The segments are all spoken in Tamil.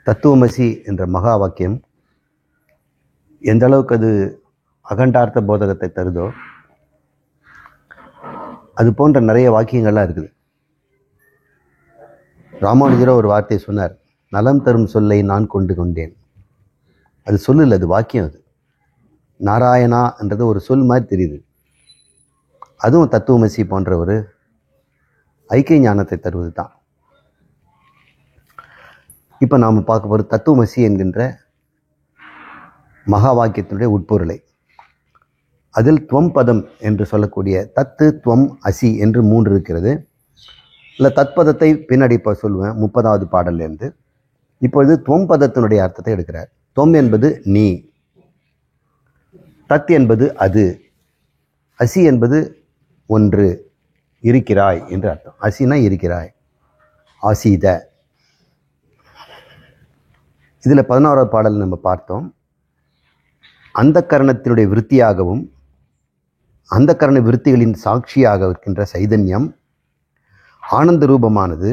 தத்துவமசி என்ற மகா வாக்கியம் எந்த அளவுக்கு அது அகண்டார்த்த போதகத்தை தருதோ அது போன்ற நிறைய வாக்கியங்கள்லாம் இருக்குது. ராமானுஜரோ ஒரு வார்த்தையை சொன்னார், நலம் தரும் சொல்லை நான் கொண்டு கொண்டேன். அது சொல்லல, அது வாக்கியம். அது நாராயணா என்றது ஒரு சொல் மாதிரி தெரியுது. அதுவும் தத்துவமசி போன்ற ஒரு ஐக்கிய ஞானத்தை தருவது தான். இப்போ நாம் பார்க்க போகிற தத்துவமசி என்கின்ற மகா வாக்கியத்தினுடைய உட்பொருளை. அதில் துவம் பதம் என்று சொல்லக்கூடிய தத்து துவம் அசி என்று 3 இருக்கிறது. இல்லை தத்பதத்தை பின்னாடி இப்போ சொல்லுவேன் 30வது பாடல்லேருந்து. இப்பொழுது துவம் பதத்தினுடைய அர்த்தத்தை எடுக்கிறார். துவம் என்பது நீ, தத் என்பது அது, அசி என்பது ஒன்று, இருக்கிறாய் என்று அர்த்தம். அசினா இருக்கிறாய், ஆசீத. இதில் 11வது பாடல் நம்ம பார்த்தோம். அந்த கரணத்தினுடைய விருத்தியாகவும் அந்த கரண விருத்திகளின் சாட்சியாக இருக்கின்ற சைதன்யம் ஆனந்த ரூபமானது.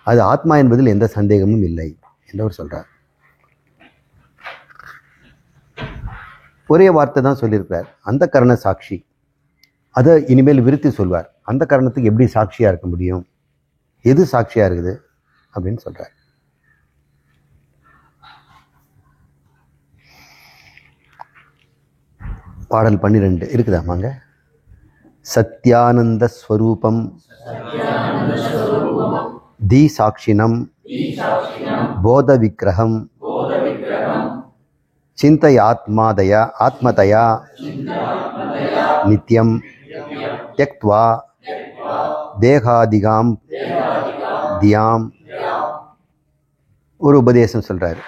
அது ஆத்மா என்பதில் எந்த சந்தேகமும் இல்லை என்று அவர் சொல்றார். ஒரே வார்த்தை தான் சொல்லியிருக்கிறார், அந்த கரண சாட்சி. அதை இனிமேல் விருத்தி சொல்வார். அந்த கரணத்துக்கு எப்படி சாட்சியா இருக்க முடியும், எது சாட்சியா இருக்குது அப்படின்னு சொல்றார். பாடல் 12 இருக்குதாமாங்க. சத்யானந்த ஸ்வரூபம் தி சாட்சினம் போத விக்கிரகம் சிந்தையாத்மாதயா ஆத்மதயா நித்யம் த்யக்த்வா தேகாதிகாம் தியாம். ஒரு உபதேசம் சொல்றாரு.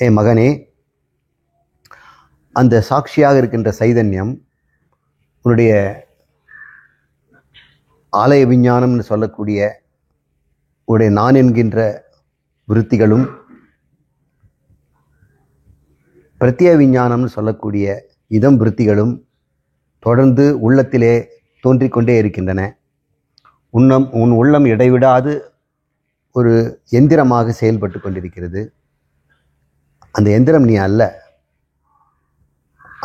ஏ மகனே, அந்த சாட்சியாக இருக்கின்ற சைதன்யம் உன்னுடைய ஆலய விஞ்ஞானம்னு சொல்லக்கூடிய உன்னுடைய நான் என்கின்ற விருத்திகளும், பிரத்ய விஞ்ஞானம்னு சொல்லக்கூடிய இதம் விருத்திகளும் தொடர்ந்து உள்ளத்திலே தோன்றிக்கொண்டே இருக்கின்றன. உன் உள்ளம் இடைவிடாது ஒரு எந்திரமாக செயல்பட்டு கொண்டிருக்கிறது. அந்த எந்திரம் நீ அல்ல.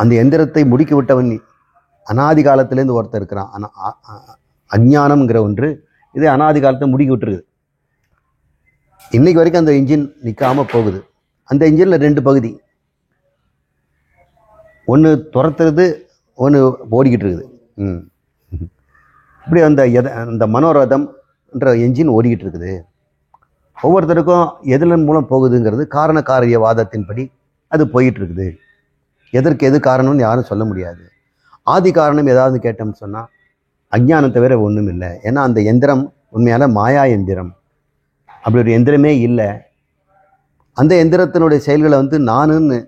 அந்த எந்திரத்தை முடுக்கி விட்டவன் நீ. அனாதி காலத்திலேருந்து ஒருத்தர் இருக்கிறான். அஞ்ஞானம்ங்கிற ஒன்று இது அனாதி காலத்தை முடுக்கி விட்டுருக்குது. இன்னைக்கு வரைக்கும் அந்த இன்ஜின் நிற்காம போகுது. அந்த இன்ஜினில் 2 பகுதி, ஒன்று துரத்துறது, ஒன்று ஓடிக்கிட்டு இருக்குது. இப்படி அந்த மனோரதம் என்ற என்ஜின் ஓடிக்கிட்டு இருக்குது. ஒவ்வொருத்தருக்கும் எதிலன் மூலம் போகுதுங்கிறது காரண காரியவாதத்தின்படி அது போயிட்டு இருக்குது. எதற்கு எது காரணம்னு யாரும் சொல்ல முடியாது. ஆதி காரணம் ஏதாவது கேட்டோம்னு சொன்னால் அஞ்ஞானம் தவிர ஒன்றும் இல்லை. ஏன்னா அந்த எந்திரம் உண்மையான மாயா எந்திரம். அப்படி ஒரு எந்திரமே இல்லை. அந்த எந்திரத்தினுடைய செயல்களை நானுன்னு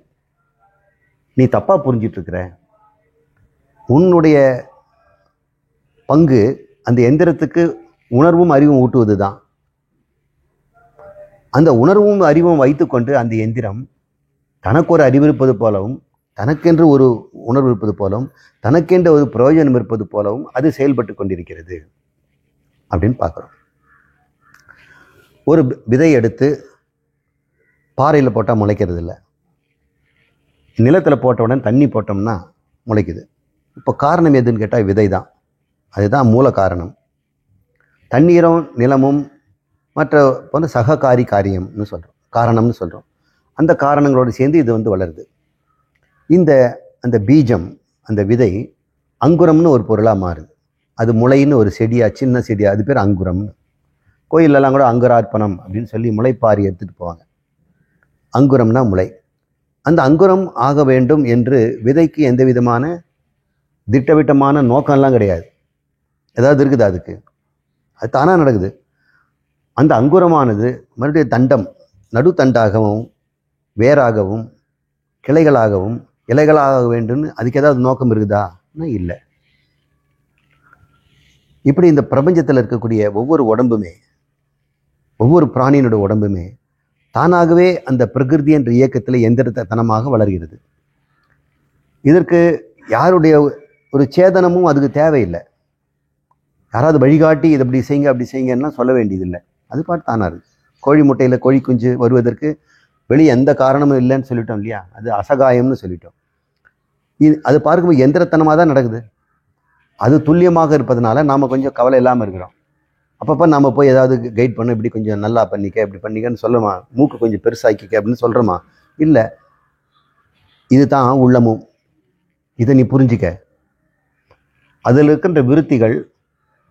நீ தப்பாக புரிஞ்சிட்டு இருக்கிற. உன்னுடைய பங்கு அந்த எந்திரத்துக்கு உணர்வும் அறிவும் ஊட்டுவது தான். அந்த உணர்வும் அறிவும் வைத்துக்கொண்டு அந்த எந்திரம் தனக்கு ஒரு அறிவிருப்பது போலவும், தனக்கென்று ஒரு உணர்வு இருப்பது போலவும், தனக்கென்று ஒரு பிரயோஜனம் இருப்பது போலவும் அது செயல்பட்டு கொண்டிருக்கிறது அப்படின்னு பார்க்குறோம். ஒரு விதை எடுத்து பாறையில் போட்டால் முளைக்கிறது இல்லை. நிலத்தில் போட்ட உடனே தண்ணி போட்டோம்னா முளைக்குது. இப்போ காரணம் எதுன்னு கேட்டால் விதை தான். அதுதான் மூல காரணம். தண்ணீரும் நிலமும் மற்ற போன்ற சககாரி காரியம்னு சொல்கிறோம், காரணம்னு சொல்கிறோம். அந்த காரணங்களோடு சேர்ந்து இது வளருது. அந்த பீஜம், அந்த விதை அங்குரம்னு ஒரு பொருளாக மாறுது. அது முளைன்னு ஒரு செடியா, சின்ன செடியா, அது பேர் அங்குரம்னு. கோயிலெல்லாம் கூட அங்குரார்ப்பணம் அப்படின்னு சொல்லி முளைப்பாரி எடுத்துகிட்டு போவாங்க. அங்குரம்னா முளை. அந்த அங்குரம் ஆக வேண்டும் என்று விதைக்கு எந்த விதமான திட்டவிட்டமான நோக்கம்லாம் கிடையாது. ஏதாவது இருக்குது அதுக்கு, அது தானாக நடக்குது. அந்த அங்குரமானது மறுபடியும் தண்டம், நடுத்தண்டாகவும் வேராகவும் கிளைகளாகவும் இலைகளாக வேண்டும்னு அதுக்கு ஏதாவது நோக்கம் இருக்குதா? இல்லை. இப்படி இந்த பிரபஞ்சத்தில் இருக்கக்கூடிய ஒவ்வொரு உடம்புமே, ஒவ்வொரு பிராணியினுடைய உடம்புமே தானாகவே அந்த பிரகிருதி என்ற இயக்கத்தில் எந்திரத்தனமாக வளர்கிறது. இதற்கு யாருடைய ஒரு சேதனமும் அதுக்கு தேவையில்லை. யாராவது வழிகாட்டி இதை இப்படி செய்யுங்க அப்படி செய்யுங்கன்னா சொல்ல வேண்டியதில்லை. அது பாட்டு தானா இருக்கு. கோழி முட்டையில் கோழி குஞ்சு வருவதற்கு வெளியே எந்த காரணமும் இல்லைன்னு சொல்லிட்டோம் இல்லையா? அது அசகாயம்னு சொல்லிட்டோம். அது பார்க்கும்போது எந்திரத்தனமாக தான் நடக்குது. அது துல்லியமாக இருப்பதனால நாம் கொஞ்சம் கவலை இல்லாமல் இருக்கிறோம். அப்பப்போ நம்ம போய் ஏதாவது கைட் பண்ண, இப்படி கொஞ்சம் நல்லா பண்ணிக்க, இப்படி பண்ணிக்கன்னு சொல்லுமா? மூக்கு கொஞ்சம் பெருசாக்கிக்க அப்படின்னு சொல்கிறோமா? இல்லை, இதுதான் உள்ளமும். இதை நீ புரிஞ்சிக்க. அதில் இருக்கின்ற விருத்திகள்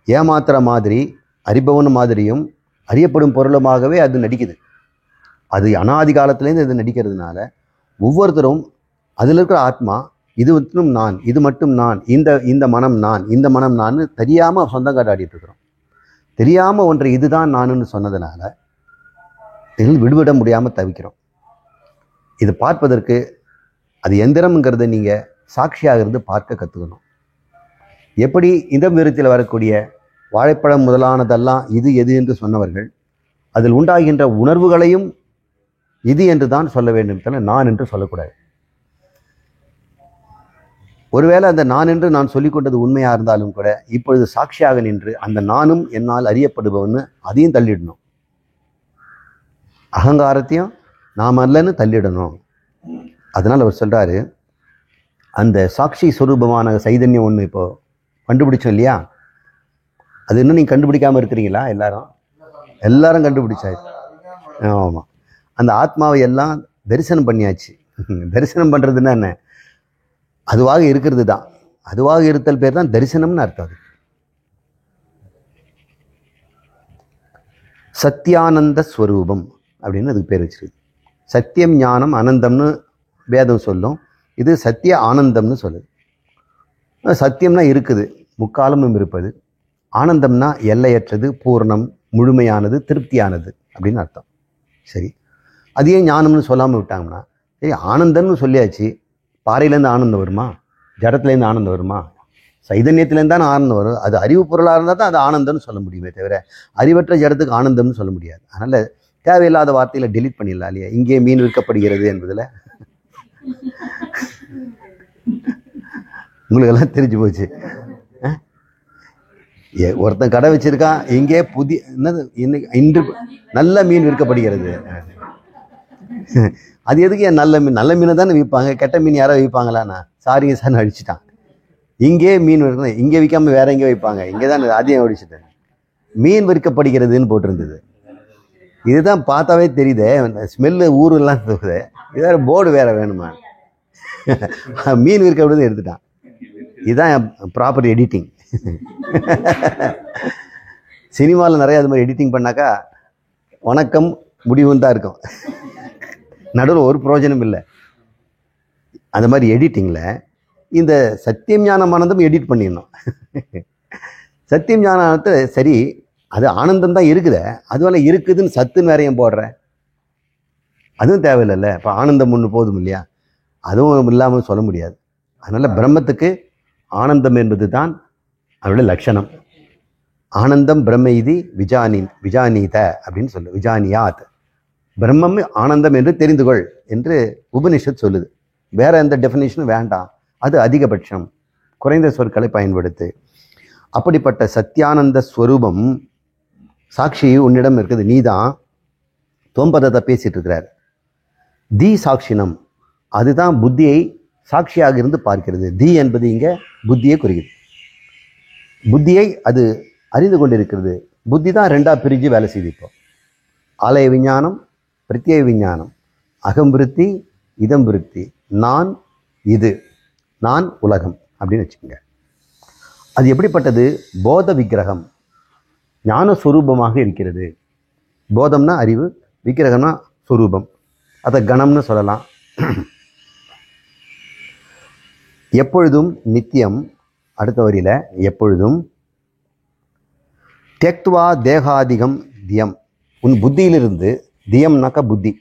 ஏமாத்துற மாதிரி, அறிபவன் மாதிரியும் அறியப்படும் பொருளுமாகவே அது நடிக்குது. அது அனாதி காலத்திலேருந்து இது நடிக்கிறதுனால ஒவ்வொருத்தரும் அதில் இருக்கிற ஆத்மா இது மட்டும் நான், இது மட்டும் நான், இந்த மனம் நான், இந்த மனம் நான் தெரியாமல் சொந்தம் காட்டாடிட்டு இருக்கிறோம். தெரியாமல் ஒன்றை இதுதான் நானுன்னு சொன்னதுனால இதில் விடுவிட முடியாமல் தவிக்கிறோம். இது பார்ப்பதற்கு அது எந்திரம்ங்கிறத நீங்கள் சாட்சியாக இருந்து பார்க்க கற்றுக்கணும். எப்படி இந்த விருத்தியில் வரக்கூடிய வாழைப்பழம் முதலானதெல்லாம் இது எது என்று சொன்னவர்கள் அதில் உண்டாகின்ற உணர்வுகளையும் இது என்று தான் சொல்ல வேண்டும், தவிர நான் என்று சொல்லக்கூடாது. ஒருவேளை அந்த நான் என்று நான் சொல்லிக்கொண்டது உண்மையாக இருந்தாலும் கூட இப்பொழுது சாட்சியாக நின்று அந்த நானும் என்னால் அறியப்படுபவன்னு அதையும் தள்ளிடணும். அகங்காரத்தையும் நாம் அல்லன்னு தள்ளிடணும். அதனால் அவர் சொல்கிறாரு, அந்த சாட்சி சுரூபமான சைதன்யம் ஒன்று இப்போ கண்டுபிடிச்சோம் இல்லையா? அது இன்னும் நீங்கள் கண்டுபிடிக்காமல் இருக்கிறீங்களா? எல்லாரும் கண்டுபிடிச்சாரு. ஆமாம், அந்த ஆத்மாவை எல்லாம் தரிசனம் பண்ணியாச்சு. தரிசனம் பண்ணுறதுன்னா என்ன? அதுவாக இருக்கிறது தான். அதுவாக இருத்தல் பேர் தான் தரிசனம்னு அர்த்தம். அது சத்தியானந்த ஸ்வரூபம் அப்படின்னு அதுக்கு பேர் வச்சிருக்கு. சத்தியம், ஞானம், அனந்தம்னு வேதம் சொல்லும். இது சத்திய ஆனந்தம்னு சொல்லுது. சத்தியம்னா இருக்குது, முக்காலமும் இருப்பது. ஆனந்தம்னா எல்லையற்றது, பூர்ணம், முழுமையானது, திருப்தியானது அப்படின்னு அர்த்தம். சரி, அதையே ஞானம்னு சொல்லாமல் விட்டாங்கன்னா, சரி ஆனந்தம்னு சொல்லியாச்சு, பாறையிலேருந்து ஆனந்தம் வருமா? ஜடத்துலேருந்து ஆனந்தம் வருமா? சைதன்யத்துலேருந்து தானே ஆனந்தம் வரும். அது அறிவு பொருளாக இருந்தால் தான் அது ஆனந்தம்னு சொல்ல முடியுமே தவிர அறிவற்ற ஜடத்துக்கு ஆனந்தம்னு சொல்ல முடியாது. அதனால் தேவையில்லாத வார்த்தையில் டெலீட் பண்ணிடலாம் இல்லையா? இங்கே மீன் விற்கப்படுகிறது என்பதில் உங்களுக்கெல்லாம் தெரிஞ்சு போச்சு. ஒருத்தன் கடை வச்சிருக்கான், இங்கே புதிய இன்று நல்ல மீன் விற்கப்படுகிறது. அது எதுக்கு? நல்ல மீன், நல்ல மீனை தானே விற்பாங்க. கெட்ட மீன் யாரோ விற்பாங்களாண்ணா? சாரிங்க சார் அடிச்சுட்டான். இங்கே மீன் விற்கணும், இங்கே விற்காம வேற எங்கே வைப்பாங்க? இங்கே தான் அதையும் அடிச்சுட்டேன். மீன் விற்கப்படுகிறதுன்னு போட்டிருந்தது. இதுதான் பார்த்தாவே தெரியுது, ஸ்மெல்லு ஊரெல்லாம் தோகுது. இதாக போர்டு வேற வேணுமா? மீன் விற்கப்படுறது எடுத்துட்டான். இதுதான் ப்ராப்பர் எடிட்டிங். சினிமாவில் நிறைய அது மாதிரி எடிட்டிங் பண்ணாக்கா வணக்கம் முடிவுன்னு தான் இருக்கும், நடுவில் ஒரு பிரயோஜனம் இல்லை. அந்த மாதிரி எடிட்டிங்கில் இந்த சத்தியம் ஞானம் ஆனந்தம் எடிட் பண்ணிடணும். சத்தியம் ஞானத்தை சரி, அது ஆனந்தம் தான் இருக்குது, அதுவரை இருக்குதுன்னு சத்துன்னு வேறையும் போடுற, அதுவும் தேவையில்லைல்ல. இப்போ ஆனந்தம் ஒன்று போதும் இல்லையா? அதுவும் இல்லாமல் சொல்ல முடியாது. அதனால் பிரம்மத்துக்கு ஆனந்தம் என்பது தான் அவருடைய லட்சணம். ஆனந்தம் பிரம்ம இது விஜானீத அப்படின்னு சொல்லு, விஜானியாத். பிரம்மம் ஆனந்தம் என்று தெரிந்து கொள் என்று உபனிஷத் சொல்லுது. வேற எந்த டெஃபினேஷனும் வேண்டாம், அது அதிகபட்சம், குறைந்த சொற்களை பயன்படுத்து. அப்படிப்பட்ட சத்தியானந்த ஸ்வரூபம் சாட்சி உன்னிடம் இருக்குது, நீ தான் தோம்பதத்தை பேசிட்டு இருக்கிறார். தி சாட்சினம், அதுதான் புத்தியை சாட்சியாக இருந்து பார்க்கிறது. தி என்பது இங்கே புத்தியை குறிக்குது. புத்தியை அது அறிந்து கொண்டிருக்கிறது. புத்தி தான் ரெண்டாக பிரிஞ்சு வேலை செய்யுது. இப்போ ஆலய விஞ்ஞானம், பிரத்யேக விஞ்ஞானம், அகம் விருத்தி, இதம் விருத்தி, நான் இது, நான் உலகம் அப்படின்னு வச்சுக்கோங்க. அது எப்படிப்பட்டது? போத விக்கிரகம், ஞான சுரூபமாக இருக்கிறது. போதம்னா அறிவு, விக்கிரகம்னா சுரூபம், அதை கணம்னு சொல்லலாம். எப்பொழுதும் நித்தியம். அடுத்த வரியில் எப்பொழுதும் தெக்துவா தேகாதிகம் தியம், உன் புத்தியிலிருந்து, தியம்னாக்கா புத்தி,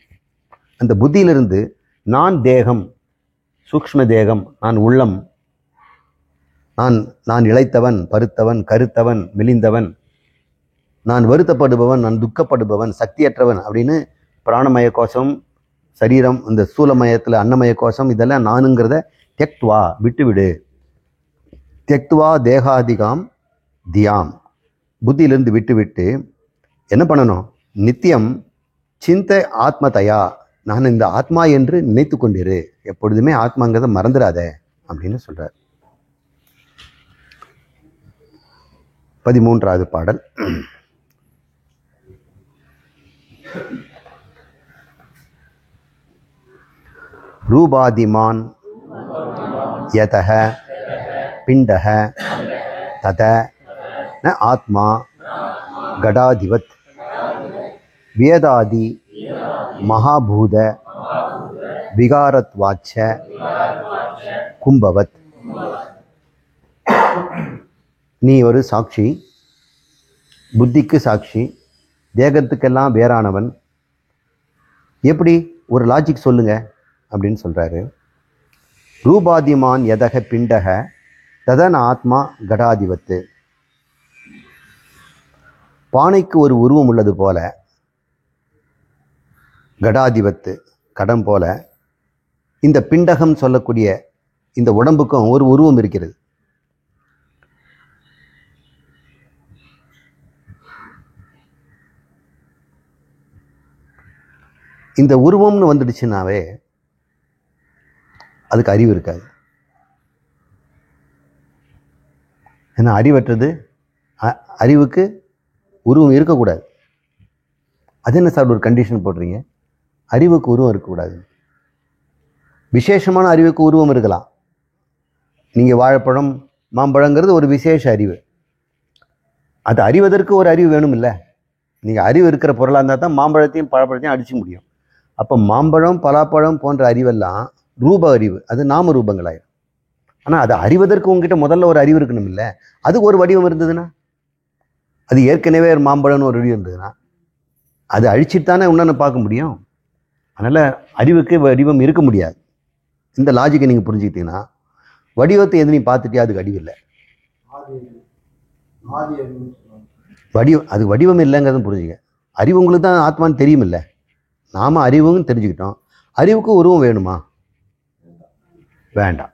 அந்த புத்தியிலிருந்து நான் தேகம், சூக்ஷ்ம தேகம், நான் உள்ளம், நான் இளைத்தவன், பருத்தவன், கருத்தவன், மெலிந்தவன், நான் வருத்தப்படுபவன், நான் துக்கப்படுபவன், சக்தியற்றவன் அப்படின்னு பிராணமய கோஷம், சரீரம், இந்த ஸ்தூலமயத்தில் அன்னமய கோஷம், இதெல்லாம் நானுங்கிறத தெக்துவா விட்டுவிடு. தெக்துவா தேகாதிகாம் தியாம், புத்தியிலிருந்து விட்டு விட்டு என்ன பண்ணணும்? நித்தியம் சிந்தை ஆத்மதயா, நான் இந்த ஆத்மா என்று நினைத்து கொண்டிரு, எப்பொழுதுமே ஆத்மாங்கிறத மறந்துடாத அப்படின்னு சொல்றார். 13வது பாடல். ரூபாதிமான் யதஹ பிண்டஹ தத ந ஆத்மா கடாதிவத் வேதாதி மகாபூத விகாரத்வாச்ச கும்பவத். நீ ஒரு சாட்சி, புத்திக்கு சாட்சி, தேகத்துக்கெல்லாம் வேறானவன். எப்படி ஒரு லாஜிக் சொல்லுங்க அப்படின்னு சொல்றாரு. ரூபாதிமான் யதக பிண்டக ததன் ஆத்மா கடாதிபத்து. பானைக்கு ஒரு உருவம் உள்ளது போல, கடாதிபத்து கடம் போல, இந்த பிண்டகம் சொல்லக்கூடிய இந்த உடம்புக்கும் ஒரு உருவம் இருக்கிறது. இந்த உருவம்னு வந்துடுச்சுனாவே அதுக்கு அறிவு இருக்காது. ஏன்னா அறிவற்றது, அறிவுக்கு உருவம் இருக்கக்கூடாது. அது என்ன சார் ஒரு கண்டிஷன் போடுறீங்க? அறிவுக்கு உருவம் இருக்கக்கூடாது. விசேஷமான அறிவுக்கு உருவம் இருக்கலாம். நீங்கள் வாழைப்பழம் மாம்பழங்கிறது ஒரு விசேஷ அறிவு. அது அறிவதற்கு ஒரு அறிவு வேணும் இல்லை? நீங்கள் அறிவு இருக்கிற பொருளாக இருந்தால் தான் மாம்பழத்தையும் பழப்பழத்தையும் அடிச்சு முடியும். அப்போ மாம்பழம் பலாப்பழம் போன்ற அறிவெல்லாம் ரூப அறிவு, அது நாம ரூபங்களாயிரும். ஆனால் அது அறிவதற்கு உங்ககிட்ட முதல்ல ஒரு அறிவு இருக்கணும் இல்லை? அதுக்கு ஒரு வடிவம் இருந்ததுன்னா, அது ஏற்கனவே ஒரு மாம்பழம்னு ஒரு வடிவம் இருந்ததுன்னா அது அழிச்சிட்டு தானே இன்னொன்று பார்க்க முடியும். அதனால் அறிவுக்கு வடிவம் இருக்க முடியாது. இந்த லாஜிக்கை நீங்கள் புரிஞ்சுக்கிட்டீங்கன்னா வடிவத்தை எது நீ பார்த்துட்டியா அதுக்கு அறிவு இல்லை. வடிவம், அது வடிவம் இல்லைங்கிறதும் புரிஞ்சுக்க. அறிவு உங்களுக்கு தான் ஆத்மான்னு தெரியும் இல்லை? நாம் அறிவுன்னு தெரிஞ்சுக்கிட்டோம். அறிவுக்கு உருவம் வேணுமா? வேண்டாம்.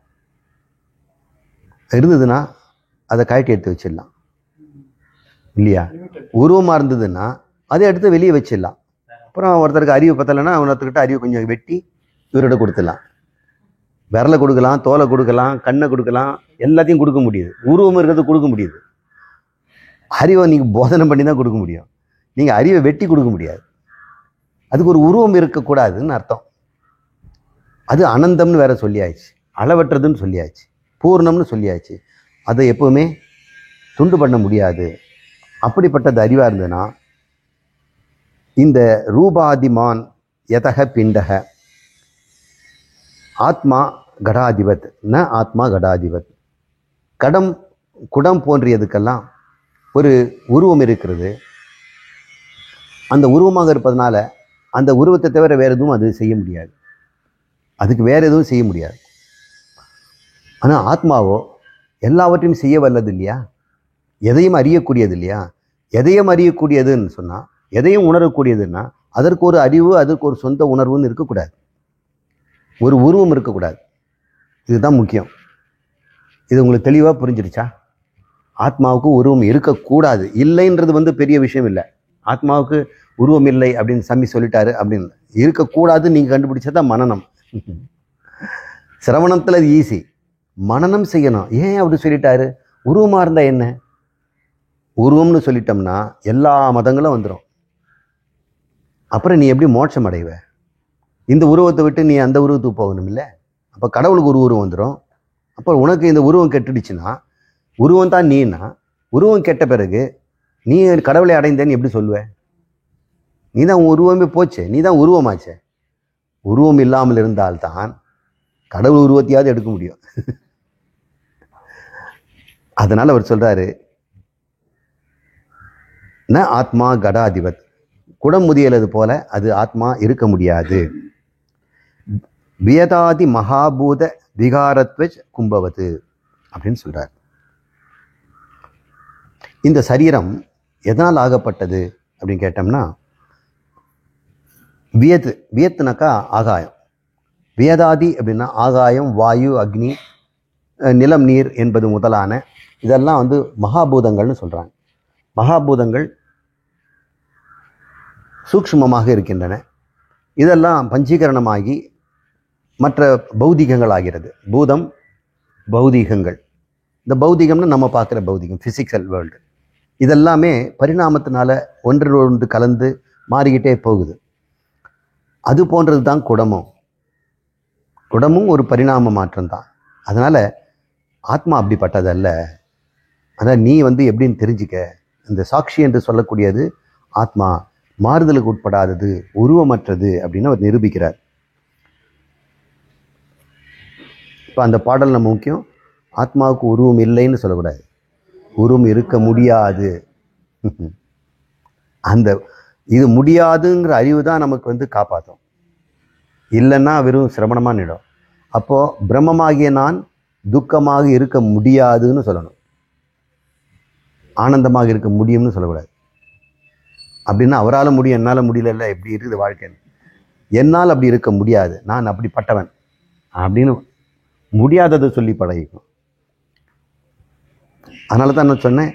இருந்ததுன்னா அதை கழட்டி எடுத்து வச்சிடலாம் இல்லையா? உருவமாக இருந்ததுன்னா அதை எடுத்து வெளியே வச்சிடலாம். அப்புறம் ஒருத்தருக்கு அறிவு பத்தலைன்னா ஒருத்தர்கிட்ட அறிவு கொஞ்சம் வெட்டி இவர்கிட்ட கொடுத்துடலாம். விரலை கொடுக்கலாம், தோலை கொடுக்கலாம், கண்ணை கொடுக்கலாம், எல்லாத்தையும் கொடுக்க முடியுது. உருவம் இருக்கிறது கொடுக்க முடியுது. அறிவை நீங்கள் போதனை பண்ணி தான் கொடுக்க முடியும். நீங்கள் அறிவை வெட்டி கொடுக்க முடியாது. அதுக்கு ஒரு உருவம் இருக்கக்கூடாதுன்னு அர்த்தம். அது அனந்தம்னு வேற சொல்லியாச்சு, அளவற்றதுன்னு சொல்லியாச்சு, பூர்ணம்னு சொல்லியாச்சு. அதை எப்பவுமே துண்டு பண்ண முடியாது. அப்படிப்பட்டது அறிவாக இருந்ததுன்னா இந்த ரூபாதிமான் யதக பிண்டக ஆத்மா கடாதிபத் ந ஆத்மா கடாதிபத். குடம் போன்றியதுக்கெல்லாம் ஒரு உருவம் இருக்கிறது. அந்த உருவமாக இருப்பதனால அந்த உருவத்தை தவிர வேறு எதுவும் அது செய்ய முடியாது. அதுக்கு வேறு எதுவும் செய்ய முடியாது. ஆனால் ஆத்மாவோ எல்லாவற்றையும் செய்ய வல்லது இல்லையா? எதையும் அறியக்கூடியது இல்லையா? எதையும் அறியக்கூடியதுன்னு சொன்னால், எதையும் உணரக்கூடியதுன்னா அதற்கு ஒரு அறிவு, அதற்கு ஒரு சொந்த உணர்வுன்னு இருக்கக்கூடாது. ஒரு உருவம் இருக்கக்கூடாது. இதுதான் முக்கியம். இது உங்களுக்கு தெளிவாக புரிஞ்சிருச்சா? ஆத்மாவுக்கு உருவம் இருக்கக்கூடாது. இல்லைன்றது பெரிய விஷயம் இல்லை. ஆத்மாவுக்கு உருவம் இல்லை அப்படின்னு சாமி சொல்லிட்டாரு அப்படின்னு இருக்கக்கூடாதுன்னு நீங்கள் கண்டுபிடிச்சதான் மனனம். சிரவணத்தில் அது ஈஸி, மனனம் செய்யணும். ஏன் அப்படி சொல்லிட்டாரு? உருவமாக இருந்தால் என்ன? உருவம்னு சொல்லிட்டோம்னா எல்லா மதங்களும் வந்துடும். அப்புறம் நீ எப்படி மோட்சம் அடைவ? இந்த உருவத்தை விட்டு நீ அந்த உருவத்துக்கு போகணும் இல்லை? அப்போ கடவுளுக்கு ஒரு உருவம் வந்துடும். அப்போ உனக்கு இந்த உருவம் கெட்டுடுச்சுன்னா, உருவம் தான் நீனா, உருவம் கெட்ட பிறகு நீ கடவுளை அடைந்தேன்னு எப்படி சொல்லுவ? நீ தான் உருவமே போச்சே, நீ தான் உருவமாச்சே. உருவம் இல்லாமல் இருந்தால்தான் கடவுள் உருவத்தையாவது எடுக்க முடியும். அதனால அவர் சொல்றாரு, ந ஆத்மா கடாதிபத். குடம் முதியலது போல அது ஆத்மா இருக்க முடியாது. வேதாதி மகாபூத விகாரத்வஜ் கும்பவது அப்படின்னு சொல்றார். இந்த சரீரம் எதனால் ஆகப்பட்டது அப்படின்னு கேட்டோம்னா, வியத்துனாக்கா ஆகாயம். வேதாதி அப்படின்னா ஆகாயம், வாயு, அக்னி, நிலம், நீர் என்பது முதலான இதெல்லாம் மகாபூதங்கள்னு சொல்கிறாங்க. மகாபூதங்கள் சூக்ஷ்மமாக இருக்கின்றன. இதெல்லாம் பஞ்சீகரணமாகி மற்ற பௌதிகங்கள் ஆகிறது. பூதம் பௌதிகங்கள். இந்த பௌதிகம்னு நம்ம பார்க்குற பௌதிகம், ஃபிசிக்கல் வேர்ல்டு, இதெல்லாமே பரிணாமத்தினால ஒன்று கலந்து மாறிக்கிட்டே போகுது. அது போன்றது தான் குடமும். குடமும் ஒரு பரிணாம மாற்றம் தான். அதனால் ஆத்மா அப்படிப்பட்டதல்ல. அதான் நீ எப்படின்னு தெரிஞ்சுக்க. இந்த சாட்சி என்று சொல்லக்கூடியது ஆத்மா மாறுதலுக்கு உட்படாதது, உருவமற்றது அப்படின்னு அவர் நிரூபிக்கிறார். இப்போ அந்த பாடல் நம்ம முக்கியம். ஆத்மாவுக்கு உருவம் இல்லைன்னு சொல்லக்கூடாது, உருவம் இருக்க முடியாது. அந்த இது முடியாதுங்கிற அறிவு தான் நமக்கு காப்பாற்றும். இல்லைன்னா வெறும் சிரமணமான இடம். அப்போது பிரம்மமாகிய நான் துக்கமாக இருக்க முடியாதுன்னு சொல்லணும், ஆனந்தமாக இருக்க முடியும்னு சொல்லக்கூடாது. அப்படின்னா அவரால் முடியும், என்னால் முடியல, எப்படி இருக்குது வாழ்க்கை, என்னால் அப்படி இருக்க முடியாது, நான் அப்படிப்பட்டவன் அப்படின்னு முடியாததை சொல்லி பழகிக்கும். அதனால தான் நான் சொன்னேன்,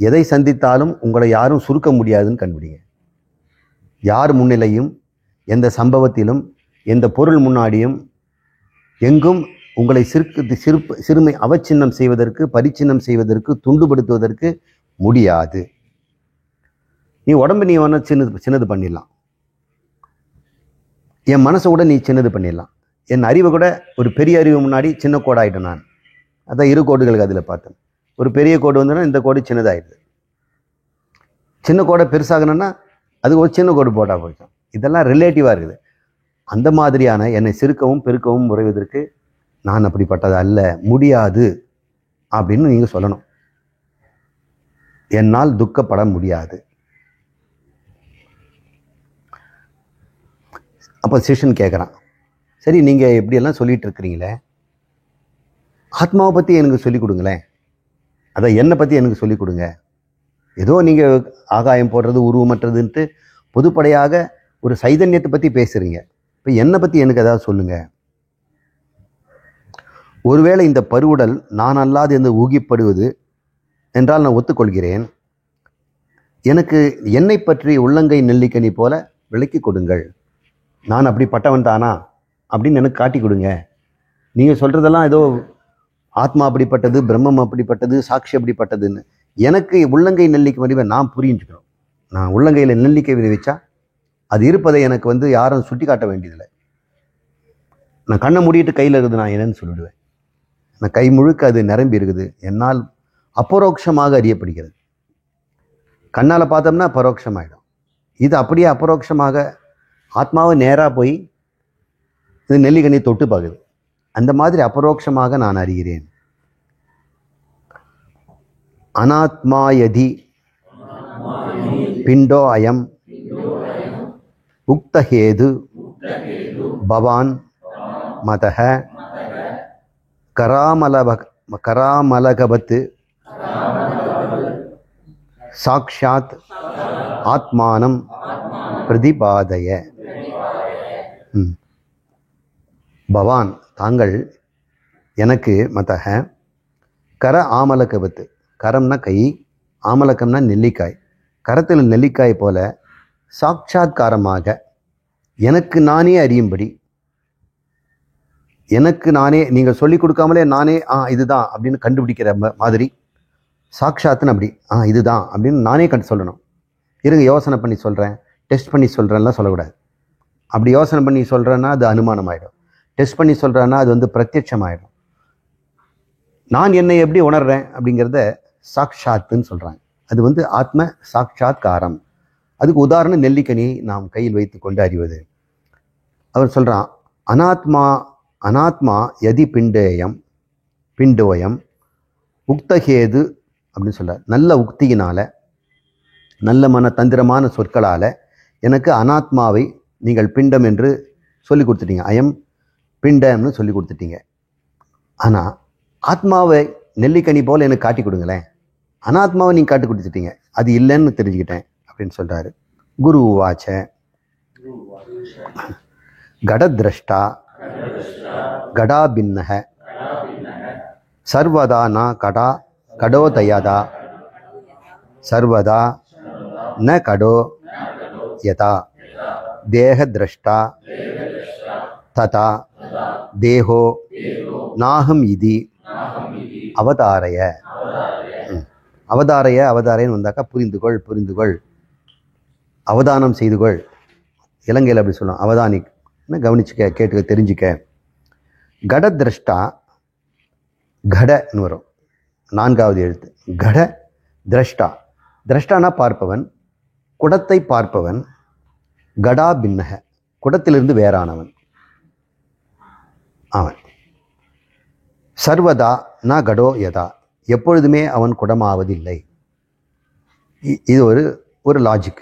எதை சந்தித்தாலும் உங்களை யாரும் சுருக்க முடியாதுன்னு கண்டுபிடிங்க. யார் முன்னிலையும், எந்த சம்பவத்திலும், எந்த பொருள் முன்னாடியும் எங்கும் உங்களை சிறுமை அவச்சின்னம் செய்வதற்கு, பரிச்சின்னம் செய்வதற்கு, துண்டுபடுத்துவதற்கு முடியாது. நீ உடம்பு நீ வேணா சின்னது பண்ணிடலாம், என் மனசை கூட நீ சின்னது பண்ணிடலாம், என் அறிவை கூட ஒரு பெரிய அறிவு முன்னாடி சின்ன கோடாயிட்டேன் நான். அதான் இரு கோடுகளுக்கு அதில் பார்த்தேன். ஒரு பெரிய கோடு வந்தோன்னா இந்த கோடு சின்னதாகிடுது, சின்ன கோடை பெருசாகணும்னா அது ஒரு சின்ன கோடு போட்டால் போயிடும். இதெல்லாம் ரிலேட்டிவாக இருக்குது. அந்த மாதிரியான என்னை சிறுக்கவும் பெருக்கவும் முறைவதற்கு நான் அப்படிப்பட்டது அல்ல, முடியாது அப்படின்னு நீங்கள் சொல்லணும். என்னால் துக்கப்பட முடியாது. அப்போ சிஷ்யன் கேட்குறான், சரி நீங்கள் எப்படியெல்லாம் சொல்லிட்டு இருக்கிறீங்களே, ஆத்மாவை பற்றி எனக்கு சொல்லிக் கொடுங்களேன், அதான் என்னை பற்றி எனக்கு சொல்லிக் கொடுங்க. ஏதோ நீங்கள் ஆகாயம் போடுறது உருவமற்றதுன்ட்டு பொதுப்படையாக ஒரு சைதன்யத்தை பற்றி பேசுகிறீங்க. இப்போ என்னை பற்றி எனக்கு ஏதாவது சொல்லுங்கள். ஒருவேளை இந்த பருவுடல் நான் அல்லாது என்று ஊகிப்படுவது என்றால் நான் ஒத்துக்கொள்கிறேன். எனக்கு என்னை பற்றி உள்ளங்கை நெல்லிக்கனி போல விளக்கி கொடுங்கள். நான் அப்படிப்பட்டவன் தானா அப்படின்னு எனக்கு காட்டி கொடுங்க. நீங்கள் சொல்கிறதெல்லாம் ஏதோ ஆத்மா அப்படிப்பட்டது, பிரம்மம் அப்படிப்பட்டது, சாட்சி அப்படிப்பட்டதுன்னு எனக்கு உள்ளங்கை நெல்லிக்கை வடிவை நான் புரிஞ்சுக்கணும். நான் உள்ளங்கையில் நெல்லிக்கை விதைச்சா அது இருப்பதை எனக்கு யாரும் சுட்டி காட்ட வேண்டியதில்லை. நான் கண்ணை மூடிட்டு கையில் இருக்குது நான் என்னன்னு சொல்லிடுவேன். நான் கை முழுக்க அது நிரம்பி இருக்குது, என்னால் அபரோக்ஷமாக அறியப்படுகிறது. கண்ணால் பார்த்தோம்னா பரோட்சமாயிடும். இது அப்படியே அபரோக்ஷமாக ஆத்மாவை நேராக போய் இது நெல்லிக்கனி தொட்டு பார்க்குது. அந்த மாதிரி அபரோக்ஷமாக நான் அறிகிறேன். அனாத்மாயதி பிண்டோ அயம் உக்தஹேது பவான் மதஹ கராமலகவத் சாக்ஷாத் ஆத்மானம் பிரதிபாதய. பவான் தாங்கள் எனக்கு மதஹ கர ஆமலகவத்து, கரம்னா கை, ஆமலக்கம்னா நெல்லிக்காய், கரத்தில் நெல்லிக்காய் போல சாட்சாத்காரமாக எனக்கு நானே அறியும்படி, எனக்கு நானே நீங்கள் சொல்லிக் கொடுக்காமலே நானே இதுதான் அப்படின்னு கண்டுபிடிக்கிற மாதிரி, சாட்சாத்துன்னு அப்படி இதுதான் அப்படின்னு நானே சொல்லணும். இருங்க யோசனை பண்ணி சொல்கிறேன், டெஸ்ட் பண்ணி சொல்கிறேன்லாம் சொல்லக்கூடாது. அப்படி யோசனை பண்ணி சொல்கிறேன்னா அது அனுமானம் ஆகிடும். டெஸ்ட் பண்ணி சொல்கிறேன்னா அது பிரத்யட்சமாயிடும். நான் என்னை எப்படி உணர்றேன் அப்படிங்கிறத சாக்ஷாத்துன்னு சொல்கிறாங்க. அது ஆத்ம சாட்சாத்காரம். அதுக்கு உதாரணம் நெல்லிக்கனியை நாம் கையில் வைத்து கொண்டு அறிவது. அவர் சொல்கிறான், அனாத்மா யதி பிண்டோயம் உக்தஹேது அப்படின்னு சொல்கிறார். நல்ல உக்தியினால், நல்ல தந்திரமான சொற்களால் எனக்கு அனாத்மாவை நீங்கள் பிண்டம் என்று சொல்லி கொடுத்துட்டீங்க, அயம் பிண்டம்னு சொல்லி கொடுத்துட்டீங்க. ஆனால் ஆத்மாவை நெல்லிக்கனி போல் எனக்கு காட்டி கொடுங்களேன். அனாத்மாவை நீங்கள் காட்டி கொடுத்துட்டீங்க, அது இல்லைன்னு தெரிஞ்சுக்கிட்டேன் அப்படின்னு சொல்கிறாரு. குரு உவாச்ச கடத்ரஷ்டா கடாபின்னஹ சர்வதா ந கடோதயதா சர்வதா ந கடோ யதா தேக திரஷ்டா ததா தேகோ நாகம் இதி அவதாரய. அவதாரய அவதாரன்னு வந்தாக்கா புரிந்துகொள், புரிந்துகொள், அவதானம் செய்துகொள். இலங்கையில் அப்படி சொல்லலாம், அவதானிக், கவனிச்சுக்க, கேட்டுக்க, தெரிஞ்சுக்க. கட திரஷ்டா, கடன்னு வரும், 4வது எழுத்து. கட திரஷ்டா, திரஷ்டானா பார்ப்பவன், குடத்தை பார்ப்பவன். கடா பின்னக, குடத்திலிருந்து வேறானவன் அவன். சர்வதா ந கடோ யதா, எப்பொழுதுமே அவன் குடமாவதில்லை. இது ஒரு லாஜிக்.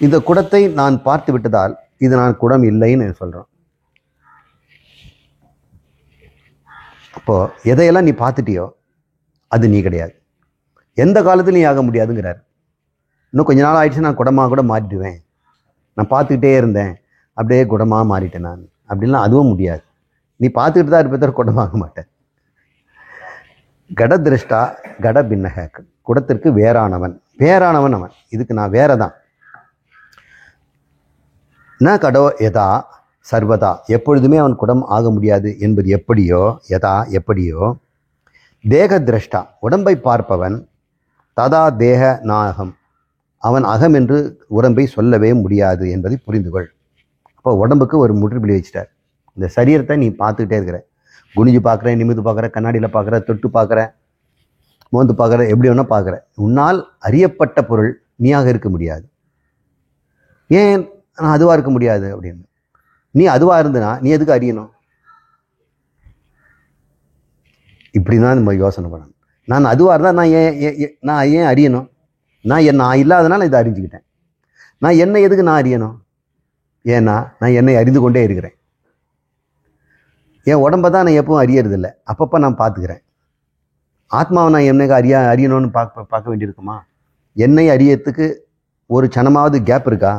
இந்த குடத்தை நான் பார்த்து விட்டதால் இது நான் குடம் இல்லைன்னு சொல்கிறோம். அப்போது எதையெல்லாம் நீ பார்த்துட்டியோ அது நீ கிடையாது, எந்த காலத்துலையும் நீ ஆக முடியாதுங்கிறார். இன்னும் கொஞ்ச நாள் ஆயிடுச்சு நான் குடமாக கூட மாறிடுவேன், நான் பார்த்துக்கிட்டே இருந்தேன் அப்படியே குடமாக மாறிட்டேன் நான் அப்படின்லாம் அதுவும் முடியாது. நீ பார்த்துக்கிட்டு தான் இருப்பதற்கு குடமாக மாட்டேன். கட திருஷ்டா கட பின்னக, குடத்திற்கு வேறானவன், வேறானவன் அவன். இதுக்கு நான் வேற தான். ந கடோ யதா சர்வதா, எப்பொழுதுமே அவன் குடம் ஆக முடியாது என்பது எப்படியோ, யதா எப்படியோ, தேக திரஷ்டா உடம்பை பார்ப்பவன், ததா தேக நாகம், அவன் அகம் என்று உடம்பை சொல்லவே முடியாது என்பதை புரிந்துகொள். அப்போ உடம்புக்கு ஒரு முற்றுப்புள்ளி வச்சுட்டார். இந்த சரீரத்தை நீ பார்த்துக்கிட்டே இருக்கிற, குனிஞ்சு பார்க்குற, நிமிந்து பார்க்குற, கண்ணாடியில் பார்க்குற, தொட்டு பார்க்குற, மோந்து பார்க்குற, எப்படி வேணால் பார்க்குற. உன்னால் அறியப்பட்ட பொருள் நீயாக இருக்க முடியாது. ஏன் நான் அதுவாக இருக்க முடியாது அப்படின்னு? நீ அதுவாக இருந்தனா நீ எதுக்கு அறியணும்? இப்படி தான் நம்ம யோசனை பண்ணணும். நான் அதுவாக இருந்தால் நான் ஏன் அறியணும்? நான் இல்லாதனால இதை அறிஞ்சுக்கிட்டேன். நான் என்னை எதுக்கு நான் அறியணும்? ஏன்னா நான் என்னை அறிந்து கொண்டே இருக்கிறேன். என் உடம்பை தான் நான் எப்பவும் அறியறதில்லை, அப்பப்போ நான் பார்த்துக்கிறேன். ஆத்மாவை நான் என்னைக்கு அறியணும்னு பார்க்க வேண்டியிருக்குமா? என்னை அறியறதுக்கு ஒரு சனமாவது கேப் இருக்கா?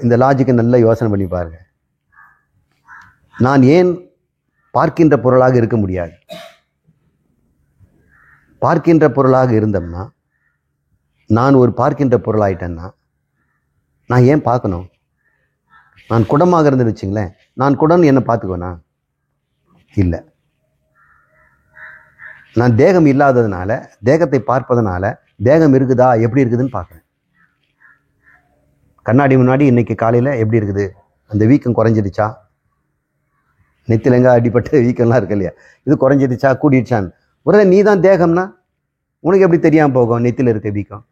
இந்த லாஜிக்கை நல்லா யோசனை பண்ணி பாருங்க. நான் ஏன் பார்க்கின்ற பொருளாக இருக்க முடியாது? பார்க்கின்ற பொருளாக இருந்தோம்னா, நான் ஒரு பார்க்கின்ற பொருளாயிட்டேன்னா நான் ஏன் பார்க்கணும்? நான் குடமாக இருந்துன்னு வச்சுங்களேன், நான் குடம்னு என்னை பார்த்துக்குவேனா? இல்லை. நான் தேகம் இல்லாததுனால, தேகத்தை பார்ப்பதனால தேகம் இருக்குதா எப்படி இருக்குதுன்னு பார்க்குறேன். கண்ணாடி முன்னாடி இன்னைக்கு காலையில் எப்படி இருக்குது, அந்த வீக்கம் குறைஞ்சிடுச்சா, நெத்திலங்க அடிப்பட்ட வீக்கம்லாம் இருக்கு இல்லையா, இது குறைஞ்சிடுச்சா கூடிடுச்சான்னு. ஒருவேளை நீ தான் தேகம்னா உனக்கு எப்படி தெரியாமல் போகும் நெத்தியில் இருக்க வீக்கம்?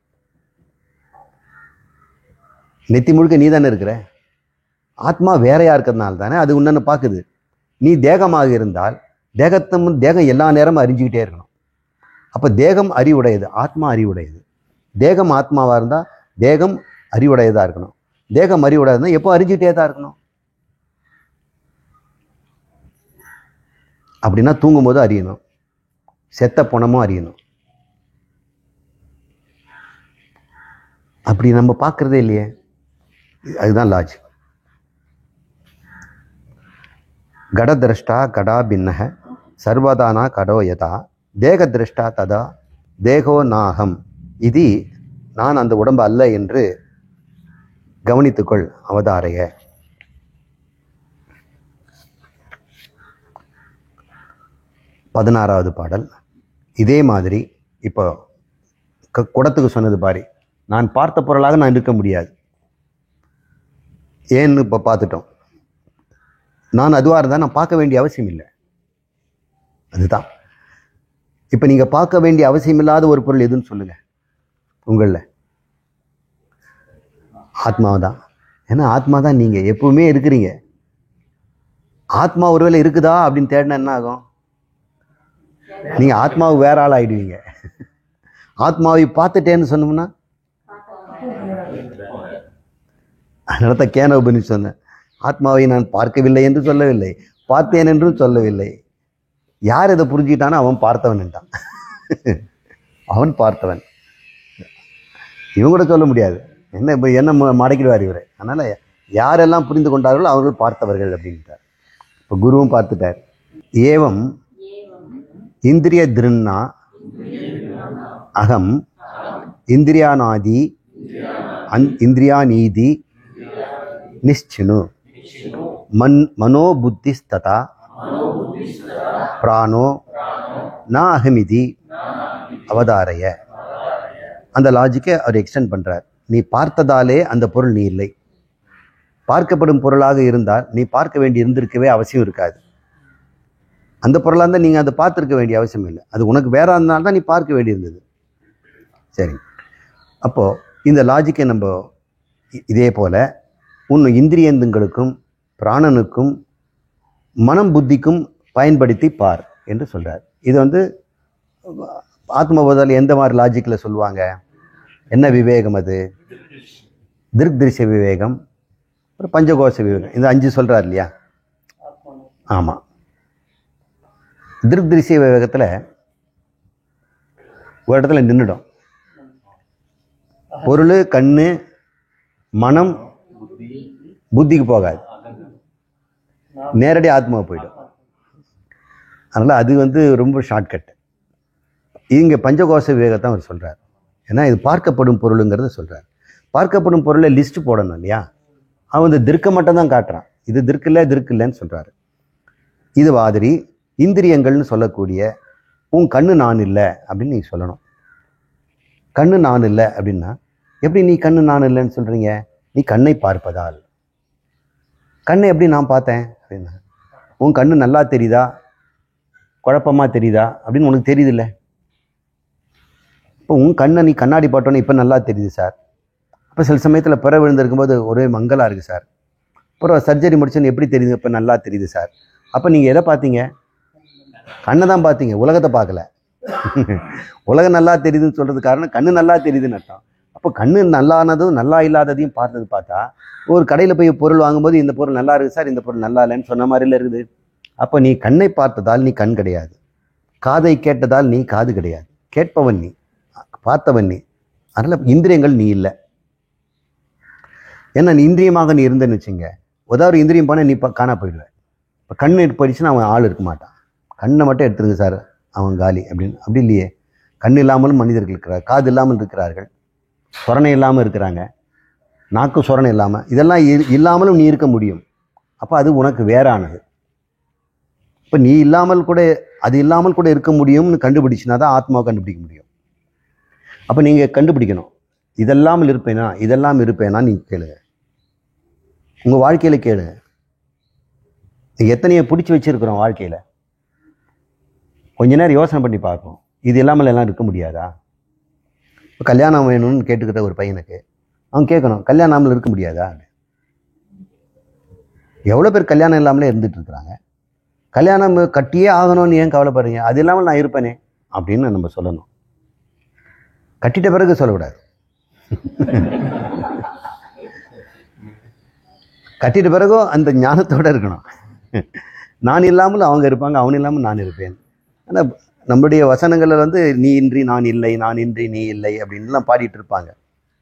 நெத்தி முழுக்க நீ தானே இருக்கிற. ஆத்மா வேறையாக இருக்கிறதுனால தானே அது உன்னன்னு பார்க்குது. நீ தேகமாக இருந்தால் தேகம் எல்லா நேரமும் அறிஞ்சிக்கிட்டே இருக்கணும். அப்போ தேகம் அறிவுடையது, ஆத்மா அறிவுடையது. தேகம் ஆத்மாவாக இருந்தால் தேகம் அறிவுடையதாக இருக்கணும். தேகம் அறிவுடையதுன்னா எப்போ அறிஞ்சிக்கிட்டே தான் இருக்கணும். அப்படின்னா தூங்கும்போது அறியணும், செத்த பணமும் அறியணும். அப்படி நம்ம பார்க்குறதே இல்லையே. அதுதான் லாஜிக். கடதிரஷ்டா கடா பின்னக சர்வதானா கடோ யதா தேக திரஷ்டா ததா தேகோ நாகம் இது, நான் அந்த உடம்பு அல்ல என்று கவனித்துக்கொள் அவதாரைய. பதினாறாவது பாடல். இதே மாதிரி இப்போ குடத்துக்கு சொன்னது பாரு, நான் பார்த்த பொருளாக நான் இருக்க முடியாது. ஏன்னு இப்போ பார்த்துட்டோம். நான் அதுவாக இருந்தால் நான் பார்க்க வேண்டிய அவசியம் இல்லை. அதுதான் இப்போ நீங்கள் பார்க்க வேண்டிய அவசியம் இல்லாத ஒரு பொருள் எதுன்னு சொல்லுங்கள் உங்களில். ஆத்மாவை தான். ஏன்னா ஆத்மா தான் நீங்கள் எப்பவுமே இருக்கிறீங்க. ஆத்மா ஒருவேளை இருக்குதா அப்படின்னு தேடினா என்ன ஆகும்? நீங்கள் ஆத்மாவை வேற ஆள் ஆகிடுவீங்க. ஆத்மாவை பார்த்துட்டேன்னு சொன்னோம்னா, அதனால தான் கேன உபநிஷம் சொன்னேன், ஆத்மாவை நான் பார்க்கவில்லை என்று சொல்லவில்லை, பார்த்தேன் என்றும் சொல்லவில்லை. யார் இதை புரிஞ்சுக்கிட்டானோ அவன் பார்த்தவன்ட்டான். அவன் பார்த்தவன். இவன் கூட சொல்ல முடியாது, என்ன இப்போ என்ன மடக்கிடுவார் இவர். அதனால் யாரெல்லாம் புரிந்து கொண்டார்களோ அவர்கள் பார்த்தவர்கள் அப்படின்ட்டார். இப்போ குருவும் பார்த்துட்டார். ஏவம் இந்திரிய திருண்ணா அகம் இந்திரியானாதி இந்திரியாநீதி நிஷ்சினு மனோபுத்திஸ்ததா பிராணோ ந அகமிதி அவதாரைய. அந்த லாஜிக்கை அவர் எக்ஸ்டெண்ட் பண்றார். நீ பார்த்ததாலே அந்த பொருள் நீ இல்லை. பார்க்கப்படும் பொருளாக இருந்தால் நீ பார்க்க வேண்டி இருந்திருக்கவே அவசியம் இருக்காது. அந்த பொருளாக இருந்தால் நீங்கள் அதை பார்த்துருக்க வேண்டிய அவசியம் இல்லை. அது உனக்கு வேற இருந்தால் தான் நீ பார்க்க வேண்டியிருந்தது. சரி, அப்போது இந்த லாஜிக்கை நம்ம இதே போல் இன்னும் இந்திரியங்களுக்கும் பிராணனுக்கும் மனம் புத்திக்கும் பயன்படுத்தி பார் என்று சொல்கிறார். இது ஆத்மபோதால் எந்த மாதிரி லாஜிக்கில் சொல்லுவாங்க? என்ன விவேகம் அது? திருஷ்ய விவேகம், ஒரு பஞ்சகோஷ விவேகம், இந்த 5 சொல்கிறார் இல்லையா? ஆமாம். திருஷ்ய விவேகத்தில் ஒரு இடத்துல நின்றுடும். பொருள், கண்ணு, மனம், புத்திக்கு போகாது, நேரடி ஆத்மாவை போயிடும். அதனால் அது ரொம்ப ஷார்ட்கட். இங்கே பஞ்சகோஷ விவேகத்தை அவர் சொல்கிறார். ஏன்னா இது பார்க்கப்படும் பொருளுங்கிறத சொல்கிறார். பார்க்கப்படும் பொருளை லிஸ்ட் போடணும் இல்லையா? அவன் திருக்க மட்டும் தான் காட்டுறான். இது திருக்கில்லைன்னு சொல்கிறாரு. இது மாதிரி இந்திரியங்கள்னு சொல்லக்கூடிய உன் கண்ணு நான் இல்லை அப்படின்னு நீ சொல்லணும். கண்ணு நான் இல்லை அப்படின்னா எப்படி நீ கண்ணு நான் இல்லைன்னு சொல்கிறீங்க? நீ கண்ணை பார்ப்பதால். கண்ணை எப்படி நான் பார்த்தேன் அப்படின்னா, உன் கண்ணு நல்லா தெரியுதா குழப்பமாக தெரியுதா அப்படின்னு உனக்கு தெரியுதில்ல. இப்போ உன் கண்ணை நீ கண்ணாடி பார்த்தோன்னே இப்போ நல்லா தெரியுது சார். அப்போ சில சமயத்தில் பிற விழுந்திருக்கும்போது ஒரே மங்கலாக இருக்குது சார். அப்புறம் சர்ஜரி முடிச்சோன்னு எப்படி தெரியுது? இப்போ நல்லா தெரியுது சார். அப்போ நீங்கள் எதை பார்த்தீங்க? கண்ணை தான் பார்த்தீங்க, உலகத்தை பார்க்கல. உலகம் நல்லா தெரியுதுன்னு சொல்கிறது காரணம் கண்ணு நல்லா தெரியுதுன்னு அர்த்தம். அப்போ கண்ணு நல்லானதும் நல்லா இல்லாததையும் பார்த்தா ஒரு கடையில் போய் பொருள் வாங்கும்போது இந்த பொருள் நல்லா இருக்குது சார், இந்த பொருள் நல்லா இல்லைன்னு சொன்ன மாதிரில இருக்குது. அப்போ நீ கண்ணை பார்த்ததால் நீ கண் கிடையாது, காதை கேட்டதால் நீ காது கிடையாது. கேட்பவன் நீ, பார்த்தவன் நீ. அதனால் இந்திரியங்கள் நீ இல்லை. ஏன்னா நீ இந்திரியமாக நீ இருந்தேன்னு வச்சுங்க, ஒரு இந்திரியம் போனால் நீ காணா போயிடுவேன். இப்போ கண் போயிடுச்சுன்னா அவன் ஆள் இருக்க மாட்டான். கண்ணை மட்டும் எடுத்துருங்க சார், அவன் காலி அப்படின்னு. அப்படி இல்லையே. கண் இல்லாமலும் மனிதர்கள் இருக்கிறார், காது இல்லாமல் இருக்கிறார்கள், சொரணை இல்லாமல் இருக்கிறாங்க, நாக்கு சொரணை இல்லாமல், இதெல்லாம் இல்லாமலும் நீ இருக்க முடியும். அப்போ அது உனக்கு வேறானது. இப்போ நீ இல்லாமல் கூட அது இல்லாமல் கூட இருக்க முடியும்னு கண்டுபிடிச்சினா தான் ஆத்மாவை கண்டுபிடிக்க முடியும். அப்போ நீங்கள் கண்டுபிடிக்கணும், இதெல்லாமல் இருப்பேனா இதெல்லாம் இருப்பேனா. நீங்கள் கேளுங்க, உங்கள் வாழ்க்கையில் கேளுங்க. நீங்கள் எத்தனையோ பிடிச்சி வச்சுருக்குறோம் வாழ்க்கையில். கொஞ்ச நேரம் யோசனை பண்ணி பார்ப்போம், இது இல்லாமல் எல்லாம் இருக்க முடியாதா? இப்போ கல்யாணம் வேணும்னு கேட்டுக்கிட்ட ஒரு பையனுக்கு அவன் கேட்கணும், கல்யாணம் இருக்க முடியாதா? எவ்வளோ பேர் கல்யாணம் இல்லாமலே இருந்துட்டு இருக்கிறாங்க. கல்யாணம் கட்டியே ஆகணும்னு ஏன் கவலைப்படுறீங்க? அது இல்லாமல் நான் இருப்பேனே அப்படின்னு நம்ம சொல்லணும். கட்டிட்ட பிறகு சொல்லக்கூடாது. கட்டிட்ட பிறகும் அந்த ஞானத்தோடு இருக்கணும். நான் இல்லாமல் அவங்க இருப்பாங்க, அவன் இல்லாமல் நான் இருப்பேன். ஆனால் நம்முடைய வசனங்களில் நீ இன்றி நான் இல்லை, நான் இன்றி நீ இல்லை அப்படின்லாம் பாடிட்டு இருப்பாங்க.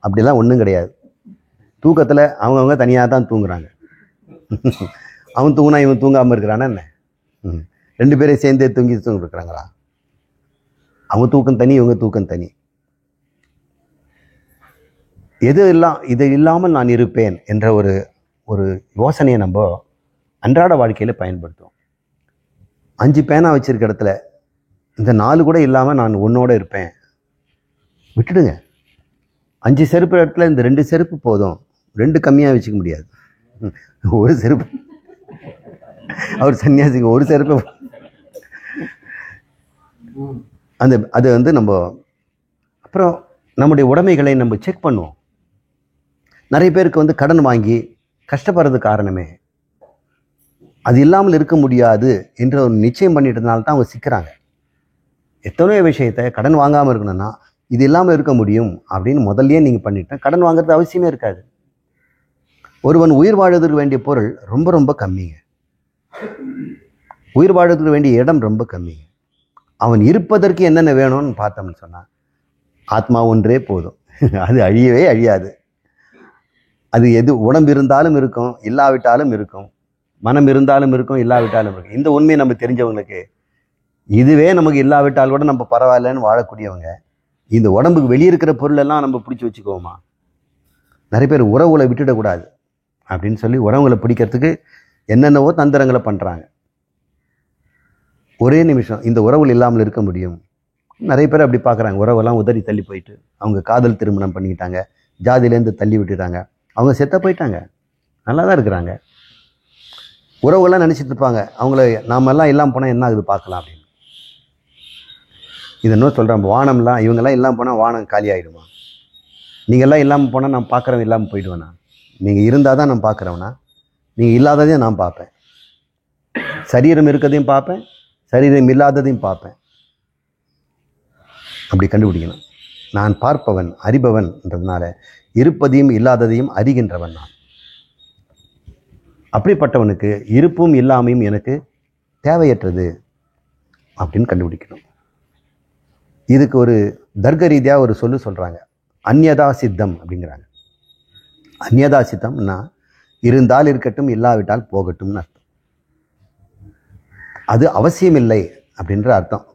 அப்படிலாம் ஒன்றும் கிடையாது. தூக்கத்தில் அவங்கவுங்க தனியாக தான் தூங்குறாங்க. அவன் தூங்கினா இவன் தூங்காமல் இருக்கிறானா என்ன? 2 பேரையும் சேர்ந்தே தூங்கிருக்கிறாங்களா? அவன் தூக்கம் தனி, இவங்க தூக்கம் தனி. இது இல்லாமல் நான் இருப்பேன் என்ற ஒரு யோசனையை நம்ம அன்றாட வாழ்க்கையில் பயன்படுத்துவோம். 5 பேனா வச்சிருக்க இடத்துல இந்த 4 கூட இல்லாமல் நான் உன்னோட இருப்பேன். விட்டுடுங்க. 5 செருப்பு இடத்துல இந்த 2 செருப்பு போதும். 2 கம்மியாக வச்சுக்க முடியாது. ஒரு செருப்பு, அவர் சன்னியாசிங்க, ஒரு செருப்பு. அது நம்ம அப்புறம் நம்முடைய உடைமைகளை நம்ம செக் பண்ணுவோம். நிறைய பேருக்கு கடன் வாங்கி கஷ்டப்படுறது காரணமே அது இல்லாமல் இருக்க முடியாது என்ற ஒரு நிச்சயம் பண்ணிட்டதுனால தான் அவங்க சிக்கிறாங்க. எத்தனையோ விஷயத்தை கடன் வாங்காமல் இருக்கணும்னா இது இல்லாமல் இருக்க முடியும் அப்படின்னு முதல்லயே நீங்கள் பண்ணிட்டேன், கடன் வாங்குறது அவசியமே இருக்காது. ஒருவன் உயிர் வாழ்வதற்கு வேண்டிய பொருள் ரொம்ப ரொம்ப கம்மிங்க. உயிர் வாழ்வதற்கு வேண்டிய இடம் ரொம்ப கம்மிங்க. அவன் இருப்பதற்கு என்னென்ன வேணும்னு பார்த்தோம்னு சொன்னான், ஆத்மா ஒன்றே போதும். அது அழியவே அழியாது. அது உடம்பு இருந்தாலும் இருக்கும், இல்லாவிட்டாலும் இருக்கும். மனம் இருந்தாலும் இருக்கும், இல்லாவிட்டாலும் இருக்கும். இந்த உண்மையை நம்ம தெரிஞ்சவங்களுக்கு இதுவே நமக்கு இல்லாவிட்டால் கூட நம்ம பரவாயில்லன்னு வாழக்கூடியவங்க, இந்த உடம்புக்கு வெளியே இருக்கிற பொருளெல்லாம் நம்ம பிடிச்சி வச்சுக்குவோமா? நிறைய பேர் உறவுகளை விட்டுடக்கூடாது அப்படின்னு சொல்லி உறவுகளை பிடிக்கிறதுக்கு என்னென்னவோ தந்திரங்களை பண்ணுறாங்க. ஒரே நிமிஷம் இந்த உறவுகள் இல்லாமல் இருக்க முடியும். நிறைய பேர் அப்படி பார்க்குறாங்க. உறவெல்லாம் உதறி தள்ளி போயிட்டு அவங்க காதல் திருமணம் பண்ணிக்கிட்டாங்க, ஜாதியிலேருந்து தள்ளி விட்டுட்டாங்க, அவங்க செத்த போயிட்டாங்க, நல்லா தான் இருக்கிறாங்க. உறவுகள்லாம் நினச்சிட்டு இருப்பாங்க அவங்கள நாமெல்லாம் இல்லாமல் போனால் என்ன ஆகுது பார்க்கலாம் அப்படின்னு. இது இன்னும் சொல்கிறேன், வானம்லாம் இவங்கெல்லாம் இல்லாமல் போனால் வானம் காலி ஆகிடுமா? நீங்கள்லாம் இல்லாமல் போனால் நான் பார்க்குறவன் இல்லாமல் போயிடுவேண்ணா? நீங்கள் இருந்தால் தான் நான் பார்க்குறவனா? நீங்கள் இல்லாததையும் நான் பார்ப்பேன். சரீரம் இருக்கிறதையும் பார்ப்பேன், சரீரம் இல்லாததையும் பார்ப்பேன். அப்படி கண்டுபிடிக்கணும். நான் பார்ப்பவன் அறிபவன்ன்றதுனால இருப்பதையும் இல்லாததையும் அறிகின்றவன் நான். அப்படிப்பட்டவனுக்கு இருப்பும் இல்லாமையும் எனக்கு தேவையற்றது அப்படின்னு கண்டுபிடிக்கணும். இதுக்கு ஒரு தர்க்க ரீதியாக ஒரு சொல்கிறாங்க, அந்யதா சித்தம் அப்படிங்கிறாங்க. அந்யதா சித்தம்னா இருந்தால் இருக்கட்டும், இல்லாவிட்டால் போகட்டும்னு அர்த்தம். அது அவசியமில்லை அப்படின்ற அர்த்தம்.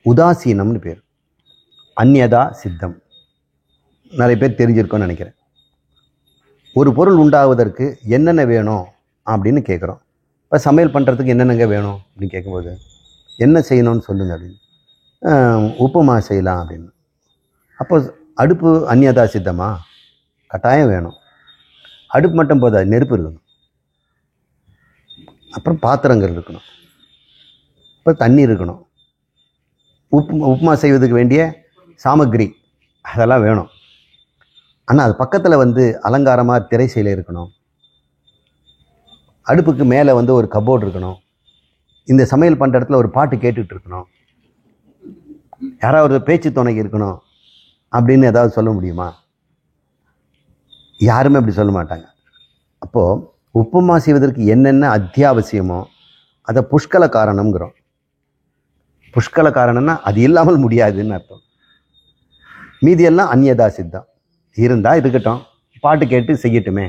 உதாசீனம்னு பேர். அந்யதா சித்தம் நிறைய பேர் தெரிஞ்சிருக்கோன்னு நினைக்கிறேன். ஒரு பொருள் உண்டாவதற்கு என்னென்ன வேணும் அப்படின்னு கேட்குறோம். இப்போ சமையல் பண்ணுறதுக்கு என்னென்னங்க வேணும் அப்படின்னு கேட்கும்போது என்ன செய்யணும்னு சொல்லுங்கள் அப்படின்னு. உப்புமா செய்யலாம் அப்படின்னு. அப்போ அடுப்பு அந்யதா சித்தமா? கட்டாயம் வேணும். அடுப்பு மட்டும் போதாது, நெருப்பு இருக்கணும், அப்புறம் பாத்திரங்கள் இருக்கணும், இப்போ தண்ணி இருக்கணும், உப்புமா செய்வதுக்கு வேண்டிய சாமகிரி அதெல்லாம் வேணும். ஆனால் அது பக்கத்தில் அலங்காரமாக திரை சீலை இருக்கணும். அடுப்புக்கு மேலே ஒரு கபோர்டு இருக்கணும். இந்த சமையல் பண்ணுற இடத்துல ஒரு பாட்டு கேட்டுட்டு இருக்கணும். யாராவது பேச்சு துணைக்கு இருக்கணும் அப்படின்னு ஏதாவது சொல்ல முடியுமா? யாருமே அப்படி சொல்ல மாட்டாங்க. அப்போது உப்புமா செய்வதற்கு என்னென்ன அத்தியாவசியமோ அதை புஷ்கல காரணம்ங்கிறோம். புஷ்கல காரணம்னா அது இல்லாமல் முடியாதுன்னு அர்த்தம். மீதியெல்லாம் அந்யதா சித்தம். இருந்தால் இருக்கட்டும், பாட்டு கேட்டு செய்யட்டுமே,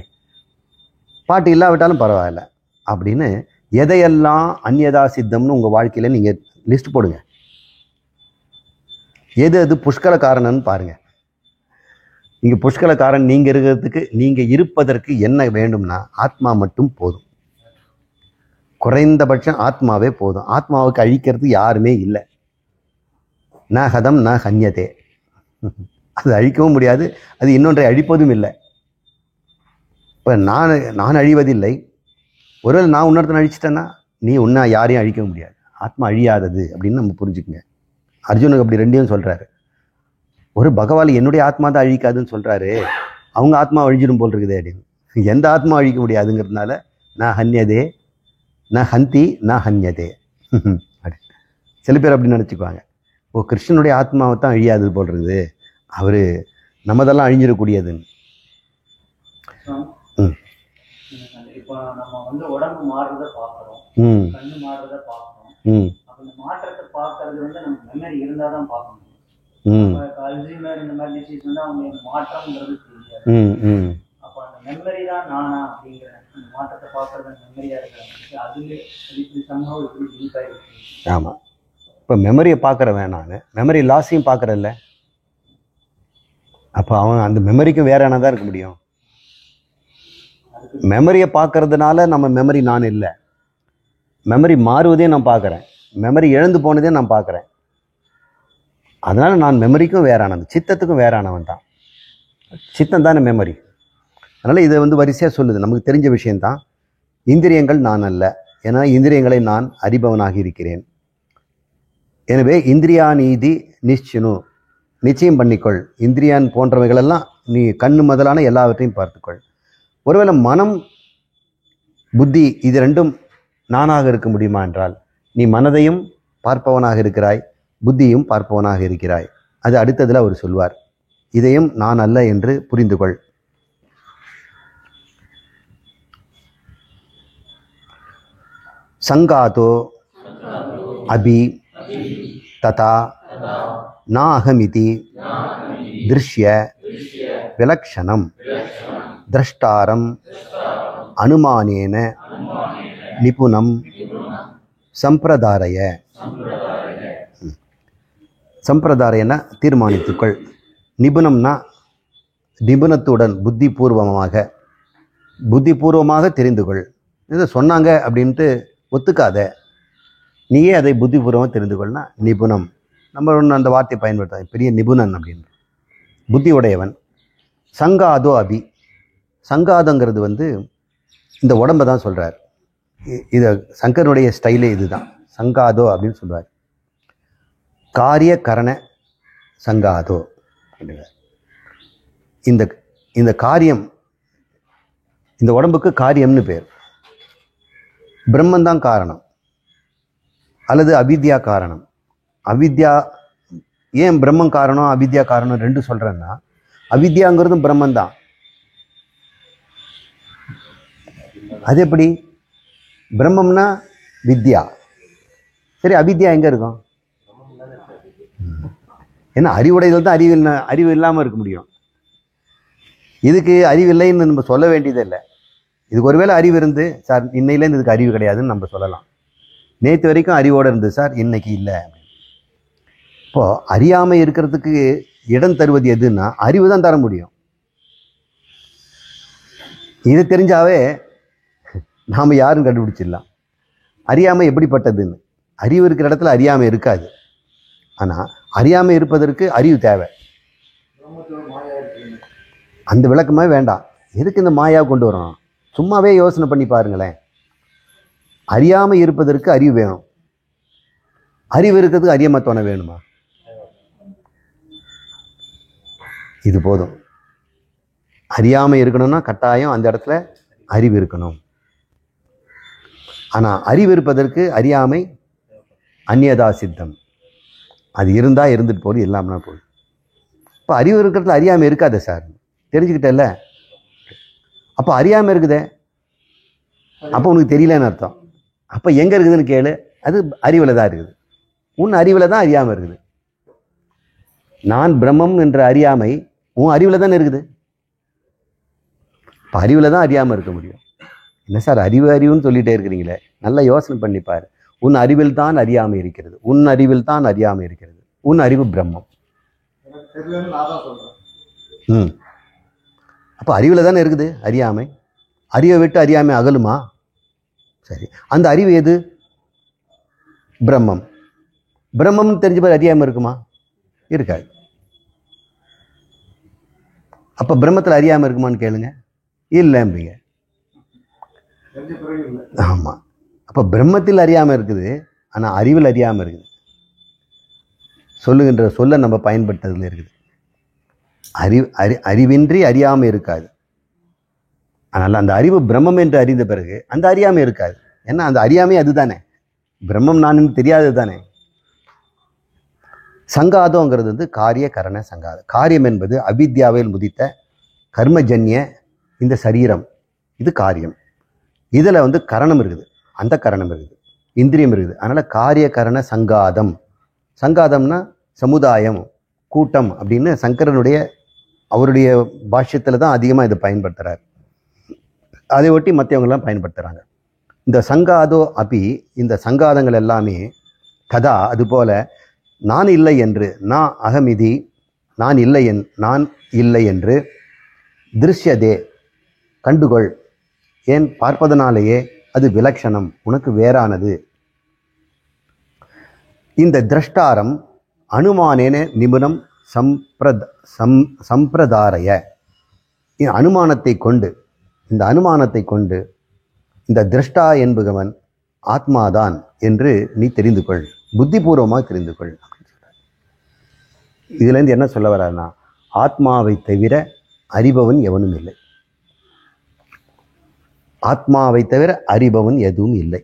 பாட்டு இல்லாவிட்டாலும் பரவாயில்ல அப்படின்னு எதையெல்லாம் அந்யதா சித்தம்னு உங்கள் வாழ்க்கையில் நீங்கள் லிஸ்ட் போடுங்க. எது அது புஷ்கல காரணம்னு பாருங்கள். இங்கே புஷ்கல காரணம் நீங்கள் இருக்கிறதுக்கு, நீங்கள் இருப்பதற்கு என்ன வேண்டும்னா ஆத்மா மட்டும் போதும். குறைந்தபட்சம் ஆத்மாவே போதும். ஆத்மாவுக்கு அழிக்கிறது யாருமே இல்லை. ந ஹதம் ந ஹன்யதே. அது அழிக்கவும் முடியாது, அது இன்னொன்றை அழிப்பதும் இல்லை. இப்போ நான் அழிவதில்லை. ஒருவேளை நான் இன்னொருத்தனை அழிச்சிட்டேன்னா நீ உன்னை யாரையும் அழிக்க முடியாது. ஆத்மா அழியாதது அப்படின்னு நம்ம புரிஞ்சுக்குங்க. அர்ஜுனுக்கு அப்படி ரெண்டையும் சொல்கிறாரு. ஒரு பகவான் என்னுடைய ஆத்மா தான் அழிக்காதுன்னு சொல்கிறாரு, அவங்க ஆத்மா அழிஞ்சிடும் போல் இருக்குதே அப்படின்னு. எந்த ஆத்மா அழிக்க முடியாதுங்கிறதுனால நான் ஹன்யதே நான் ஹந்தி நான் ஹன்யதே அப்படி சில பேர் அப்படி நினச்சிக்குவாங்க. ஓ, கிருஷ்ணனுடைய ஆத்மாவை தான் அழியாது போல் இருக்குது, அவர் நம்மதெல்லாம் அழிஞ்சிடக்கூடியதுன்னு. இப்போ நம்ம உடம்பு மாறுறத பார்க்குறோம், கண்ணு மாறுறத பார்க்குறோம். அப்போ இந்த மாற்றத்தை பார்க்கறது நம்ம மெமரி இருந்தால் தான் பார்க்க முடியும். அல்சைமர் இந்த மாதிரி டிசீஸ் அவங்க மாற்றம்ங்கிறது தெரியாது. அப்போ அந்த மெமரி தான் நானா அப்படிங்கிற அந்த மாற்றத்தை பார்க்கறது மெமரியாக இருக்கிறாங்க. அதுலேயே இப்படி சம்பவம் இப்படி லிங்க் ஆகிருக்கு. ஆமாம். இப்போ மெமரியை பார்க்குறவன் நான் மெமரி லாஸையும் பார்க்குறதில்ல. அப்போ அவன் அந்த மெமரிக்கும் வேற என்ன தான் இருக்க முடியும்? மெமரியை பார்க்கறதுனால நம்ம மெமரி நான் இல்லை. மெமரி மாறுவதையும் நான் பார்க்குறேன், மெமரி இழந்து போனதையும் நான் பார்க்குறேன். அதனால் நான் மெமரிக்கும் வேறானவன், சித்தத்துக்கும் வேறானவன் தான். சித்தம் தானே மெமரி. அதனால் இதை வரிசையாக சொல்லுது, நமக்கு தெரிஞ்ச விஷயந்தான். இந்திரியங்கள் நான் அல்ல, ஏன்னா இந்திரியங்களை நான் அறிபவனாக இருக்கிறேன். எனவே இந்திரியா நீதி நிச்சினு, நிச்சயம் பண்ணிக்கொள். இந்திரியான் போன்றவைகளெல்லாம் நீ கண்ணு முதலான எல்லாவற்றையும் பார்த்துக்கொள். ஒருவேளை மனம் புத்தி இது ரெண்டும் நானாக இருக்க முடியுமா என்றால், நீ மனதையும் பார்ப்பவனாக இருக்கிறாய், புத்தியும் பார்ப்பவனாக இருக்கிறாய். அது அடுத்ததில் அவர் சொல்வார். இதையும் நான் அல்ல என்று புரிந்து கொள். சங்காதோ அபி ததா நா அகமிதி திருஷ்ய விலக்ஷணம் திரஷ்டாரம் அனுமானேன நிபுணம் சம்பிரதாரய. சம்பிரதாயம்னா தீர்மானித்துக்கள், நிபுணம்னா நிபுணத்துடன் புத்திபூர்வமாக தெரிந்து கொள். இதை சொன்னாங்க அப்படின்ட்டு ஒத்துக்காத, நீயே அதை புத்திபூர்வமாக தெரிந்து கொள்ளனா நிபுணம். நம்ம ஒன்று அந்த வார்த்தையை பயன்படுத்த பெரிய நிபுணன் அப்படின்னு, புத்தி உடையவன். சங்காதோ அபி, சங்காதங்கிறது வந்து இந்த உடம்பை தான் சொல்கிறார். இதை சங்கருடைய ஸ்டைலே இதுதான், சங்காதோ அப்படின்னு சொல்லுவார். காரிய கரண சங்காதோ அப்படிங்கிறார். இந்த காரியம், இந்த உடம்புக்கு காரியம்னு பேர். பிரம்மந்தான் காரணம் அல்லது அவித்யா காரணம். அவித்யா ஏன் பிரம்மம் காரணம் அவித்யா காரணம் ரெண்டு சொல்கிறேன்னா, அவித்யாங்கிறதும் பிரம்மந்தான். அது எப்படி? பிரம்மம்னா வித்யா, சரி அவித்யா எங்கே இருக்கும்? ஏன்னா அறிவுடையதில் தான் அறிவு இல்லாமல் இருக்க முடியும். இதுக்கு அறிவில்லைன்னு நம்ம சொல்ல வேண்டியதே இல்லை. இதுக்கு ஒருவேளை அறிவு இருந்து, சார் இன்னையிலேருந்து இதுக்கு அறிவு கிடையாதுன்னு நம்ம சொல்லலாம். நேற்று வரைக்கும் அறிவோடு இருந்தது சார், இன்னைக்கு இல்லை. இப்போது அறியாமை இருக்கிறதுக்கு இடம் தருவது எதுன்னா அறிவு தான் தர முடியும். இது தெரிஞ்சாவே நாம் யாரும் கண்டுபிடிச்சிடலாம் அறியாமை எப்படிப்பட்டதுன்னு. அறிவு இருக்கிற இடத்துல அறியாமை இருக்காது. ஆனால் அறியாமை இருப்பதற்கு அறிவு தேவை. அந்த விளக்கமே வேண்டாம். எதுக்கு இந்த மாயாவை கொண்டு வரோம்? சும்மாவே யோசனை பண்ணி பாருங்களேன். அறியாமை இருப்பதற்கு அறிவு வேணும், அறிவு இருக்கிறதுக்கு அறியாமத்தோனை வேணுமா? இது போதும். அறியாமை இருக்கணும்னா கட்டாயம் அந்த இடத்துல அறிவு இருக்கணும். ஆனால் அறிவு இருப்பதற்கு அறியாமை அந்நியதா சித்தம். அது இருந்தால் இருந்துட்டு போகுது, இல்லாமனா போகுது. இப்போ அறிவு இருக்கிறதுல அறியாமை இருக்காது சார், தெரிஞ்சுக்கிட்டல. அப்போ அறியாமை இருக்குதே, அப்போ உனக்கு தெரியலன்னு அர்த்தம். அப்போ எங்கே இருக்குதுன்னு கேளு, அது அறிவில் தான் இருக்குது. உன் அறிவில் தான் அறியாமல் இருக்குது. நான் பிரம்மம் என்ற அறியாமை உன் அறிவில் தானே இருக்குது. இப்போ அறிவில் தான் அறியாமல் இருக்க முடியும். என்ன சார் அறிவுன்னு சொல்லிகிட்டே இருக்கிறீங்களே, நல்லா யோசனை பண்ணிப்பார். உன் அறிவில் தான் அறியாமை இருக்கிறது, உன் அறிவில் தான் அறியாமை இருக்கிறது. உன் அறிவு பிரம்மம். அப்போ அறிவில் தானே இருக்குது அறியாமை. அறிவை விட்டு அறியாமை அகலுமா? சரி, அந்த அறிவு எது? பிரம்மம். பிரம்மம்னு தெரிஞ்ச பேர் அறியாமல் இருக்குமா? இருக்காது. அப்போ பிரம்மத்தில் அறியாமல் இருக்குமான்னு கேளுங்க, இல்லைம்பீங்க. ஆமாம். அப்போ பிரம்மத்தில் அறியாமல் இருக்குது, ஆனால் அறிவில் அறியாமல் இருக்குது. சொல்லுகின்ற சொல்ல நம்ம பயன்படுத்துறதுல இருக்குது. அறிவின்றி அறியாமல் இருக்காது. அதனால் அந்த அறிவு பிரம்மம் என்று அறிந்த பிறகு அந்த அறியாமை இருக்காது. ஏன்னா அந்த அறியாமை அதுதானே, பிரம்மம் நான் தெரியாதது தானே. சங்காதோங்கிறது வந்து காரிய கரண சங்காதம். காரியம் என்பது அவித்யாவில் முதித்த கர்மஜன்ய இந்த சரீரம், இது காரியம். இதில் வந்து கரணம் இருக்குது, அந்த கரணம் இருக்குது, இந்திரியம் இருக்குது. அதனால் காரிய கரண சங்காதம். சங்காதம்னா சமுதாயம், கூட்டம் அப்படின்னு சங்கரனுடைய அவருடைய பாஷ்யத்தில் தான் அதிகமாக இதை பயன்படுத்துகிறார். அதை ஒட்டி மற்றவங்களாம் பயன்படுத்துகிறாங்க. இந்த சங்காதோ அப்படி இந்த சங்காதங்கள் எல்லாமே கதா, அதுபோல் நான் இல்லை என்று, நான் அகமிதி, நான் இல்லை என்று திருஷ்யதே கண்டுகொள். ஏன் பார்ப்பதனாலேயே அது விலக்ஷணம், உனக்கு வேறானது. இந்த திரஷ்டாரம் அனுமானேன நிபுணம் சம்பிரதாரய. அனுமானத்தை கொண்டு, இந்த அனுமானத்தை கொண்டு இந்த திரஷ்டா என்பவன் ஆத்மாதான் என்று நீ தெரிந்து கொள், புத்திபூர்வமாக தெரிந்து கொள். இதுலேருந்து என்ன சொல்ல வர்றாருன்னா, ஆத்மாவை தவிர அறிபவன் எவனும் இல்லை. ஆத்மாவை தவிர அறிபவன் எதுவும் இல்லை.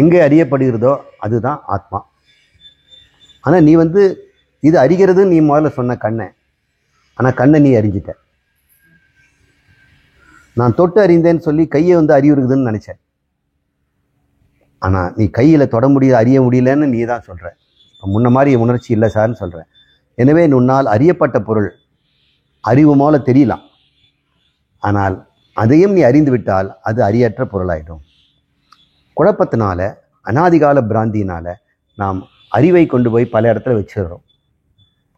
எங்கே அறியப்படுகிறதோ அதுதான் ஆத்மா. ஆனால் நீ வந்து இது அறிகிறது நீ முதல்ல சொன்ன கண்ணை, ஆனால் கண்ணை நீ அறிஞ்சிட்ட. நான் தொட்டு அறிந்தேன்னு சொல்லி கையை வந்து அறிவுறுக்குதுன்னு நினச்சேன். ஆனால் நீ கையில் தொட முடியல, அறிய முடியலன்னு நீ தான் சொல்கிற. இப்போ முன்ன மாதிரி உணர்ச்சி இல்லை சார்னு சொல்கிற. எனவே உன்னால் அறியப்பட்ட பொருள் அறிவு மூல தெரியலாம், ஆனால் அதையும் நீ அறிந்து விட்டால் அது அறியற்ற பொருளாயிடும். குழப்பத்தினால, அனாதிகால பிராந்தியினால் நாம் அறிவை கொண்டு போய் பல இடத்துல வச்சிடுறோம்.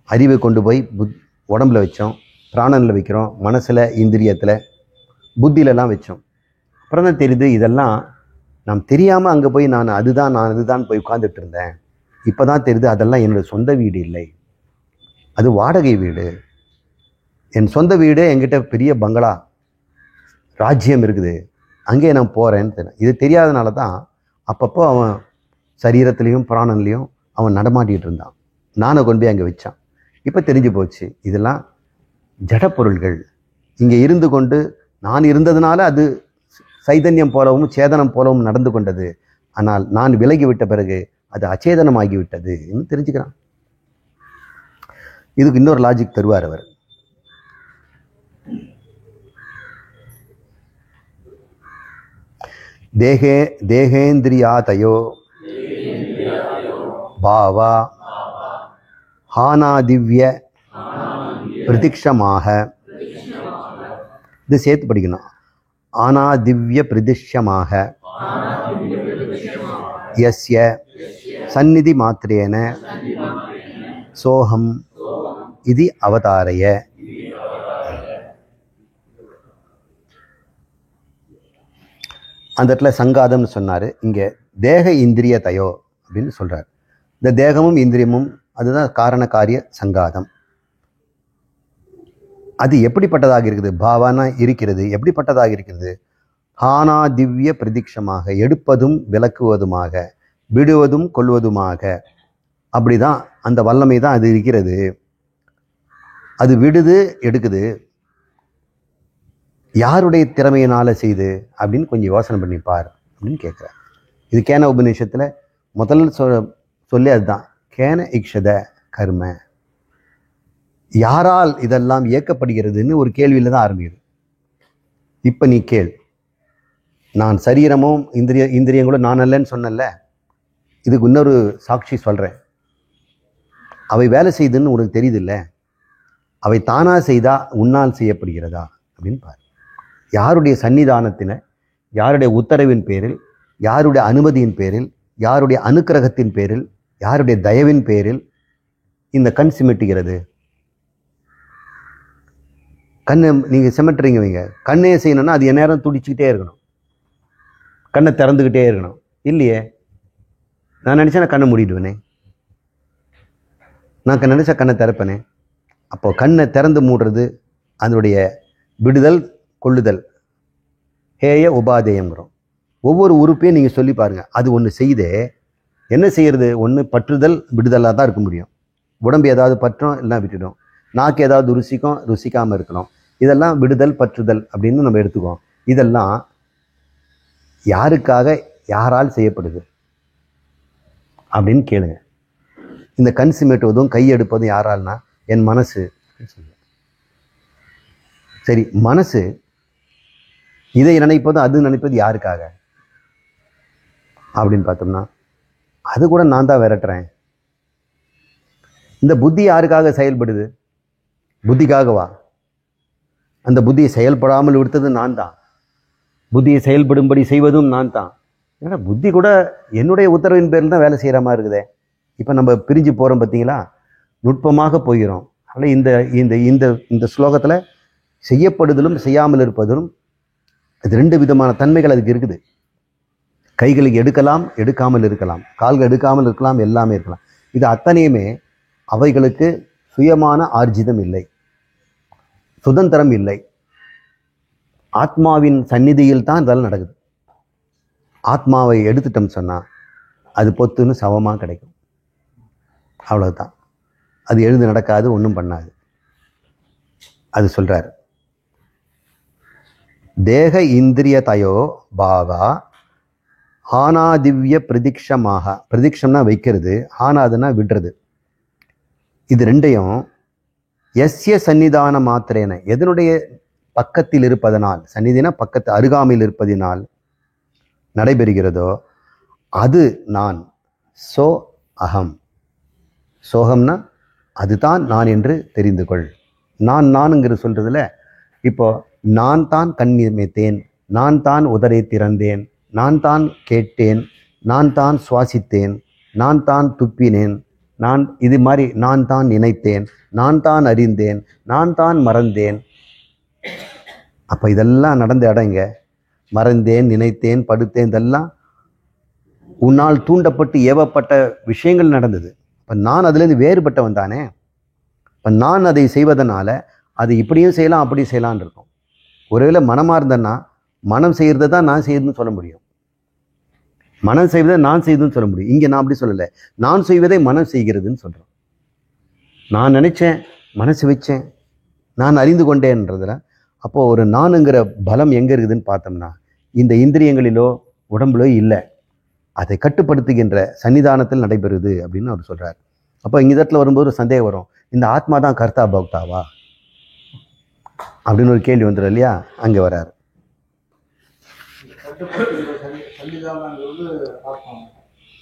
அறிவை கொண்டு போய் உடம்புல வச்சோம், பிராணனில் வைக்கிறோம், மனசில், இந்திரியத்தில், புத்தியிலலாம் வச்சோம். அப்புறம் தான் தெரியுது இதெல்லாம் நாம் தெரியாமல் அங்கே போய் நான் அதுதான் போய் உட்கார்ந்துட்டு இருந்தேன். இப்போ தான் தெரியுது அதெல்லாம் என்னோட சொந்த வீடு இல்லை, அது வாடகை வீடு. என் சொந்த வீடு என்கிட்ட பெரிய பங்களா ராஜ்யம் இருக்குது, அங்கே நான் போகிறேன்னு தெரியும். இது தெரியாதனால தான் அப்பப்போ அவன் சரீரத்துலேயும் பிராணன்லேயும் அவன் நடமாட்டிகிட்டு இருந்தான். நானை கொண்டு போய் அங்கே வச்சான். இப்போ தெரிஞ்சு போச்சு இதெல்லாம் ஜடப்பொருள்கள். இங்கே இருந்து கொண்டு நான் இருந்ததுனால அது சைதன்யம் போலவும் சேதனம் போலவும் நடந்து கொண்டது. ஆனால் நான் விலகி விட்ட பிறகு அது அச்சேதனமாகிவிட்டது என்று தெரிஞ்சுக்கிறான். இதுக்கு இன்னொரு லாஜிக் தருவார் அவர். தேகேந்திரியாதயோ பாவா ஹானாதிவ்ய பிரதிக்ஷமாக, இது சேர்த்து படிக்கணும். ஆனாதிவ்ய பிரதிக்ஷமாக யஸ்ய சந்நிதி மாத்திரேன சோகம் இது அவதாரய. அந்த இடத்துல சங்காதம்னு சொன்னார். இங்கே தேக இந்திரிய தயோ அப்படின்னு சொல்கிறார். இந்த தேகமும் இந்திரியமும் அதுதான் காரண காரிய சங்காதம். அது எப்படிப்பட்டதாக இருக்குது? பாவனா இருக்கிறது. எப்படிப்பட்டதாக இருக்கிறது? ஹானா திவ்ய பிரதிக்ஷமாக, எடுப்பதும் விலக்குவதுமாக, விடுவதும் கொள்வதுமாக. அப்படிதான் அந்த வல்லமை தான் அது இருக்கிறது. அது விடுது, எடுக்குது. யாருடைய திறமையினால செய்து அப்படின்னு கொஞ்சம் யோசனை பண்ணிப்பார் அப்படின்னு கேட்குறார். இது கேன உபநிஷத்தில் முதல் சொல்லி அதுதான், கேன இக்ஷத கர்ம. யாரால் இதெல்லாம் இயக்கப்படுகிறதுன்னு ஒரு கேள்வியில் தான் ஆரம்பிக்குது. இப்போ நீ கேள், நான் சரீரமும் இந்திரியங்களும் நான் அல்லன்னு சொன்னல, இதுக்கு இன்னொரு சாட்சி சொல்கிறேன். அவை வேலை செய்யுதுன்னு உனக்கு தெரியுது இல்லை? அவை தானாக செய்தா உன்னால் செய்யப்படுகிறதா அப்படின்னு பாரு. யாருடைய சன்னிதானத்தின, யாருடைய உத்தரவின் பேரில், யாருடைய அனுமதியின் பேரில், யாருடைய அனுக்கிரகத்தின் பேரில், யாருடைய தயவின் பேரில் இந்த கண் சிமிட்டுகிறது? கண்ணை நீங்கள் சிமிட்டுறீங்க வைங்க, கண்ணே செய்யணும்னா அது என் நேரம் துடிச்சுக்கிட்டே இருக்கணும், கண்ணை திறந்துக்கிட்டே இருக்கணும். இல்லையே, நான் நினச்சா நான் கண்ணை மூடிடுவேனே, நான் நினச்சா கண்ணை திறப்பேனே. அப்போ கண்ணை திறந்து மூடுறது அதனுடைய விடுதல் கொள்ளுதல், ஹேய உபாதேயங்கிறோம். ஒவ்வொரு உறுப்பையும் நீங்கள் சொல்லி பாருங்கள், அது ஒன்று செய்தே. என்ன செய்கிறது? ஒன்று பற்றுதல் விடுதலாக தான் இருக்க முடியும். உடம்பு ஏதாவது பற்றும் எல்லாம் விட்டுடும், நாக்கு ஏதாவது ருசிக்கும் ருசிக்காமல் இருக்கணும். இதெல்லாம் விடுதல் பற்றுதல் அப்படின்னு நம்ம எடுத்துக்குவோம். இதெல்லாம் யாருக்காக, யாரால் செய்யப்படுது அப்படின்னு கேளுங்க. இந்த கண் சிமிட்டுவதும் கையெடுப்பதும் யாரால்னா என் மனசு. சரி, மனசு இதை நினைப்பதும் அது நினைப்பது யாருக்காக அப்படின்னு பார்த்தோம்னா அது கூட நான் தான் விரட்டுறேன். இந்த புத்தி யாருக்காக செயல்படுது? புத்திக்காகவா? அந்த புத்தியை செயல்படாமல் விடுத்தது நான் தான், புத்தியை செயல்படும்படி செய்வதும் நான் தான். ஏன்னா புத்தி கூட என்னுடைய உத்தரவின் பேரில் தான் வேலை செய்கிற மாதிரி இருக்குதே. இப்போ நம்ம பிரிஞ்சு போகிறோம் பார்த்தீங்களா, நுட்பமாக போகிறோம். அதனால் இந்த இந்த இந்த இந்த ஸ்லோகத்தில் செய்யப்படுதலும் செய்யாமல் இருப்பதிலும் அது ரெண்டு விதமான தன்மைகள் அதுக்கு இருக்குது. கைகளுக்கு எடுக்கலாம், எடுக்காமல் இருக்கலாம், கால்கள் எடுக்காமல் இருக்கலாம், எல்லாமே இருக்கலாம். இது அத்தனையுமே அவைகளுக்கு சுயமான ஆர்ஜிதம் இல்லை, சுதந்திரம் இல்லை. ஆத்மாவின் சந்நிதியில் தான் இதெல்லாம் நடக்குது. ஆத்மாவை எடுத்துட்டோம் சொன்னால் அது பொத்துன்னு சவமாக கிடைக்கும். அவ்வளவுதான். அது எழுந்து நடக்காது, ஒன்றும் பண்ணாது. அது சொல்றார், தேக இந்திரிய தயோ பாவா ஹானாதிவ்ய பிரதிக்ஷமாக. பிரதிக்ஷம்னா வைக்கிறது, ஹானாதுன்னா விடுறது. இது ரெண்டையும் எஸ்ய சன்னிதான மாத்திரேன, எதனுடைய பக்கத்தில் இருப்பதனால், சந்நிதினா பக்கத்து அருகாமையில் இருப்பதினால் நடைபெறுகிறதோ அது நான். சோ அகம். சோகம்னா அதுதான் நான் என்று தெரிந்து கொள். நான்ங்கிற சொல்றதுல இப்போ நான் தான் கண் இமைத்தேன், நான் தான் உதரை திறந்தேன், நான் தான் கேட்டேன், நான் தான் சுவாசித்தேன், நான் தான் துப்பினேன், நான் இது மாதிரி நான் தான் நினைத்தேன், நான் தான் அறிந்தேன், நான் தான் மறந்தேன். அப்போ இதெல்லாம் நடந்த இடங்க. மறந்தேன், நினைத்தேன், படுத்தேன், இதெல்லாம் உன்னால் தூண்டப்பட்டு ஏவப்பட்ட விஷயங்கள் நடந்தது. இப்போ நான் அதுலேருந்து வேறுபட்டவன் தானே. இப்போ நான் அதை செய்வதனால அது இப்படியும் செய்யலாம் அப்படியும் செய்யலான் இருக்கும். ஒருவேளை மனமாக இருந்தேன்னா மனம் செய்கிறத தான் நான் செய்யுதுன்னு சொல்ல முடியும், மனம் செய்வதை நான் செய்யுதுன்னு சொல்ல முடியும். இங்கே நான் அப்படி சொல்லலை, நான் செய்வதை மனம் செய்கிறதுன்னு சொல்கிறேன். நான் நினச்சேன், மனசு வச்சேன், நான் அறிந்து கொண்டேன்றதில். அப்போது ஒரு நானுங்கிற பலம் எங்கே இருக்குதுன்னு பார்த்தோம்னா இந்த இந்திரியங்களிலோ உடம்புலோ இல்லை, அதை கட்டுப்படுத்துகின்ற சன்னிதானத்தில் நடைபெறுது அப்படின்னு அவர் சொல்கிறார். அப்போ இந்த இடத்துல வரும்போது ஒரு சந்தேகம் வரும், இந்த ஆத்மா தான் கர்த்தா பக்தாவா அப்படின்னு ஒரு கேள்வி வந்துடும் இல்லையா. அங்கே வராரு.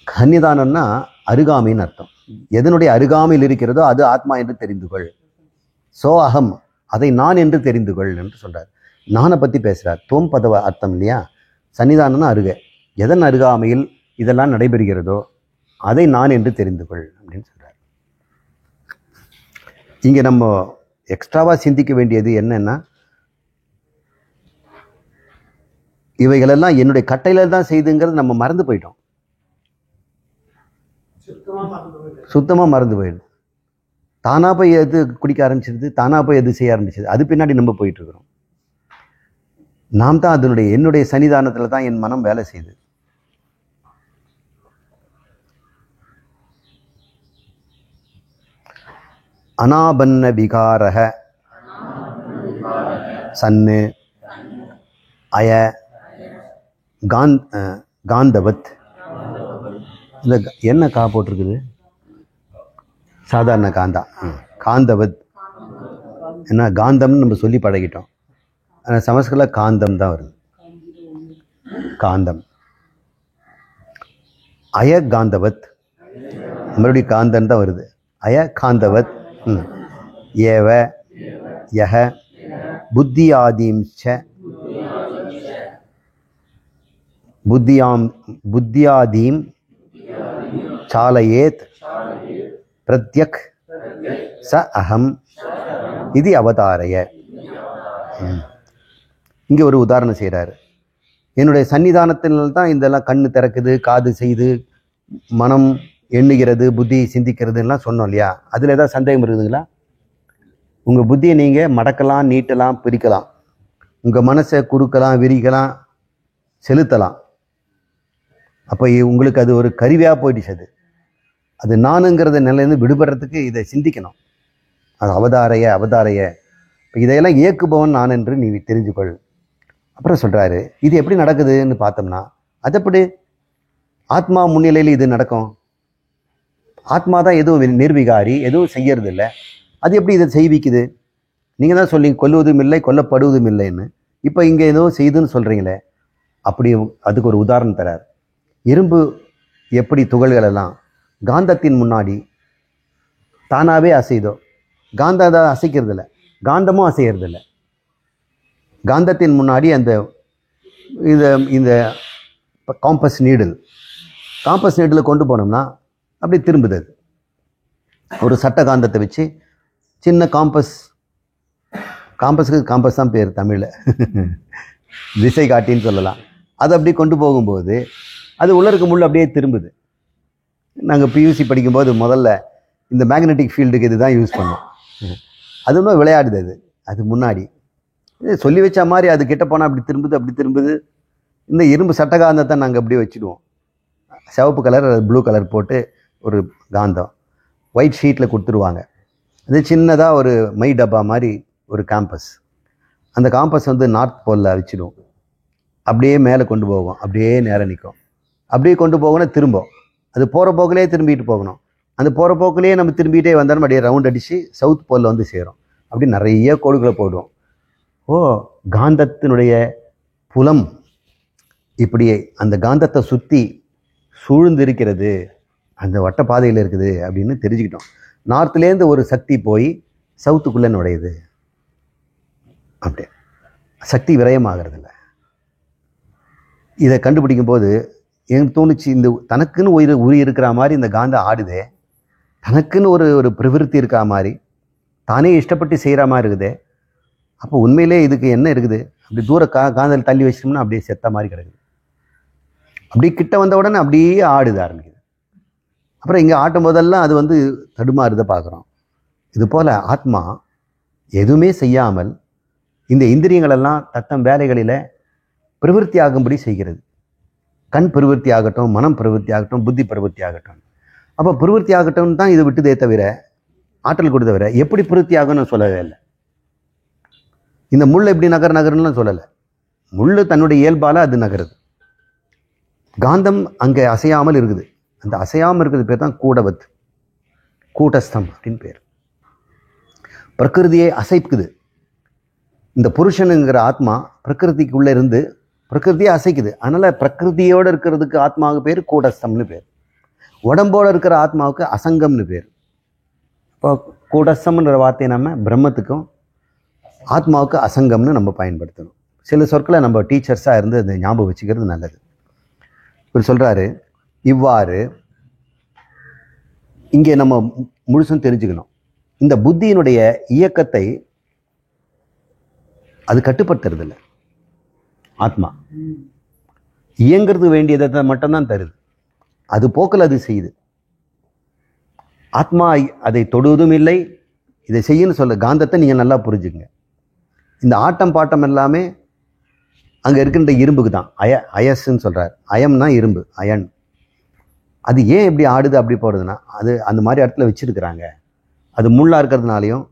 சன்னிதானம்னா அருகாமைன்னு அர்த்தம். எதனுடைய அருகாமையில் இருக்கிறதோ அது ஆத்மா என்று தெரிந்து கொள். சோ அகம், அதை நான் என்று தெரிந்து கொள் என்று சொல்றார். நானை பற்றி பேசுகிறார். தோம் பதவ அர்த்தம் இல்லையா. சன்னிதானம்னா அருகே, எதன் அருகாமையில் இதெல்லாம் நடைபெறுகிறதோ அதை நான் என்று தெரிந்து கொள் அப்படின்னு சொல்கிறார். இங்கே நம்ம எக்ஸ்ட்ராவாக சிந்திக்க வேண்டியது என்னன்னா, இவைகளெல்லாம் என்னுடைய கட்டையில தான் செய்துங்கிறது நம்ம மறந்து போயிட்டோம். சுத்தமாக மறந்து போயிடும். தானாக போய் எது குடிக்க ஆரம்பிச்சிருது, தானாக போய் எது செய்ய ஆரம்பிச்சது, அது பின்னாடி நம்ம போயிட்டு இருக்கிறோம். நாம் தான் அதனுடைய என்னுடைய சன்னிதானத்தில் தான் என் மனம் வேலை செய்யுது. அனாபன்ன விகாரக சன்னு அய காந்தவத். இந்த என்ன கா போட்டிருக்குது, சாதாரண காந்தா, காந்தவத். ஏன்னா காந்தம்னு நம்ம சொல்லி பழகிட்டோம், ஆனால் சமஸ்கிருத காந்தம் தான் வருது. காந்தம் அய காந்தவத், மறுபடியும் காந்தம் தான் வருது. அய காந்தவத் ஏவ யஹ புத்தியாதீம் புத்தியாதீம் சாலயேத் பிரத்யக் ச அகம் இது அவதாரய. இங்கே ஒரு உதாரணம் செய்கிறாரு. என்னுடைய சன்னிதானத்தினால்தான் இதெல்லாம் கண்ணு திறக்குது, காது செய்து, மனம் எண்ணுகிறது, புத்தி சிந்திக்கிறதுலாம் சொன்னோம் இல்லையா. அதில் ஏதாவது சந்தேகம் இருக்குதுங்களா? உங்கள் புத்தியை நீங்கள் மடக்கலாம், நீட்டலாம், பிரிக்கலாம், உங்கள் மனசை குறுக்கலாம், விரிக்கலாம், செலுத்தலாம். அப்போ உங்களுக்கு அது ஒரு கருவியாக போயிடுச்சு. அது நானுங்கிறத நிலையிலேருந்து விடுபடுறதுக்கு இதை சிந்திக்கணும். அது அவதாரைய. இப்போ இதையெல்லாம் இயக்குபவன் நான் என்று நீ தெரிஞ்சுக்கொள். அப்புறம் சொல்கிறாரு, இது எப்படி நடக்குதுன்னு பார்த்தோம்னா, அதப்படி ஆத்மா முன்னிலையில் இது நடக்கும். ஆத்மா தான் எதுவும் நிர்விகாரி, எதுவும் செய்யறது இல்லை. அது எப்படி இதை செய்விக்குது? நீங்கள் தான் சொல்லி கொல்லுவதும் இல்லை, கொல்லப்படுவதும் இல்லைன்னு. இப்போ இங்கே ஏதோ செய்துன்னு சொல்கிறீங்களே, அப்படி அதுக்கு ஒரு உதாரணம் தரார். இரும்பு எப்படி துகள்கள் எல்லாம் காந்தத்தின் முன்னாடி தானாகவே அசைதோ, காந்தம் அதை அசைக்கிறது இல்லை, காந்தமும் அசைகிறது இல்லை. காந்தத்தின் முன்னாடி அந்த இந்த காம்பஸ் நீடில் கொண்டு போனோம்னா அப்படி திரும்புது. அது ஒரு சட்ட காந்தத்தை வச்சு சின்ன காம்பஸுக்கு காம்பஸ் தான் பேர் தமிழில், திசை காட்டின்னு சொல்லலாம். அதை அப்படி கொண்டு போகும்போது அது உள்ள இருக்க முள்ள அப்படியே திரும்புது. நாங்கள் பியூசி படிக்கும்போது முதல்ல இந்த மேக்னெட்டிக் ஃபீல்டுக்கு இது தான் யூஸ் பண்ணோம். அது இன்னும் விளையாடுது. அது முன்னாடி சொல்லி வச்ச மாதிரி அது கிட்ட போனால் அப்படி திரும்புது. இந்த இரும்பு சட்டகாந்தத்தை நாங்கள் அப்படியே வச்சுடுவோம். சிவப்பு கலர் ப்ளூ கலர் போட்டு ஒரு காந்தம் ஒயிட் ஷீட்டில் கொடுத்துருவாங்க. அது சின்னதாக ஒரு மை டப்பா மாதிரி ஒரு காம்பஸ். அந்த காம்பஸ் நார்த் போலில் வச்சிடுவோம். அப்படியே மேலே கொண்டு போவோம், அப்படியே நேரம் நிற்கும். அப்படியே கொண்டு போகணும், திரும்பும். அது போகிற போக்கிலே திரும்பிட்டு போகணும். அந்த போகிற போக்கிலேயே நம்ம திரும்பிகிட்டே வந்தாலும் அப்படியே ரவுண்ட் அடித்து சவுத் போலில் சேரும். அப்படி நிறைய கோடுகளை போடுவோம். காந்தத்தினுடைய புலம் இப்படி அந்த காந்தத்தை சுற்றி சூழ்ந்து இருக்கிறது, அந்த வட்ட பாதையில் இருக்குது அப்படின்னு தெரிஞ்சுக்கிட்டோம். நார்த்துலேருந்து ஒரு சக்தி போய் சவுத்துக்குள்ளே நுழையுது. அப்படி சக்தி விரயமாகிறதில்ல. இதை கண்டுபிடிக்கும் போது எனக்கு தோணுச்சு, இந்த தனக்குன்னு உரி இருக்கிற மாதிரி இந்த காந்தம் ஆடுதே, தனக்குன்னு ஒரு பிரவிற்த்தி இருக்கா மாதிரி, தானே இஷ்டப்பட்டு செய்கிற மாதிரி இருக்குதே, அப்போ உண்மையிலே இதுக்கு என்ன இருக்குது? அப்படி தூர காந்தல் தள்ளி வச்சிட்டோம்னா அப்படியே செத்த மாதிரி கிடக்குது. அப்படி கிட்ட வந்த உடனே அப்படியே ஆடுது ஆரம்பிக்குது. அப்புறம் இங்கே ஆட்டும் போதெல்லாம் அது வந்து தடுமாறுதை பார்க்குறோம். இது போல் ஆத்மா எதுவுமே செய்யாமல் இந்த இந்திரியங்களெல்லாம் தத்தம் வேலைகளில் பிரவிற்த்தி ஆகும்படி செய்கிறது. கண் பிரவிற்த்தி ஆகட்டும், மனம் பிரவிற்த்தி ஆகட்டும், புத்தி பிரவிற்த்தி ஆகட்டும். அப்போ பிரவிற்த்தி ஆகட்டும் தான் இது விட்டுதே தவிர, ஆற்றல் கொடுத்த தவிர எப்படி பிரவிற்த்தி ஆகும்னு சொல்லவே இல்லை. இந்த முள் எப்படி நகருன்னு சொல்லலை. முள் தன்னுடைய இயல்பால் அது நகருது. காந்தம் அங்கே அசையாமல் இருக்குது. அந்த அசையாமல் இருக்கிறது பேர் தான் கூடவத், கூட்டஸ்தம் அப்படின்னு பேர். பிரகிருதியை அசைக்குது. இந்த புருஷனுங்கிற ஆத்மா பிரகிருதிக்குள்ளே இருந்து பிரகிருதியை அசைக்குது. அதனால் பிரகிருதியோடு இருக்கிறதுக்கு ஆத்மாவுக்கு பேர் கூடஸ்தம்னு பேர். உடம்போடு இருக்கிற ஆத்மாவுக்கு அசங்கம்னு பேர். இப்போ கூடஸ்தம்ன்ற வார்த்தையை நம்ம பிரம்மத்துக்கும் ஆத்மாவுக்கு அசங்கம்னு நம்ம பயன்படுத்தணும். சில சொற்களை நம்ம டீச்சர்ஸாக இருந்து அதை ஞாபகம் வச்சுக்கிறது நல்லது. இவர் சொல்கிறாரு, இவ்வாறு இங்கே நம்ம முழுசும் தெரிஞ்சுக்கணும். இந்த புத்தியினுடைய இயக்கத்தை அது கட்டுப்படுத்துறது இல்லை. ஆத்மா இயங்கிறது வேண்டியதை மட்டும்தான் தருது. அது போக்கில் அது செய்யுது. ஆத்மா அதை தொடுவதும் இல்லை, இதை செய்யணும்னு சொல்ல. காந்தத்தை நீங்கள் நல்லா புரிஞ்சுக்குங்க. இந்த ஆட்டம் பாட்டம் எல்லாமே அங்கே இருக்கின்ற இரும்புக்கு தான். அயஸ்ன்னு சொல்கிறார். அயம்னா இரும்பு, அயன். அது ஏன் இப்படி ஆடுது அப்படி போடுறதுன்னா, அது அந்த மாதிரி இடத்துல வச்சுருக்குறாங்க. அது முள்ளாக இருக்கிறதுனாலையும்,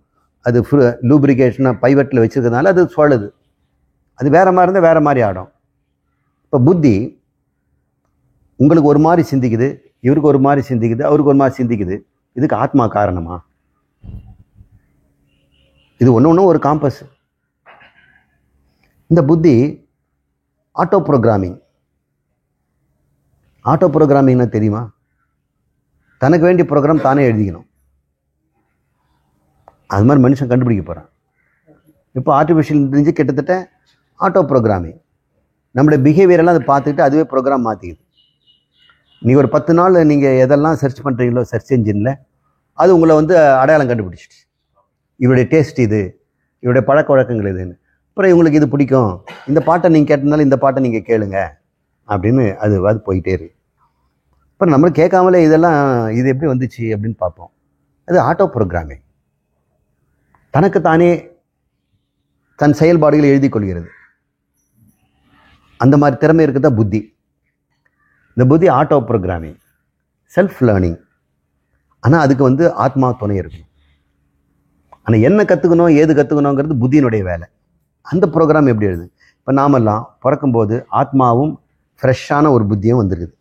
அது லூப்ரிகேஷனாக பைவட்டில் வச்சுருக்கிறதுனால அது சுழலுது. அது வேறு மாதிரி இருந்தால் வேறு மாதிரி ஆடும். இப்போ புத்தி உங்களுக்கு ஒரு மாதிரி சிந்திக்குது, இவருக்கு ஒரு மாதிரி சிந்திக்குது, அவருக்கு ஒரு மாதிரி சிந்திக்குது. இதுக்கு ஆத்மா காரணமா? இது ஒன்று ஒரு காம்பஸ். இந்த புத்தி ஆட்டோ ப்ரோக்ராமிங். ஆட்டோ ப்ரோக்ராமிங்னா தெரியுமா? தனக்கு வேண்டிய ப்ரோக்ராம் தானே எழுதிக்கணும். அது மாதிரி மனுஷன் கண்டுபிடிக்க போகிறான். இப்போ ஆர்டிஃபிஷியல் இன்டெலிஜென்ஸ் கிட்டத்தட்ட ஆட்டோ ப்ரோக்ராமிங். நம்மளுடைய பிஹேவியரெல்லாம் அதை பார்த்துக்கிட்டு அதுவே ப்ரோக்ராம் மாற்றிக்குது. நீங்கள் ஒரு 10 நாள் நீங்கள் எதெல்லாம் சர்ச் பண்ணுறீங்களோ சர்ச் என்ஜினில், அது உங்களை வந்து அடையாளம் கண்டுபிடிச்சிட்டு, இவருடைய டேஸ்ட் இது, இவருடைய பழக்க வழக்கங்கள் இதுன்னு. அப்புறம் இவங்களுக்கு இது பிடிக்கும், இந்த பாட்டை நீங்கள் கேட்டதுனால இந்த பாட்டை நீங்கள் கேளுங்க அப்படின்னு அது போயிட்டே இருக்கு. அப்புறம் நம்ம கேட்காமலே இதெல்லாம் இது எப்படி வந்துச்சு அப்படின்னு பார்ப்போம். அது ஆட்டோ ப்ரோக்ராமிங். தனக்குத்தானே தன் செயல்பாடுகளை எழுதி கொள்கிறது. அந்த மாதிரி திறமை இருக்குதா புத்தி. இந்த புத்தி ஆட்டோ ப்ரோக்ராமிங், செல்ஃப் லேர்னிங். ஆனால் அதுக்கு வந்து ஆத்மா துணை இருக்கணும். ஆனால் என்ன கற்றுக்கணும், ஏது கற்றுக்கணுங்கிறது புத்தியினுடைய வேலை. அந்த ப்ரோக்ராம் எப்படி எழுது? இப்போ நாமெல்லாம் பிறக்கும்போது ஆத்மாவும் ஃப்ரெஷ்ஷான ஒரு புத்தியும் வந்துருக்குது.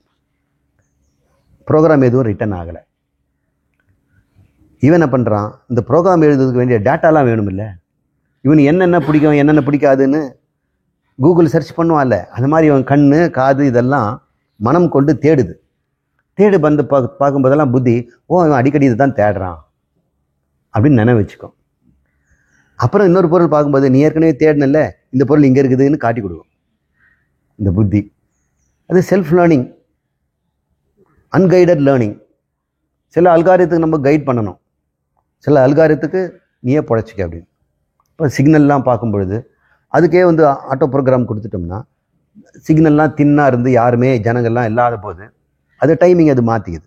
ப்ரோக்ராம் எதுவும் ரிட்டன் ஆகலை. இவன் என்ன பண்ணுறான், இந்த ப்ரோக்ராம் எழுதுறதுக்கு வேண்டிய டேட்டாலாம் வேணும் இல்லை. இவன் என்னென்ன பிடிக்கும் என்னென்ன பிடிக்காதுன்னு கூகுள் சர்ச் பண்ணுவான்ல, அந்த மாதிரி இவன் கண் காது இதெல்லாம் மனம் கொண்டு தேடுது. தேடு வந்து பார்க்கும்போதெல்லாம் புத்தி, இவன் அடிக்கடி இதை தான் தேடுறான் அப்படின்னு நினைவு வச்சுக்கும். அப்புறம் இன்னொரு பொருள் பார்க்கும்போது, நீ ஏற்கனவே தேடினல, இந்த பொருள் இங்கே இருக்குதுன்னு காட்டி கொடுக்கும் இந்த புத்தி. அது செல்ஃப் லேர்னிங், அன்கைடட் லேர்னிங். சில அல்காரியத்துக்கு நம்ம கைட் பண்ணணும், சில அல்காரியத்துக்கு நீயே பொழைச்சிக்க அப்படின்னு. இப்போ சிக்னல்லாம் பார்க்கும்பொழுது அதுக்கே வந்து ஆட்டோ ப்ரோக்ராம் கொடுத்துட்டோம்னா, சிக்னல்லாம் தின்னாக இருந்து யாருமே ஜனங்கள்லாம் இல்லாத போது அது டைமிங் அது மாற்றிக்குது.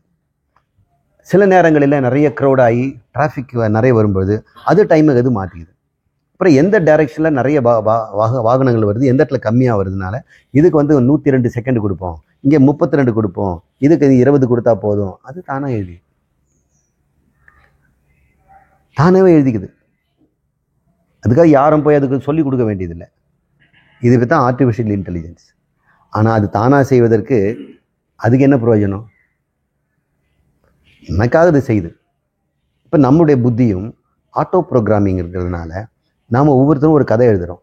சில நேரங்களில் நிறைய க்ரௌட் ஆகி டிராஃபிக் நிறைய வரும்போது அது டைமுக்கு அது மாற்றிக்குது. அப்புறம் எந்த டைரெக்ஷனில் நிறைய வாகனங்கள் வருது, எந்த இடத்துல கம்மியாக வருதுனால இதுக்கு வந்து 102 செகண்ட் கொடுப்போம், இங்கே 32 கொடுப்போம், இதுக்கு 20 கொடுத்தா போதும். அது தானாக தானாகவே எழுதிக்குது. அதுக்காக யாரும் போய் அதுக்கு சொல்லிக் கொடுக்க வேண்டியதில்லை. இதுக்கு தான் ஆர்டிஃபிஷியல் இன்டெலிஜென்ஸ். ஆனால் அது தானாக செய்வதற்கு அதுக்கு என்ன பிரயோஜனம்? எனக்காக அது செய்யுது. இப்போ நம்முடைய புத்தியும் ஆட்டோ ப்ரோக்ராமிங் இருக்கிறதுனால நாம் ஒவ்வொருத்தரும் ஒரு கதை எழுதுகிறோம்.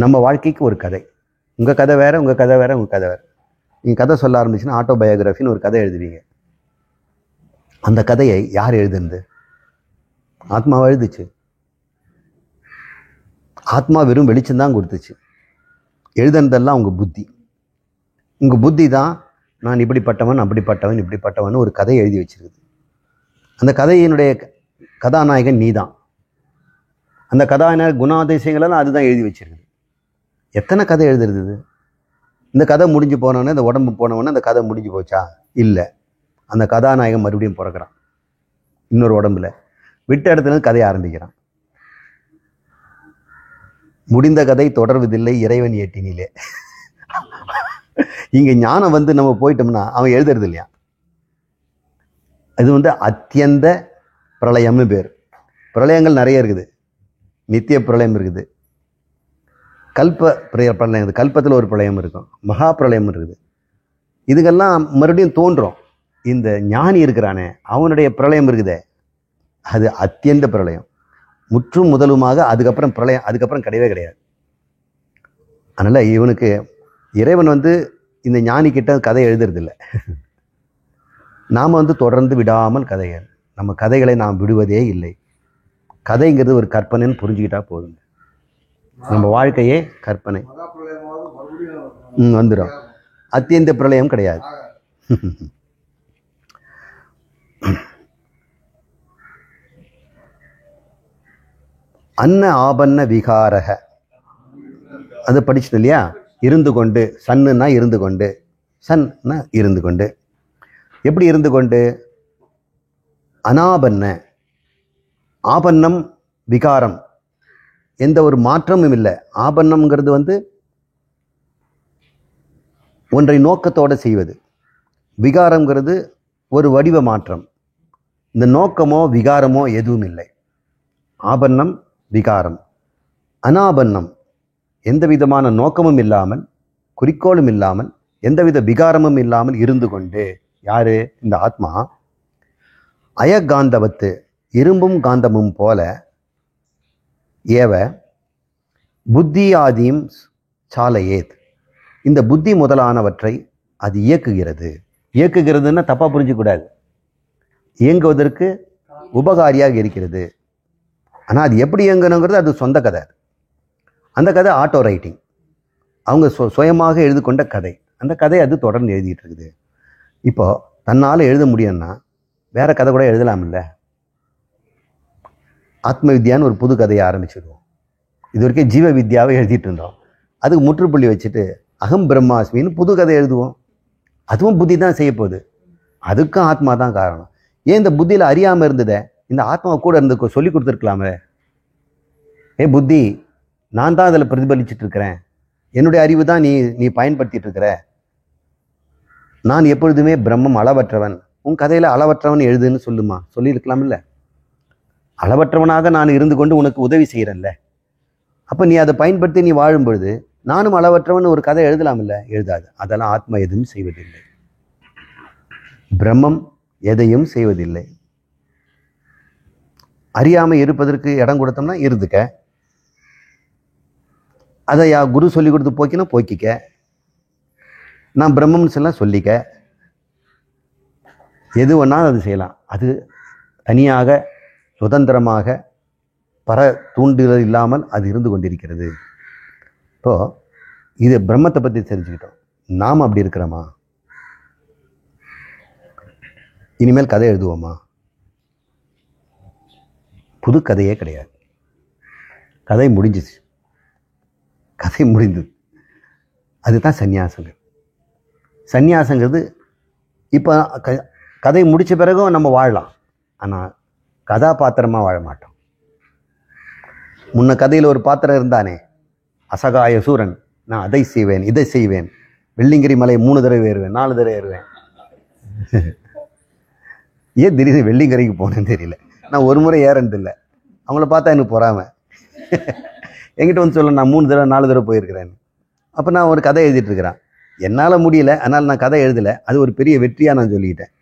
நம்ம வாழ்க்கைக்கு ஒரு கதை. உங்கள் கதை வேறு, உங்கள் கதை வேறு, உங்கள் கதை வேறு. நீங்கள் கதை சொல்ல ஆரம்பிச்சுன்னா ஆட்டோபயோகிராஃபின்னு ஒரு கதை எழுதுவீங்க. அந்த கதையை யார் எழுதுனது? ஆத்மாவை எழுதுச்சு. ஆத்மா வெறும் வெளிச்சம்தான் கொடுத்துச்சு. எழுதுனதெல்லாம் உங்கள் புத்தி. உங்கள் புத்தி தான் நான் இப்படிப்பட்டவன் அப்படிப்பட்டவன் இப்படிப்பட்டவன் ஒரு கதையை எழுதி வச்சிருக்குது. அந்த கதையினுடைய கதாநாயகன் நீ தான். அந்த கதாநாயக குணாதிசயங்களெல்லாம் அதுதான் எழுதி வச்சிருக்குது. எத்தனை கதை எழுதுறது? இந்த கதை முடிஞ்சு போனோடனே, இந்த உடம்பு போனவொடனே அந்த கதை முடிஞ்சு போச்சா? இல்லை. அந்த கதாநாயகன் மறுபடியும் பிறக்கிறான் இன்னொரு உடம்புல. விட்ட இடத்துல கதையை ஆரம்பிக்கிறான். முடிந்த கதை தொடர்வதில்லை இறைவன் ஏட்டினிலே. இங்க ஞானம் வந்து நம்ம போயிட்டோம்னா அவன் எழுதுறது இல்லையா. இது அத்தியந்த பிரளயம்னு பேர். பிரளயங்கள் நிறைய இருக்குது. நித்திய பிரளயம் இருக்குது, கல்ப பிரளயம் இருக்குது, கல்பத்தில் ஒரு பிரளயம் இருக்கும், மகா பிரளயம் இருக்குது. இதுக்கெல்லாம் மறுபடியும் தோன்றும். இந்த ஞானி இருக்கிறானே அவனுடைய பிரளயம் இருக்குதே, அது அத்தியந்த பிரளயம். முற்றும் முதலுமாக அதுக்கப்புறம் பிரளயம், அதுக்கப்புறம் கிடையவே கிடையாது. அதனால இவனுக்கு இறைவன் இந்த ஞானி கிட்ட கதை எழுதுறதில்லை. நாம் தொடர்ந்து விடாமல் கதைகள், நம்ம கதைகளை நாம் விடுவதே இல்லை. கதைங்கிறது ஒரு கற்பனைன்னு புரிஞ்சுக்கிட்டா போதுங்க. நம்ம வாழ்க்கையே கற்பனை. வந்துடும். அத்தியந்த பிரளயம் கிடையாது. அன்ன ஆபன்ன விகாரக அது படிச்சுட்டு இல்லையா. இருந்து கொண்டு, சன்னுன்னா இருந்து கொண்டு, சன்னா இருந்து கொண்டு. எப்படி இருந்து கொண்டு? அனாபன்ன, ஆபன்னம் விகாரம், எந்த ஒரு மாற்றமும் இல்லை. ஆபன்னம்ங்கிறது ஒன்றை நோக்கத்தோடு செய்வது. விகாரங்கிறது ஒரு வடிவ மாற்றம். இந்த நோக்கமோ விகாரமோ எதுவும் இல்லை. ஆபன்னம் விகாரம். அனாபன்னம், எந்த விதமான நோக்கமும் இல்லாமல், குறிக்கோளும் இல்லாமல், எந்தவித விகாரமும் இல்லாமல் இருந்து கொண்டு. யாரு? இந்த ஆத்மா. அயகாந்தவத்து, இரும்பும் காந்தமும் போல, ஏவ புத்தி ஆதியும் சாலையேத், இந்த புத்தி முதலானவற்றை அது இயக்குகிறது. இயக்குகிறதுன்னா தப்பா புரிஞ்சுக்கூடாது. இயங்குவதற்கு உபகாரியாக இருக்கிறது. ஆனால் அது எப்படி இயங்கணுங்கிறது அது சொந்த கதை. அந்த கதை ஆட்டோ ரைட்டிங், அவங்க சுயமாக எழுதி கொண்ட கதை. அந்த கதை அது தொடர்ந்து எழுதிட்டு இருக்குது. இப்போ தன்னால் எழுத முடியும்னா வேற கதை கூட எழுதலாமில்ல. ஆத்ம வித்யான்னு ஒரு புது கதையை ஆரம்பிச்சிடுவோம். இது வரைக்கும் ஜீவ வித்யாவை எழுதிட்டு இருந்தோம். அதுக்கு முற்றுப்புள்ளி வச்சுட்டு அகம் பிரம்மாஸ்மின்னு புது கதை எழுதுவோம். அதுவும் புத்தி தான் செய்ய போகுது. அதுக்கும் ஆத்மா தான் காரணம். ஏன் இந்த புத்தியில் அறியாமல் இருந்ததே, இந்த ஆத்மாவை கூட இருந்து சொல்லி கொடுத்துருக்கலாமே. புத்தி, நான் தான் அதில் பிரதிபலிச்சுட்டு இருக்கிறேன், என்னுடைய அறிவு தான் நீ பயன்படுத்திட்டு இருக்கிற, நான் எப்பொழுதுமே பிரம்மம் அளவற்றவன், உன் கதையில் அளவற்றவன் எழுதுன்னு சொல்லுமா, சொல்லியிருக்கலாம் இல்லை. அளவற்றவனாக நான் இருந்து கொண்டு உனக்கு உதவி செய்கிறேன்ல. அப்போ நீ அதை பயன்படுத்தி நீ வாழும் பொழுது நானும் அளவற்றவன் ஒரு கதை எழுதலாம் இல்லை. எழுதாது. அதெல்லாம் ஆத்மா எதுவும் செய்வதில்லை. பிரம்மம் எதையும் செய்வதில்லை. அறியாமல் இருப்பதற்கு இடம் கொடுத்தோம்னா இருந்துக்க, அதை குரு சொல்லி கொடுத்து போக்கினா போக்கிக்க, நான் பிரம்மம்னு சொல்லலாம் சொல்லிக்க, எது வேணாலும் அது செய்யலாம். அது தனியாக சுதந்திரமாக பர தூண்டுதல் இல்லாமல் அது இருந்து கொண்டிருக்கிறது. இப்போ இது பிரம்மத்தை பற்றி தெரிஞ்சுக்கிட்டோம். நாம் அப்படி இருக்கிறோமா? இனிமேல் கதை எழுதுவோமா? புது கதையே கிடையாது. கதை முடிஞ்சிச்சு, கதை முடிந்தது. அதுதான் சந்நியாசங்கள். சந்நியாசங்கிறது இப்போ கதை முடித்த பிறகும் நம்ம வாழலாம், ஆனால் கதாபாத்திரமாக வாழ மாட்டோம். முன்ன கதையில் ஒரு பாத்திரம் இருந்தானே, அசகாய சூரன், நான் அதை செய்வேன் இதை செய்வேன், வெள்ளிங்கிரி மலை 3 தடவை ஏறுவேன் 4 தடவை ஏறுவேன். ஏன் திடீர்னு வெள்ளிங்கிரிக்கு போனேன்னு தெரியல. நான் ஒரு முறை ஏறதில்லை. அவங்கள பார்த்தா எனக்கு பொறாமை. என்கிட்ட சொல்ல நான் 3 தடவை 4 தடவை போயிருக்கிறேன்னு. அப்போ நான் ஒரு கதை எழுதிட்டு இருக்கிறேன். என்னால் முடியல, அதனால் நான் கதை எழுதலை. அது ஒரு பெரிய வெற்றியாக நான் சொல்லிக்கிட்டேன்.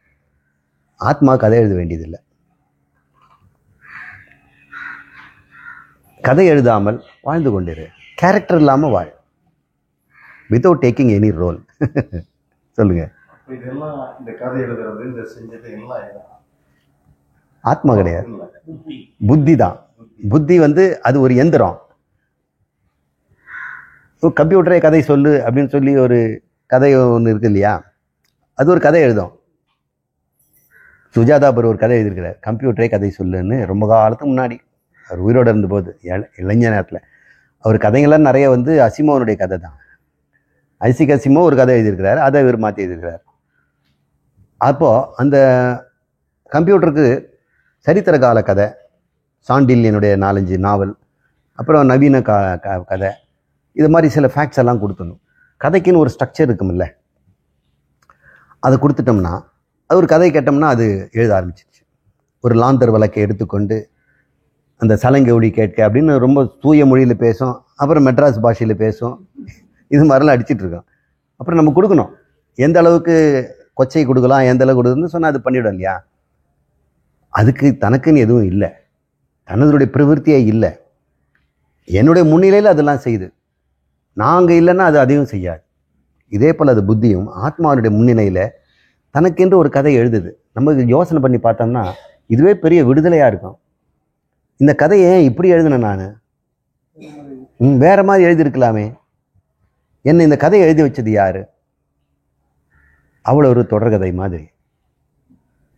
ஆத்மா கதை எழுத வேண்டியதில்லை. கதை எழுதாமல் வாழ்ந்து கொண்டிரு. கேரக்டர் இல்லாமல் வாழ், வித்தவுட் டேக்கிங் எனி ரோல். சொல்லுங்க. இதெல்லாம் இந்த கதை எழுதுறது, இந்த செஞ்சது எல்லாம் ஆத்மா கிடையாது, புத்தி தான். புத்தி அது ஒரு எந்திரம். கம்ப்யூட்டரே கதை சொல்லு அப்படின்னு சொல்லி ஒரு கதை ஒன்று இருக்குது இல்லையா, அது ஒரு கதை எழுதும். சுஜாதா பர் ஒரு கதை எழுதியிருக்கிறார், கம்ப்யூட்டரே கதை சொல்லுன்னு. ரொம்ப காலத்துக்கு முன்னாடி அவர் உயிரோடு இருந்தபோது, இளைஞ நேரத்தில். அவர் கதைகள்லாம் நிறைய வந்து அசிமோனுடைய கதை தான். ஐசிக் அசிமோ ஒரு கதை எழுதியிருக்கிறார், அதை இவர் மாற்றி எழுதியிருக்கிறார். அப்போது அந்த கம்ப்யூட்டருக்கு சரித்திர கால கதை, சாண்டில்யனுடைய 4-5 நாவல், அப்புறம் நவீன கதை, இது மாதிரி சில ஃபேக்ட்ஸ் எல்லாம் கொடுத்துடணும். கதைக்குன்னு ஒரு ஸ்ட்ரக்சர் இருக்குமில்ல, அதை கொடுத்துட்டோம்னா, அது ஒரு கதை கேட்டோம்னா அது எழுத ஆரம்பிச்சிச்சு. ஒரு லாந்தர் வழக்கை எடுத்துக்கொண்டு அந்த சலங்கை கேட்க அப்படின்னு ரொம்ப தூய மொழியில் பேசும், அப்புறம் மெட்ராஸ் பாஷையில் பேசும், இது மாதிரிலாம் அடிச்சிட்டு இருக்கோம். அப்புறம் நம்ம கொடுக்கணும், எந்த அளவுக்கு கொச்சை கொடுக்கலாம், எந்த அளவுக்கு கொடுக்குன்னு சொன்னால் அது பண்ணிவிடும் இல்லையா. அதுக்கு தனக்குன்னு எதுவும் இல்லை, தனதுடைய பிரவருத்தியே இல்லை. என்னுடைய முன்னிலையில் அதெல்லாம் செய்யுது, நான் அங்கே இல்லைன்னா அது அதையும் செய்யாது. இதே போல் அது புத்தியும் ஆத்மாவுடைய முன்னிலையில் தனக்கென்று ஒரு கதை எழுதுது. நம்ம யோசனை பண்ணி பார்த்தோம்னா இதுவே பெரிய விடுதலையாக இருக்கும். இந்த கதையை ஏன் இப்படி எழுதினேன் நான், வேற மாதிரி எழுதியிருக்கலாமே, என்ன இந்த கதையை எழுதி வச்சது யார்? அவளை ஒரு தொடர்கதை மாதிரி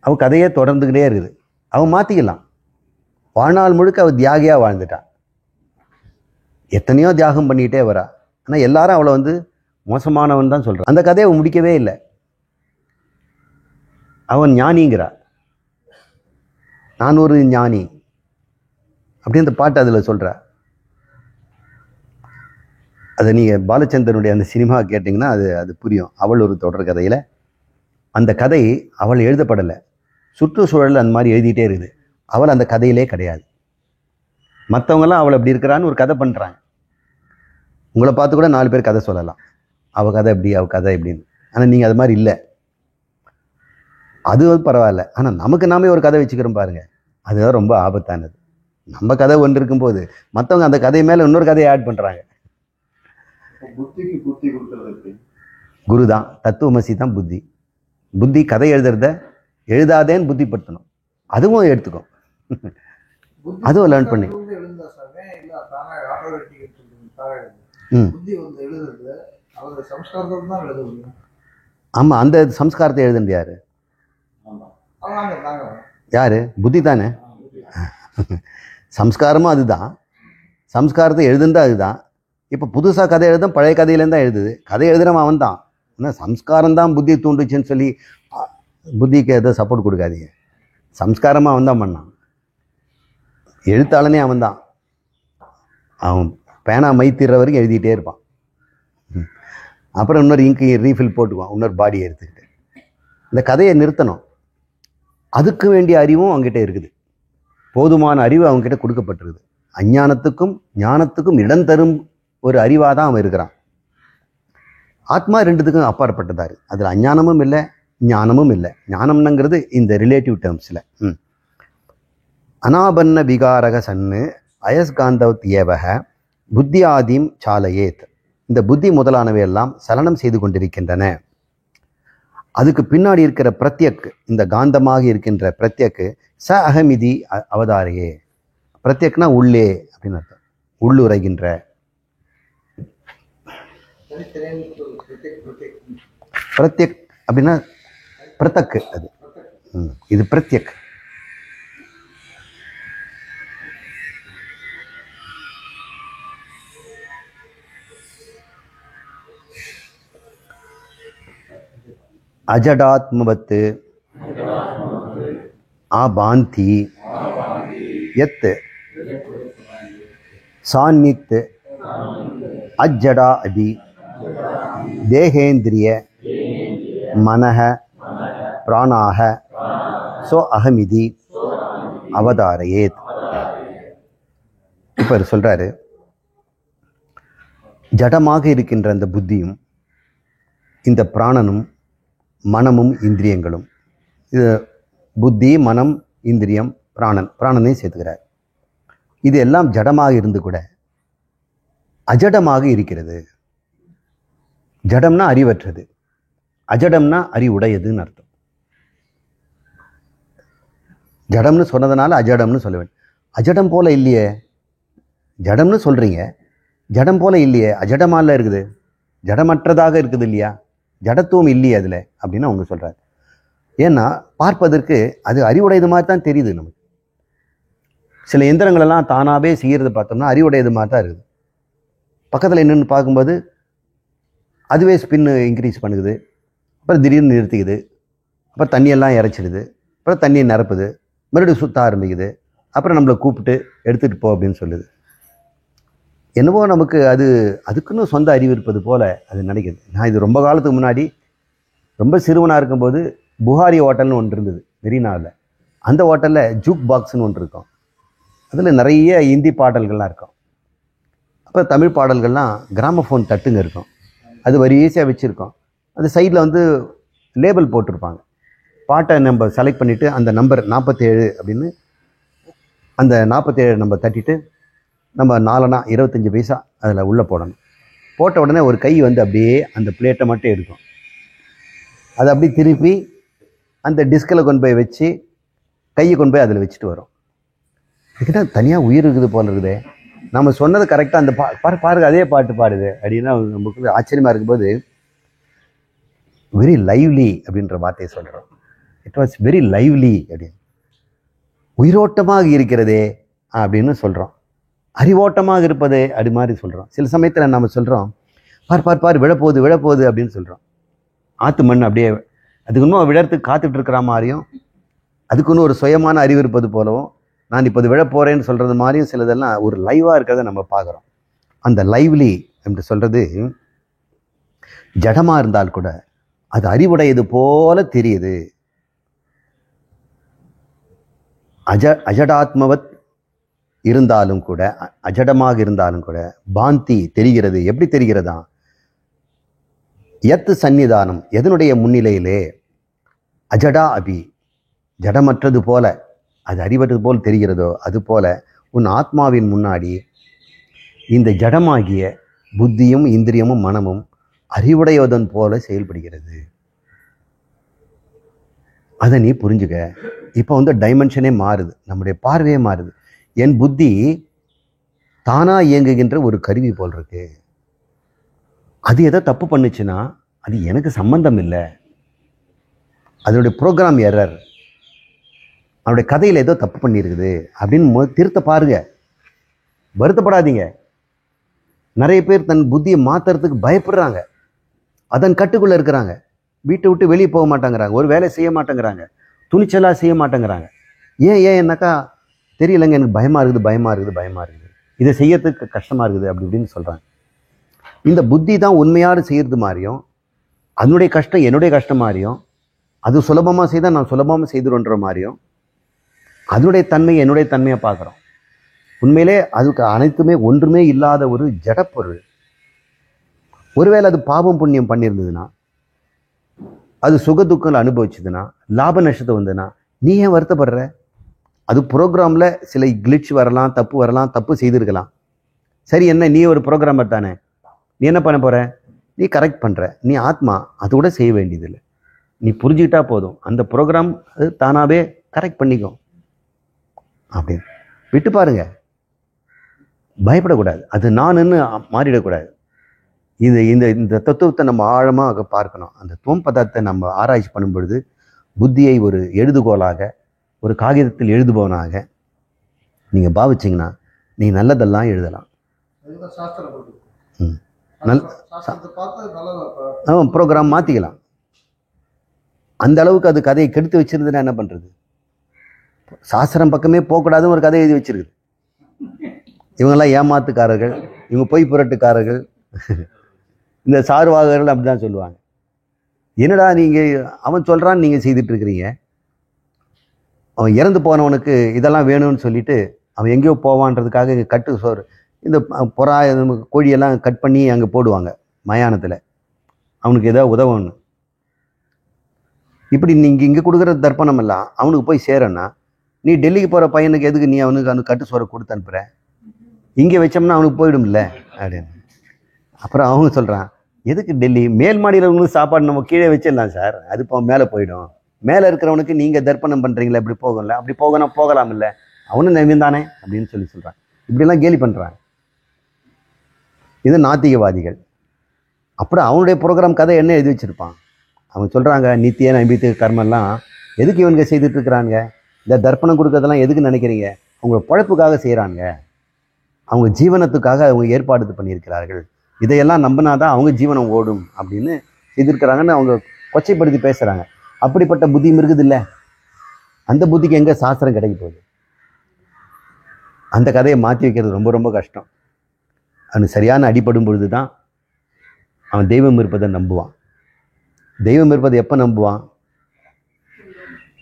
அவள் கதையே தொடர்ந்துக்கிட்டே இருக்குது. அவள் மாற்றிக்கலாம், வாழ்நாள் முழுக்க அவள் தியாகியாக வாழ்ந்துட்டான், எத்தனையோ தியாகம் பண்ணிக்கிட்டே வரா. ஆனால் எல்லாரும் அவளை வந்து மோசமானவன் தான் சொல்கிறான். அந்த கதையை அவள் முடிக்கவே இல்லை. அவன் ஞானிங்கிறா, நான் ஒரு ஞானி அப்படி அந்த பாட்டு அதில் சொல்கிறா. அதை நீங்கள் பாலச்சந்தருடைய அந்த சினிமா கேட்டிங்கன்னா அது புரியும். அவள் ஒரு தொடர் கதையில் அந்த கதை அவள் எழுதப்படலை, சுற்றுச்சூழல் அந்த மாதிரி எழுதிட்டே இருக்குது. அவள் அந்த கதையிலே கிடையாது. மற்றவங்கெல்லாம் அவள் அப்படி இருக்கிறான்னு ஒரு கதை பண்ணுறாங்க. உங்களை பார்த்து கூட 4 பேர் கதை சொல்லலாம், அவள் கதை எப்படி, அவள் கதை எப்படின்னு. ஆனால் நீங்கள் அது மாதிரி இல்லை, அது பரவாயில்ல. ஆனால் நமக்கு நாமே ஒரு கதை வச்சுக்கிறோம் பாருங்கள், அதுதான் ரொம்ப ஆபத்தானது. நம்ம கதை ஒன்று இருக்கும்போது மற்றவங்க அந்த கதை மேலே இன்னொரு கதையை ஆட் பண்ணுறாங்க. புத்திக்கு புத்தி கொடுக்கறது குரு தான், தத்துவமசி தான் புத்தி. புத்தி கதை எழுதுறத எழுதாதேன்னு புத்திப்படுத்தணும், அதுவும் எடுத்துக்கும், அதுவும் லேர்ன் பண்ணி. ஆமாம், அந்த சம்ஸ்காரத்தை எழுதுனது யாரு? யாரு? புத்தி தானே. சம்ஸ்காரமும் அதுதான், சம்ஸ்காரத்தை எழுதுனது அதுதான். இப்போ புதுசாக கதை எழுதும், பழைய கதையிலேருந்து தான் எழுதுது. கதை எழுதுறவன் அவன் தான். ஆனால் சம்ஸ்காரம் தான் புத்தி தூண்டுச்சுன்னு சொல்லி புத்திக்கு எதை சப்போர்ட் கொடுக்காதீங்க. சம்ஸ்காரமாக அவன் தான் பண்ணான், எழுத்தாளனே அவன் தான். அவன் பேனா மைத்திற வரைக்கும் எழுதிட்டே இருப்பான், அப்புறம் இன்னொரு இங்கு ரீஃபில் போட்டுக்குவான், இன்னொரு பாடியை எடுத்துக்கிட்டு. இந்த கதையை நிறுத்தணும், அதுக்கு வேண்டிய அறிவும் அவங்ககிட்ட இருக்குது, போதுமான அறிவு அவங்ககிட்ட கொடுக்கப்பட்டிருக்குது. அஞ்ஞானத்துக்கும் ஞானத்துக்கும் இடம் தரும் ஒரு அறிவாக தான் அவன் இருக்கிறான். ஆத்மா ரெண்டுத்துக்கும் அப்பாற்பட்டதாரு, அதில் அஞ்ஞானமும் இல்லை ஞானமும் இல்லை. ஞானம்னுங்கிறது இந்த ரிலேட்டிவ் டேர்ம்ஸில். அனாபன்ன விகாரக சன்னு அயஸ்காந்தவத் ஏவக புத்தி ஆதீம் சாலையேத். இந்த புத்தி முதலானவையெல்லாம் சலனம் செய்து கொண்டிருக்கின்றன. அதுக்கு பின்னாடி இருக்கிற பிரத்யக், இந்த காந்தமாக இருக்கின்ற பிரத்யக்கு ச அகமிதி அவதாரையே. பிரத்யக்னா உள்ளே அப்படின்னு அர்த்தம், உள்ளுரைகின்ற. பிரத்யக் அப்படின்னா பிரதக்கு, அது இது பிரத்யக். அஜடாத்மவத்து ஆபாந்தி யத் சாநித் அஜ்ஜடா அபி தேகேந்திரிய மனஹ பிராணாக சோ அகமிதி அவதாரையேத். இப்போ சொல்றாரு, ஜடமாக இருக்கின்ற அந்த புத்தியும் இந்த பிராணனும் மனமும் இந்திரியங்களும், இது புத்தி மனம் இந்திரியம் பிராணன், பிராணனையும் சேர்த்துக்கிறார். இது எல்லாம் ஜடமாக இருந்து கூட அஜடமாக இருக்கிறது. ஜடம்னா அறிவற்றது, அஜடம்னா அறிவுடையதுன்னு அர்த்தம். ஜடம்னு சொன்னதுனால அஜடம்னு சொல்ல வேண்டும். அஜடம் போல இல்லையே, ஜடம்னு சொல்றீங்க, ஜடம் போல இல்லையே, அஜடமால இருக்குது, ஜடமற்றதாக இருக்குது இல்லையா. ஜடத்துவம் இல்லையே அதில் அப்படின்னு அவங்க சொல்கிறார். ஏன்னா பார்ப்பதற்கு அது அறிவுடையது மாதிரி தான் தெரியுது நமக்கு. சில எந்திரங்களெல்லாம் தானாகவே செய்கிறது பார்த்தோம்னா அறிவுடையது மாதிரி தான் இருக்குது. பக்கத்தில் என்னென்னு பார்க்கும்போது அதுவே ஸ்பின்னு இன்க்ரீஸ் பண்ணுது, அப்புறம் திடீர்னு நிறுத்திக்குது, அப்புறம் தண்ணியெல்லாம் இறைச்சிடுது, அப்புறம் தண்ணியை நிரப்புது, மறுபடியும் சுற்ற ஆரம்பிக்குது, அப்புறம் நம்மளை கூப்பிட்டு எடுத்துகிட்டு போ அப்படின்னு சொல்லுது. என்னவோ நமக்கு அதுக்குன்னு சொந்த அறிவு இருப்பது போல் அது நினைக்குது. நான் இது ரொம்ப காலத்துக்கு முன்னாடி ரொம்ப சிறுவனாக இருக்கும்போது புகாரி ஹோட்டல்னு ஒன்று இருந்தது மெரினாவில். அந்த ஹோட்டலில் ஜூக் பாக்ஸ்னு ஒன்று இருக்கும். அதில் நிறைய ஹிந்தி பாடல்கள்லாம் இருக்கும். அப்புறம் தமிழ் பாடல்கள்லாம் கிராமஃபோன் தட்டுங்க இருக்கும். அது வரிசையாக வச்சுருக்கோம். அது சைடில் வந்து லேபிள் போட்டிருப்பாங்க. பாட்டை நம்ம செலக்ட் பண்ணிவிட்டு அந்த நம்பர் 47 அப்படின்னு அந்த 47 நம்ம தட்டிட்டு நம்ம 4 25 பைசா அதில் உள்ளே போடணும். போட்ட உடனே ஒரு கை வந்து அப்படியே அந்த பிளேட்டை மட்டும் எடுக்கும். அதை அப்படி திருப்பி அந்த டிஸ்கில் கொண்டு போய் வச்சு கையை கொண்டு போய் அதில் வச்சுட்டு வரும். இதுக்கிட்ட தனியாக உயிர் இருக்குது போல இருக்குதே, நம்ம சொன்னது கரெக்டாக அந்த பாருங்க அதே பாட்டு பாடுது அப்படின்னா நமக்கு ஆச்சரியமாக இருக்கும்போது வெரி லைவ்லி அப்படின்ற வார்த்தையை சொல்கிறோம். இட் வாஸ் வெரி லைவ்லி அப்படின்னு, உயிரோட்டமாக இருக்கிறதே அப்படின்னு சொல்கிறோம். அறிவோட்டமாக இருப்பதே அப்படி மாதிரி சொல்கிறோம். சில சமயத்தில் நம்ம சொல்கிறோம் பார் விழப்போகுது அப்படின்னு சொல்கிறோம். ஆற்று மண் அப்படியே அதுக்கு இன்னும் விழறதுக்கு காத்துட்டு இருக்கிற மாதிரியும், அதுக்குன்னு ஒரு சுயமான அறிவு இருப்பது போலவும், நான் இப்போ விழப்போகிறேன்னு சொல்கிறது மாதிரியும் சிலதெல்லாம் ஒரு லைவாக இருக்கிறத நம்ம பார்க்குறோம். அந்த லைவ்லி என்று சொல்கிறது ஜடமாக இருந்தால் கூட அது அறிவுடையது போல தெரியுது. அஜடாத்மவத் இருந்தாலும் கூட, அஜடமாக இருந்தாலும் கூட பாந்தி தெரிகிறது. எப்படி தெரிகிறதா? எத்து சந்நிதானம், எதனுடைய முன்னிலையிலே, அஜடா அபி, ஜடமற்றது போல அது அறிவது போல் தெரிகிறதோ அதுபோல உன் ஆத்மாவின் முன்னாடி இந்த ஜடமாகிய புத்தியும் இந்திரியமும் மனமும் அறிவுடையதன் போல செயல்படுகிறது. அதை நீ புரிஞ்சுக்க. இப்போ வந்து டைமென்ஷனே மாறுது, நம்முடைய பார்வையே மாறுது. என் புத்தி தானா இயங்குகின்ற ஒரு கருவி போல் இருக்கு. அது எதோ தப்பு பண்ணுச்சுன்னா அது எனக்கு சம்பந்தம் இல்லை, அதனுடைய ப்ரோக்ராம் எரர், அவனுடைய கதையில் ஏதோ தப்பு பண்ணியிருக்குது அப்படின்னு திருத்த பாருங்க. வருத்தப்படாதீங்க. நிறைய பேர் தன் புத்தியை மாற்றுறதுக்கு பயப்படுறாங்க, அதன் கட்டுக்குள்ளே இருக்கிறாங்க, வீட்டை விட்டு வெளியே போக மாட்டேங்கிறாங்க, ஒரு வேலை செய்ய மாட்டேங்கிறாங்க, துணிச்சலாக செய்ய மாட்டேங்கிறாங்க. ஏன்னாக்கா தெரியலைங்க, எனக்கு பயமாக இருக்குது, இதை செய்யறதுக்கு கஷ்டமாக இருக்குது அப்படி இப்படின்னு சொல்கிறாங்க. இந்த புத்தி தான் உண்மையாக செய்கிறது மாதிரியும், அதனுடைய கஷ்டம் என்னுடைய கஷ்டம் மாதிரியும், அது சுலபமாக செய்தால் நான் சுலபமாக செய்துடுன்ற மாதிரியும், அதனுடைய தன்மை என்னுடைய தன்மையை பார்க்குறோம். உண்மையிலே அதுக்கு அனைத்துமே ஒன்றுமே இல்லாத ஒரு ஜடப்பொருள். ஒருவேளை அது பாவம் புண்ணியம் பண்ணியிருந்ததுன்னா, அது சுகதுக்கங்கள் அனுபவிச்சதுன்னா, லாப நஷ்டத்தை வந்ததுன்னா நீ ஏன் வருத்தப்படுற? அது ப்ரோக்ராமில் சில கிளிச் வரலாம், தப்பு வரலாம், தப்பு செய்திருக்கலாம். சரி, என்ன நீ ஒரு ப்ரோக்ராமர் தானே, நீ என்ன பண்ண போகிற? நீ கரெக்ட் பண்ணுற. நீ ஆத்மா, அது கூட செய்ய வேண்டியதில்லை. நீ புரிஞ்சுக்கிட்டா போதும், அந்த ப்ரோக்ராம் அது தானாகவே கரெக்ட் பண்ணிக்கும் அப்படின்னு விட்டு பாருங்க. பயப்படக்கூடாது, அது நானுன்னு மாறிடக்கூடாது. இந்த தத்துவத்தை நம்ம ஆழமாக பார்க்கணும். அந்த துவம் பதார்த்தத்தை நம்ம ஆராய்ச்சி பண்ணும் பொழுது புத்தியை ஒரு எழுதுகோலாக, ஒரு காகிதத்தில் எழுதுபவனாக நீங்கள் பாவிச்சிங்கன்னா நீங்கள் நல்லதெல்லாம் எழுதலாம். ப்ரோக்ராம் மாற்றிக்கலாம். அந்த அளவுக்கு அது கதையை கெடுத்து வச்சிருந்ததுன்னா என்ன பண்ணுறது? சாஸ்திரம் பக்கமே போகக்கூடாதுன்னு ஒரு கதை எழுதி வச்சிருக்குது. இவங்கெல்லாம் ஏமாத்துக்காரர்கள், இவங்க பொய் புரட்டுக்காரர்கள், இந்த சார்வாகர்கள் அப்படி தான் சொல்லுவாங்க. என்னடா நீங்கள் அவன் சொல்கிறான்னு நீங்கள் செய்துட்ருக்கிறீங்க. அவன் இறந்து போனவனுக்கு இதெல்லாம் வேணும்னு சொல்லிட்டு அவன் எங்கேயோ போவான்றதுக்காக இங்கே கட்டு சோறு, இந்த புறா கோழியெல்லாம் கட் பண்ணி அங்கே போடுவாங்க மயானத்தில், அவனுக்கு ஏதோ உதவணும். இப்படி நீங்கள் இங்கே கொடுக்குற தர்ப்பணம் எல்லாம் அவனுக்கு போய் சேரன்னா, நீ டெல்லிக்கு போகிற பையனுக்கு எதுக்கு நீ அவனுக்கு கட்டு சோறை கொடுத்து அனுப்புகிற? இங்கே வச்சோம்னா அவனுக்கு போயிடும்ல அப்படின்னு. அப்புறம் அவங்க சொல்கிறான், எதுக்கு டெல்லி? மேல் மாநிலங்களுக்கு சாப்பாடு நம்ம கீழே வச்சிடலாம் சார், அது இப்போ மேலே போயிடும். மேலே இருக்கிறவனுக்கு நீங்கள் தர்ப்பணம் பண்ணுறீங்களா, இப்படி போகல, அப்படி போகலாம் இல்லை, அவனும் நவீன் தானே அப்படின்னு சொல்கிறான். இப்படிலாம் கேலி பண்ணுறாங்க. இது நாத்திகவாதிகள். அப்புறம் அவனுடைய ப்ரோக்ராம் கதை என்ன எழுதி வச்சுருப்பான். அவங்க சொல்கிறாங்க நித்திய நம்பித்து கர்மெல்லாம் எதுக்கு இவனுங்க செய்துட்டு இருக்கிறாங்க, இந்த தர்ப்பணம் கொடுக்கறதெல்லாம் எதுக்கு நினைக்கிறீங்க, அவங்க பழப்புக்காக செய்கிறாங்க, அவங்க ஜீவனத்துக்காக அவங்க ஏற்பாடு பண்ணியிருக்கிறார்கள், இதையெல்லாம் நம்பினாதான் அவங்க ஜீவனம் ஓடும் அப்படின்னு செய்திருக்கிறாங்கன்னு அவங்க கொச்சைப்படுத்தி பேசுகிறாங்க. அப்படிப்பட்ட புத்தியும் இருக்குது இல்லை. அந்த புத்திக்கு எங்கே சாஸ்திரம் கிடைக்க போகுது? அந்த கதையை மாற்றி வைக்கிறது ரொம்ப ரொம்ப கஷ்டம். அவனுக்கு சரியான அடிபடும் பொழுது தான் அவன் தெய்வம் இருப்பதை நம்புவான். தெய்வம் இருப்பதை எப்போ நம்புவான்?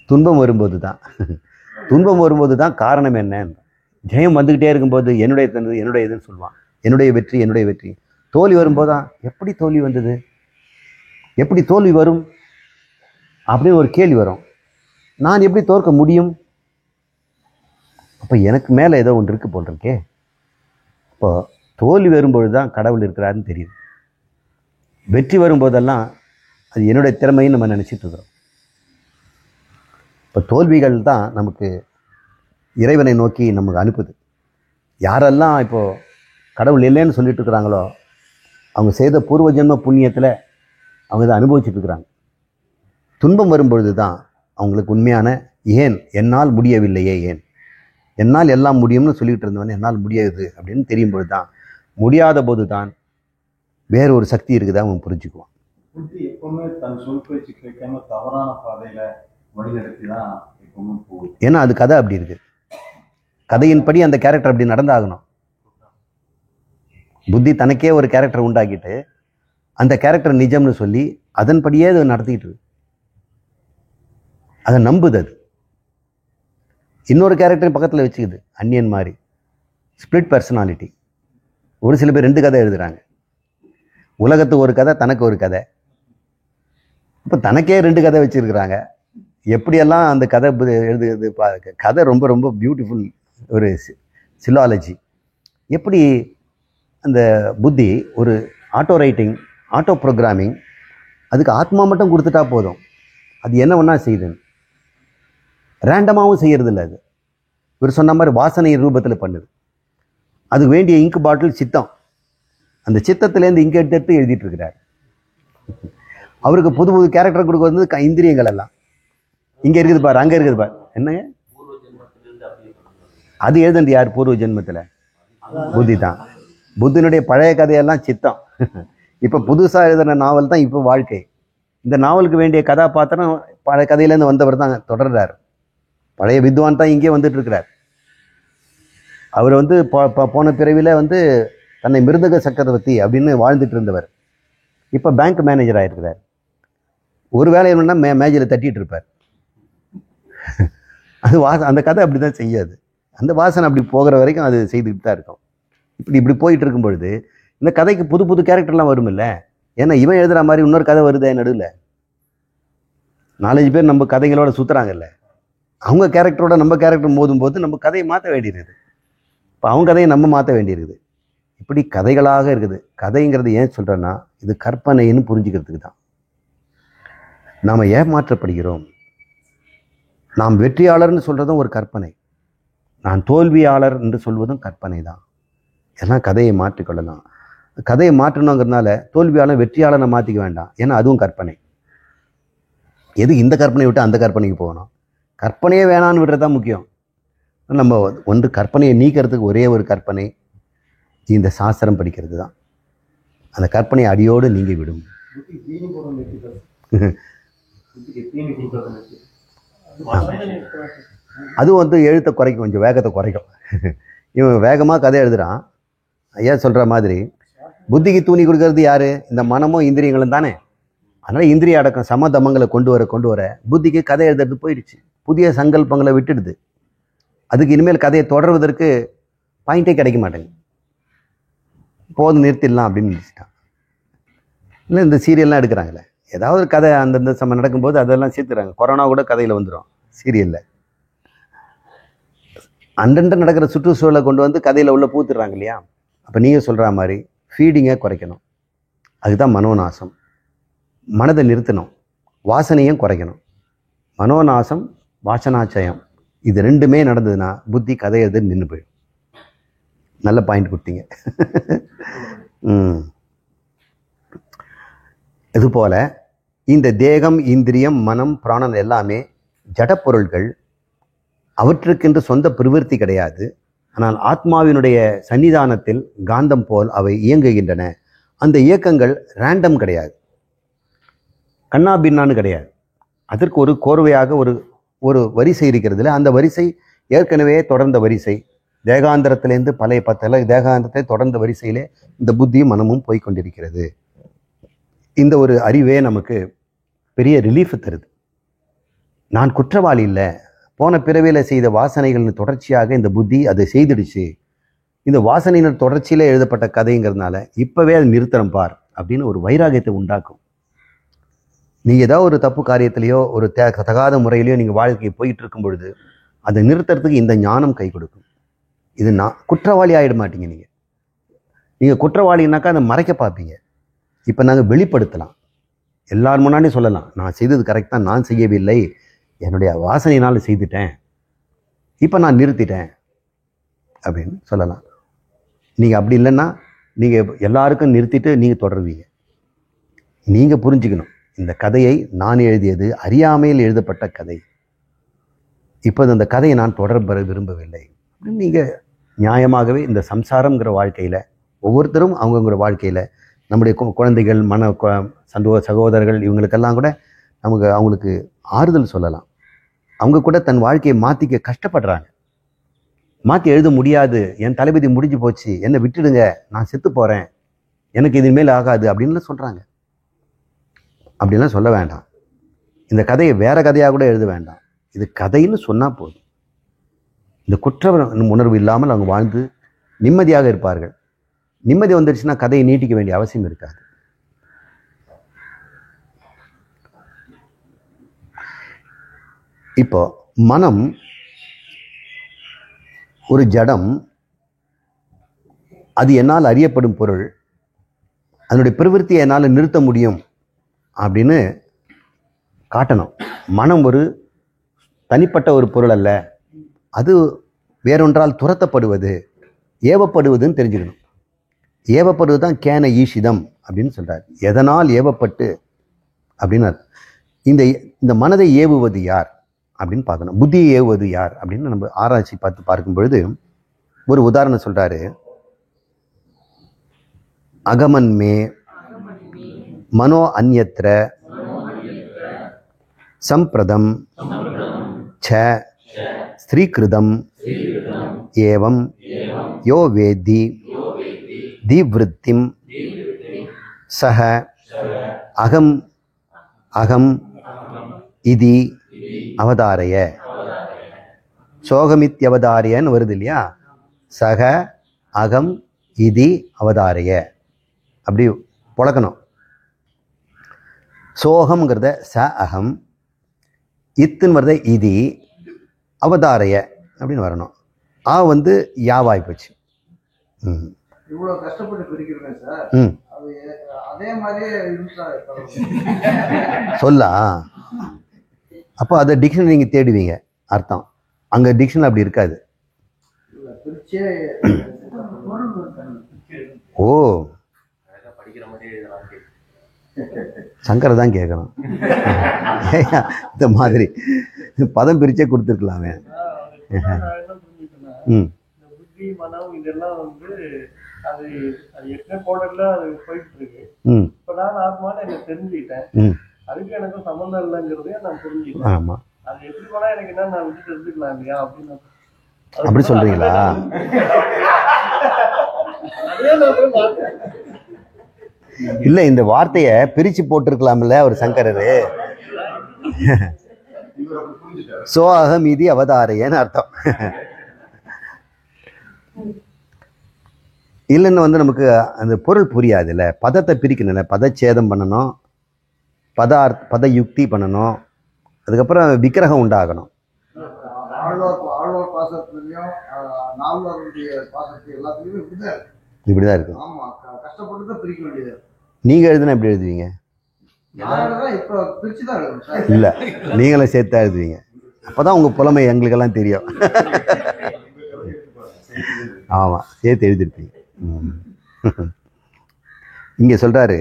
துன்பம் வரும்போது தான். துன்பம் வரும்போது தான் காரணம் என்ன, ஜெயம் வந்துக்கிட்டே இருக்கும்போது என்னுடைய தந்தது என்னுடைய இதுன்னு சொல்லுவான், என்னுடைய வெற்றி என்னுடைய வெற்றி. தோல்வி வரும்போதுதான் எப்படி தோல்வி வந்தது, எப்படி தோல்வி வரும் அப்படின்னு ஒரு கேள்வி வரும். நான் எப்படி தோற்க முடியும்? அப்போ எனக்கு மேலே ஏதோ ஒன்று இருக்கு போல் இருக்கே. இப்போ தோல்வி வரும்பொழுது தான் கடவுள் இருக்கிறாருன்னு தெரியுது. வெற்றி வரும்போதெல்லாம் அது என்னுடைய திறமைன்னு நம்ம நினச்சிட்டு இருக்கிறோம். இப்போ தோல்விகள் தான் நமக்கு இறைவனை நோக்கி நமக்கு அனுப்புது. யாரெல்லாம் இப்போது கடவுள் இல்லைன்னு சொல்லிட்டு இருக்கிறாங்களோ அவங்க செய்த பூர்வ ஜென்ம புண்ணியத்தில் அவங்க இதை அனுபவிச்சுட்டு இருக்கிறாங்க. துன்பம் வரும்பொழுது தான் அவங்களுக்கு உண்மையான ஏன் என்னால் முடியவில்லையே, ஏன் என்னால் எல்லாம் முடியும்னு சொல்லிகிட்டு இருந்தவன் என்னால் முடியாது அப்படின்னு தெரியும் பொழுது தான், முடியாத போது தான் வேற ஒரு சக்தி இருக்குதா அவன் புரிஞ்சுக்குவான். புத்தி எப்பவுமே தன் சொல் பேச்சு கேட்காம தவறான பாதையில வழிநடத்தி தான் எப்பவுமே போகுது. ஏன்னா அது கதை அப்படி இருக்கு. கதையின்படி அந்த கேரக்டர் அப்படி நடந்தாகணும். புத்தி தனக்கே ஒரு கேரக்டர் உண்டாக்கிட்டு அந்த கேரக்டர் நிஜம்னு சொல்லி அதன்படியே அதை நடத்திட்டு இருக்கு. அதை நம்புது. அது இன்னொரு கேரக்டர் பக்கத்தில் வச்சுக்குது, அன்னியன் மாதிரி. Split personality. ஒரு சில பேர் 2 கதை எழுதுறாங்க. உலகத்துக்கு ஒரு கதை, தனக்கு ஒரு கதை. இப்போ தனக்கே 2 கதை வச்சிருக்கிறாங்க. எப்படியெல்லாம் அந்த கதை எழுதுறது கதை ரொம்ப ரொம்ப பியூட்டிஃபுல் ஒரு சிலாலஜி. எப்படி அந்த புத்தி ஒரு ஆட்டோ ரைட்டிங், ஆட்டோ ப்ரோக்ராமிங், அதுக்கு ஆத்மா மட்டும் கொடுத்துட்டா போதும், அது என்ன ஒன்றா செய்யுதுன்னு. ரேண்டமாகவும் செய்யறதில்ல. அது இவர் சொன்ன மாதிரி வாசனை ரூபத்தில் பண்ணுது. அதுக்கு வேண்டிய இங்கு பாட்டில் சித்தம். அந்த சித்தத்திலேருந்து இங்கே எடுத்து எழுதிட்டு இருக்கிறார். அவருக்கு புது புது கேரக்டர் கொடுக்க வந்து இந்திரியங்கள் எல்லாம் இங்கே இருக்குது பாரு, அங்கே இருக்குது பாரு. என்னங்க அது எழுதுனது யார்? பூர்வ ஜென்மத்தில் புத்தி தான். புத்தினுடைய பழைய கதையெல்லாம் சித்தம். இப்போ புதுசாக எழுதுன நாவல் தான் இப்போ வாழ்க்கை. இந்த நாவலுக்கு வேண்டிய கதாபாத்திரம் பழைய கதையிலேருந்து வந்தவர் தான் தொடர்றார். பழைய வித்வான் தான் இங்கே வந்துட்டு இருக்கிறார். அவர் வந்து போன பிறவியில் வந்து தன்னை மிருதக சக்கரவர்த்தி அப்படின்னு வாழ்ந்துட்டு இருந்தவர். இப்போ பேங்க் மேனேஜர் ஆகிருக்கிறார். ஒரு வேலை என்னன்னா மேஜில் தட்டிட்டு இருப்பார். அது அந்த கதை அப்படி தான் செய்யாது. அந்த வாசனை அப்படி போகிற வரைக்கும் அது செய்துக்கிட்டு தான் இருக்கும். இப்படி போயிட்டு இருக்கும் பொழுது இந்த கதைக்கு புது புது கேரக்டர்லாம் வரும் இல்லை. ஏன்னா இவன் எழுதுகிற மாதிரி இன்னொரு கதை வருதே நடுவில். 4-5 பேர் நம்ம கதைகளோட சுற்றுறாங்கல்ல, அவங்க கேரக்டரோட நம்ம கேரக்டர் மோதும் போது நம்ம கதையை மாற்ற வேண்டியிருக்குது. இப்போ அவங்க கதையை நம்ம மாற்ற வேண்டியிருக்குது. இப்படி கதைகளாக இருக்குது. கதைங்கிறது ஏன் சொல்கிறேன்னா இது கற்பனைன்னு புரிஞ்சுக்கிறதுக்கு தான். நாம் ஏமாற்றப்படுகிறோம். நாம் வெற்றியாளர்னு சொல்கிறதும் ஒரு கற்பனை, நான் தோல்வியாளர் என்று சொல்வதும் கற்பனை தான். எல்லாம் கதையை மாற்றிக்கொள்ளலாம். கதையை மாற்றணுங்கிறதுனால தோல்வியாளர் வெற்றியாளனை மாற்றிக்க வேண்டாம், ஏன்னா அதுவும் கற்பனை. எதுக்கு இந்த கற்பனையை விட்டு அந்த கற்பனைக்கு போகணும்? கற்பனையே வேணான்னு விடுறது தான் முக்கியம். நம்ம ஒன்று கற்பனையை நீக்கிறதுக்கு ஒரே ஒரு கற்பனை இந்த சாஸ்திரம் படிக்கிறது தான். அந்த கற்பனை அடியோடு நீங்கி விடும். அதுவும் வந்து எழுத்தை குறைக்கும், கொஞ்சம் வேகத்தை குறைக்கும். இவன் வேகமாக கதை எழுதுகிறான். ஐயா சொல்கிற மாதிரி புத்திக்கு தூணி கொடுக்கறது யார்? இந்த மனமும் இந்திரியங்களும் தானே. அதனால் இந்திரிய அடக்கம் சமதமங்களை கொண்டு வர புத்திக்கு கதை எழுதுறது போயிடுச்சு. புதிய சங்கல்பங்களை விட்டுடுது. அதுக்கு இனிமேல் கதையை தொடர்வதற்கு பாயிண்டே கிடைக்க மாட்டேங்குது. போதும் நிறுத்திடலாம் அப்படின்னு நினச்சிட்டான். இல்லை இந்த சீரியல்லாம் எடுக்கிறாங்களே, ஏதாவது கதை அந்தந்த சமயம் நடக்கும்போது அதெல்லாம் சேர்த்துறாங்க. கொரோனா கூட கதையில் வந்துடும் சீரியலில். அண்டண்ட நடக்கிற சுற்றுச்சூழலை கொண்டு வந்து கதையில் உள்ள பூத்துடுறாங்க இல்லையா. அப்போ நீங்கள் சொல்கிற மாதிரி ஃபீடிங்கை குறைக்கணும். அதுதான் மனோநாசம். மனதை நிறுத்தணும், வாசனையும் குறைக்கணும். மனோநாசம், வாசனாச்சயம், இது 2மே நடந்ததுன்னா புத்தி கதை எழுது நின்று போயிடும். நல்ல பாயிண்ட் கொடுத்தீங்க. இதுபோல இந்த தேகம், இந்திரியம், மனம், பிராணன் எல்லாமே ஜடப்பொருள்கள். அவற்றுக்கென்று சொந்த பிரவிற்த்தி கிடையாது. ஆனால் ஆத்மாவினுடைய சன்னிதானத்தில் காந்தம் போல் அவை இயங்குகின்றன. அந்த இயக்கங்கள் ரேண்டம் கிடையாது, கண்ணா பின்னான்னு கிடையாது. அதற்கு ஒரு கோர்வையாக ஒரு வரிசை இருக்கிறதுல, அந்த வரிசை ஏற்கனவே தொடர்ந்த வரிசை. தேகாந்திரத்திலேருந்து பழைய தேகாந்திரத்தை தொடர்ந்த வரிசையிலே இந்த புத்தியும் மனமும் போய்கொண்டிருக்கிறது. இந்த ஒரு அறிவே நமக்கு பெரிய ரிலீஃப் தருது. நான் குற்றவாளி இல்லை, போன பிறவியில் செய்த வாசனைகளின் தொடர்ச்சியாக இந்த புத்தி அதை செய்திடுச்சு. இந்த வாசனையின் தொடர்ச்சியில் எழுதப்பட்ட கதைங்கிறதுனால இப்போவே அதை நிறுத்தணும் பார் அப்படின்னு ஒரு வைராகியத்தை உண்டாக்கும். நீங்கள் ஏதாவது ஒரு தப்பு காரியத்திலையோ ஒரு தகாத முறையிலையோ நீங்கள் வாழ்க்கையை போயிட்டு இருக்கும் பொழுது அதை நிறுத்துறதுக்கு இந்த ஞானம் கை கொடுக்கும். இது நான் குற்றவாளி ஆகிட மாட்டீங்க. நீங்கள் குற்றவாளினாக்கா அதை மறைக்க பார்ப்பீங்க. இப்போ நாங்கள் வெளிப்படுத்தலாம், எல்லார் முன்னாடியும் சொல்லலாம், நான் செய்தது கரெக்ட் தான், நான் செய்யவில்லை, என்னுடைய வாசனையினால் செய்துட்டேன், இப்போ நான் நிறுத்திட்டேன் அப்படின்னு சொல்லலாம். நீங்கள் அப்படி இல்லைன்னா நீங்கள் எல்லாருக்கும் நிறுத்திட்டு நீங்கள் தொடருவீங்க. நீங்கள் புரிஞ்சுக்கணும், இந்த கதையை நான் எழுதியது அறியாமையில் எழுதப்பட்ட கதை. இப்போது அந்த கதையை நான் தொடர விரும்பவில்லை. நீங்கள் நியாயமாகவே இந்த சம்சாரங்கிற வாழ்க்கையில் ஒவ்வொருத்தரும் அவங்கவுங்கிற வாழ்க்கையில் நம்முடைய குழந்தைகள், சகோதரர்கள், இவங்களுக்கெல்லாம் கூட அவங்களுக்கு ஆறுதல் சொல்லலாம். அவங்க கூட தன் வாழ்க்கையை மாற்றிக்க கஷ்டப்படுறாங்க. மாற்றி எழுத முடியாது, என் தளபதி முடிஞ்சு போச்சு, என்னை விட்டுடுங்க, நான் செத்து போகிறேன், எனக்கு இனிமேல் ஆகாது அப்படின்லாம் சொல்கிறாங்க. அப்படின்லாம் சொல்ல வேண்டாம். இந்த கதையை வேற கதையாக கூட எழுத வேண்டாம். இது கதைன்னு சொன்னால் போதும். இந்த குற்ற உணர்வு இல்லாமல் அவங்க வாழ்ந்து நிம்மதியாக இருப்பார்கள். நிம்மதி வந்துடுச்சுன்னா கதையை நீட்டிக்க வேண்டிய அவசியம் இருக்காது. இப்போ மனம் ஒரு ஜடம், அது என்னால் அறியப்படும் பொருள், அதனுடைய பிரவிற்த்தியை என்னால் நிறுத்த முடியும் அப்படின்னு காட்டணும். மனம் ஒரு தனிப்பட்ட ஒரு பொருள் அல்ல, அது வேறொன்றால் துரத்தப்படுவது, ஏவப்படுவதுன்னு தெரிஞ்சுக்கணும். ஏவப்படுவது தான் கேன ஈஷிதம் அப்படின்னு சொல்கிறார். எதனால் ஏவப்பட்டு அப்படின்னா இந்த மனதை ஏவுவது யார் அப்படின்னு பார்க்கணும். புத்தியை ஏவுவது யார் அப்படின்னு நம்ம ஆராய்ச்சி பார்க்கும் பொழுது ஒரு உதாரணம் சொல்கிறாரு. அகமன்மே மனோ அந்யத்ர சம்பிரதம் ச ஸ்ரீகிருதம் ஏவம் யோ வேதி தீவ்ருத்திம் சஹ அகம் அகம் இதி அவதாரைய. சோகமித்யவதாரியன்னு வருது இல்லையா, சக அகம் இதி அவதாரைய அப்படி புழக்கணும். சோகம்ங்கிறத ச அகம், இத்துன்னு வரத இதி, அவதாரைய அப்படின்னு வரணும். வந்து யாவாய் போச்சு. இவ்வளவு கஷ்டப்பட்டு பிரிக்கிறேன் சார், அது அதே மாதிரியே சொல்லா. அப்போ அதை டிக்ஷனரி நீங்கள் தேடுவீங்க அர்த்தம். அங்கே டிக்ஷனரி அப்படி இருக்காது. ஓ, சங்கரை தான் கேட்கணும். இந்த மாதிரி பதம் பிரிச்சே கொடுத்துருக்கலாமே. புத்தி, மனம் இதெல்லாம் அது எத்தனை கோடர்ல அது போயிட்டு இருக்கு. இப்ப நான் ஆத்மான்னு எனக்கு தெரிஞ்சுக்கிட்டேன், அதுக்கு எனக்கு சம்பந்தம் இல்லைங்கிறதையே நான் புரிஞ்சுக்கிட்டேன். ஆமா, அது எப்படி போனா எனக்கு என்ன, நான் விட்டு தெரிஞ்சுக்கலாம் இல்லையா அப்படின்னு. அப்படி சொல்றீங்களா? இல்ல, இந்த வார்த்தைய பிரிச்சு போட்டிருக்கலாம்ல ஒரு சங்கரரு. சோ அகமீதி அவதாரையன்னு அர்த்தம். இல்லைன்னு நமக்கு அந்த பொருள் புரியாது இல்லை, பதத்தை பிரிக்கணும்ல, பதச்சேதம் பண்ணணும், பத யுக்தி பண்ணணும், அதுக்கப்புறம் விக்கிரகம் உண்டாகணும். இப்படிதான் இருக்கு. நீங்க எழுதுனா எப்படி எழுதுவீங்க? இல்ல, நீங்களும் சேர்த்தா எழுதுவீங்க. அப்பதான் உங்க புலமை எங்களுக்கெல்லாம் தெரியும். ஆமா, சேர்த்து எழுதிருப்பீங்க. இங்க சொல்றாரு,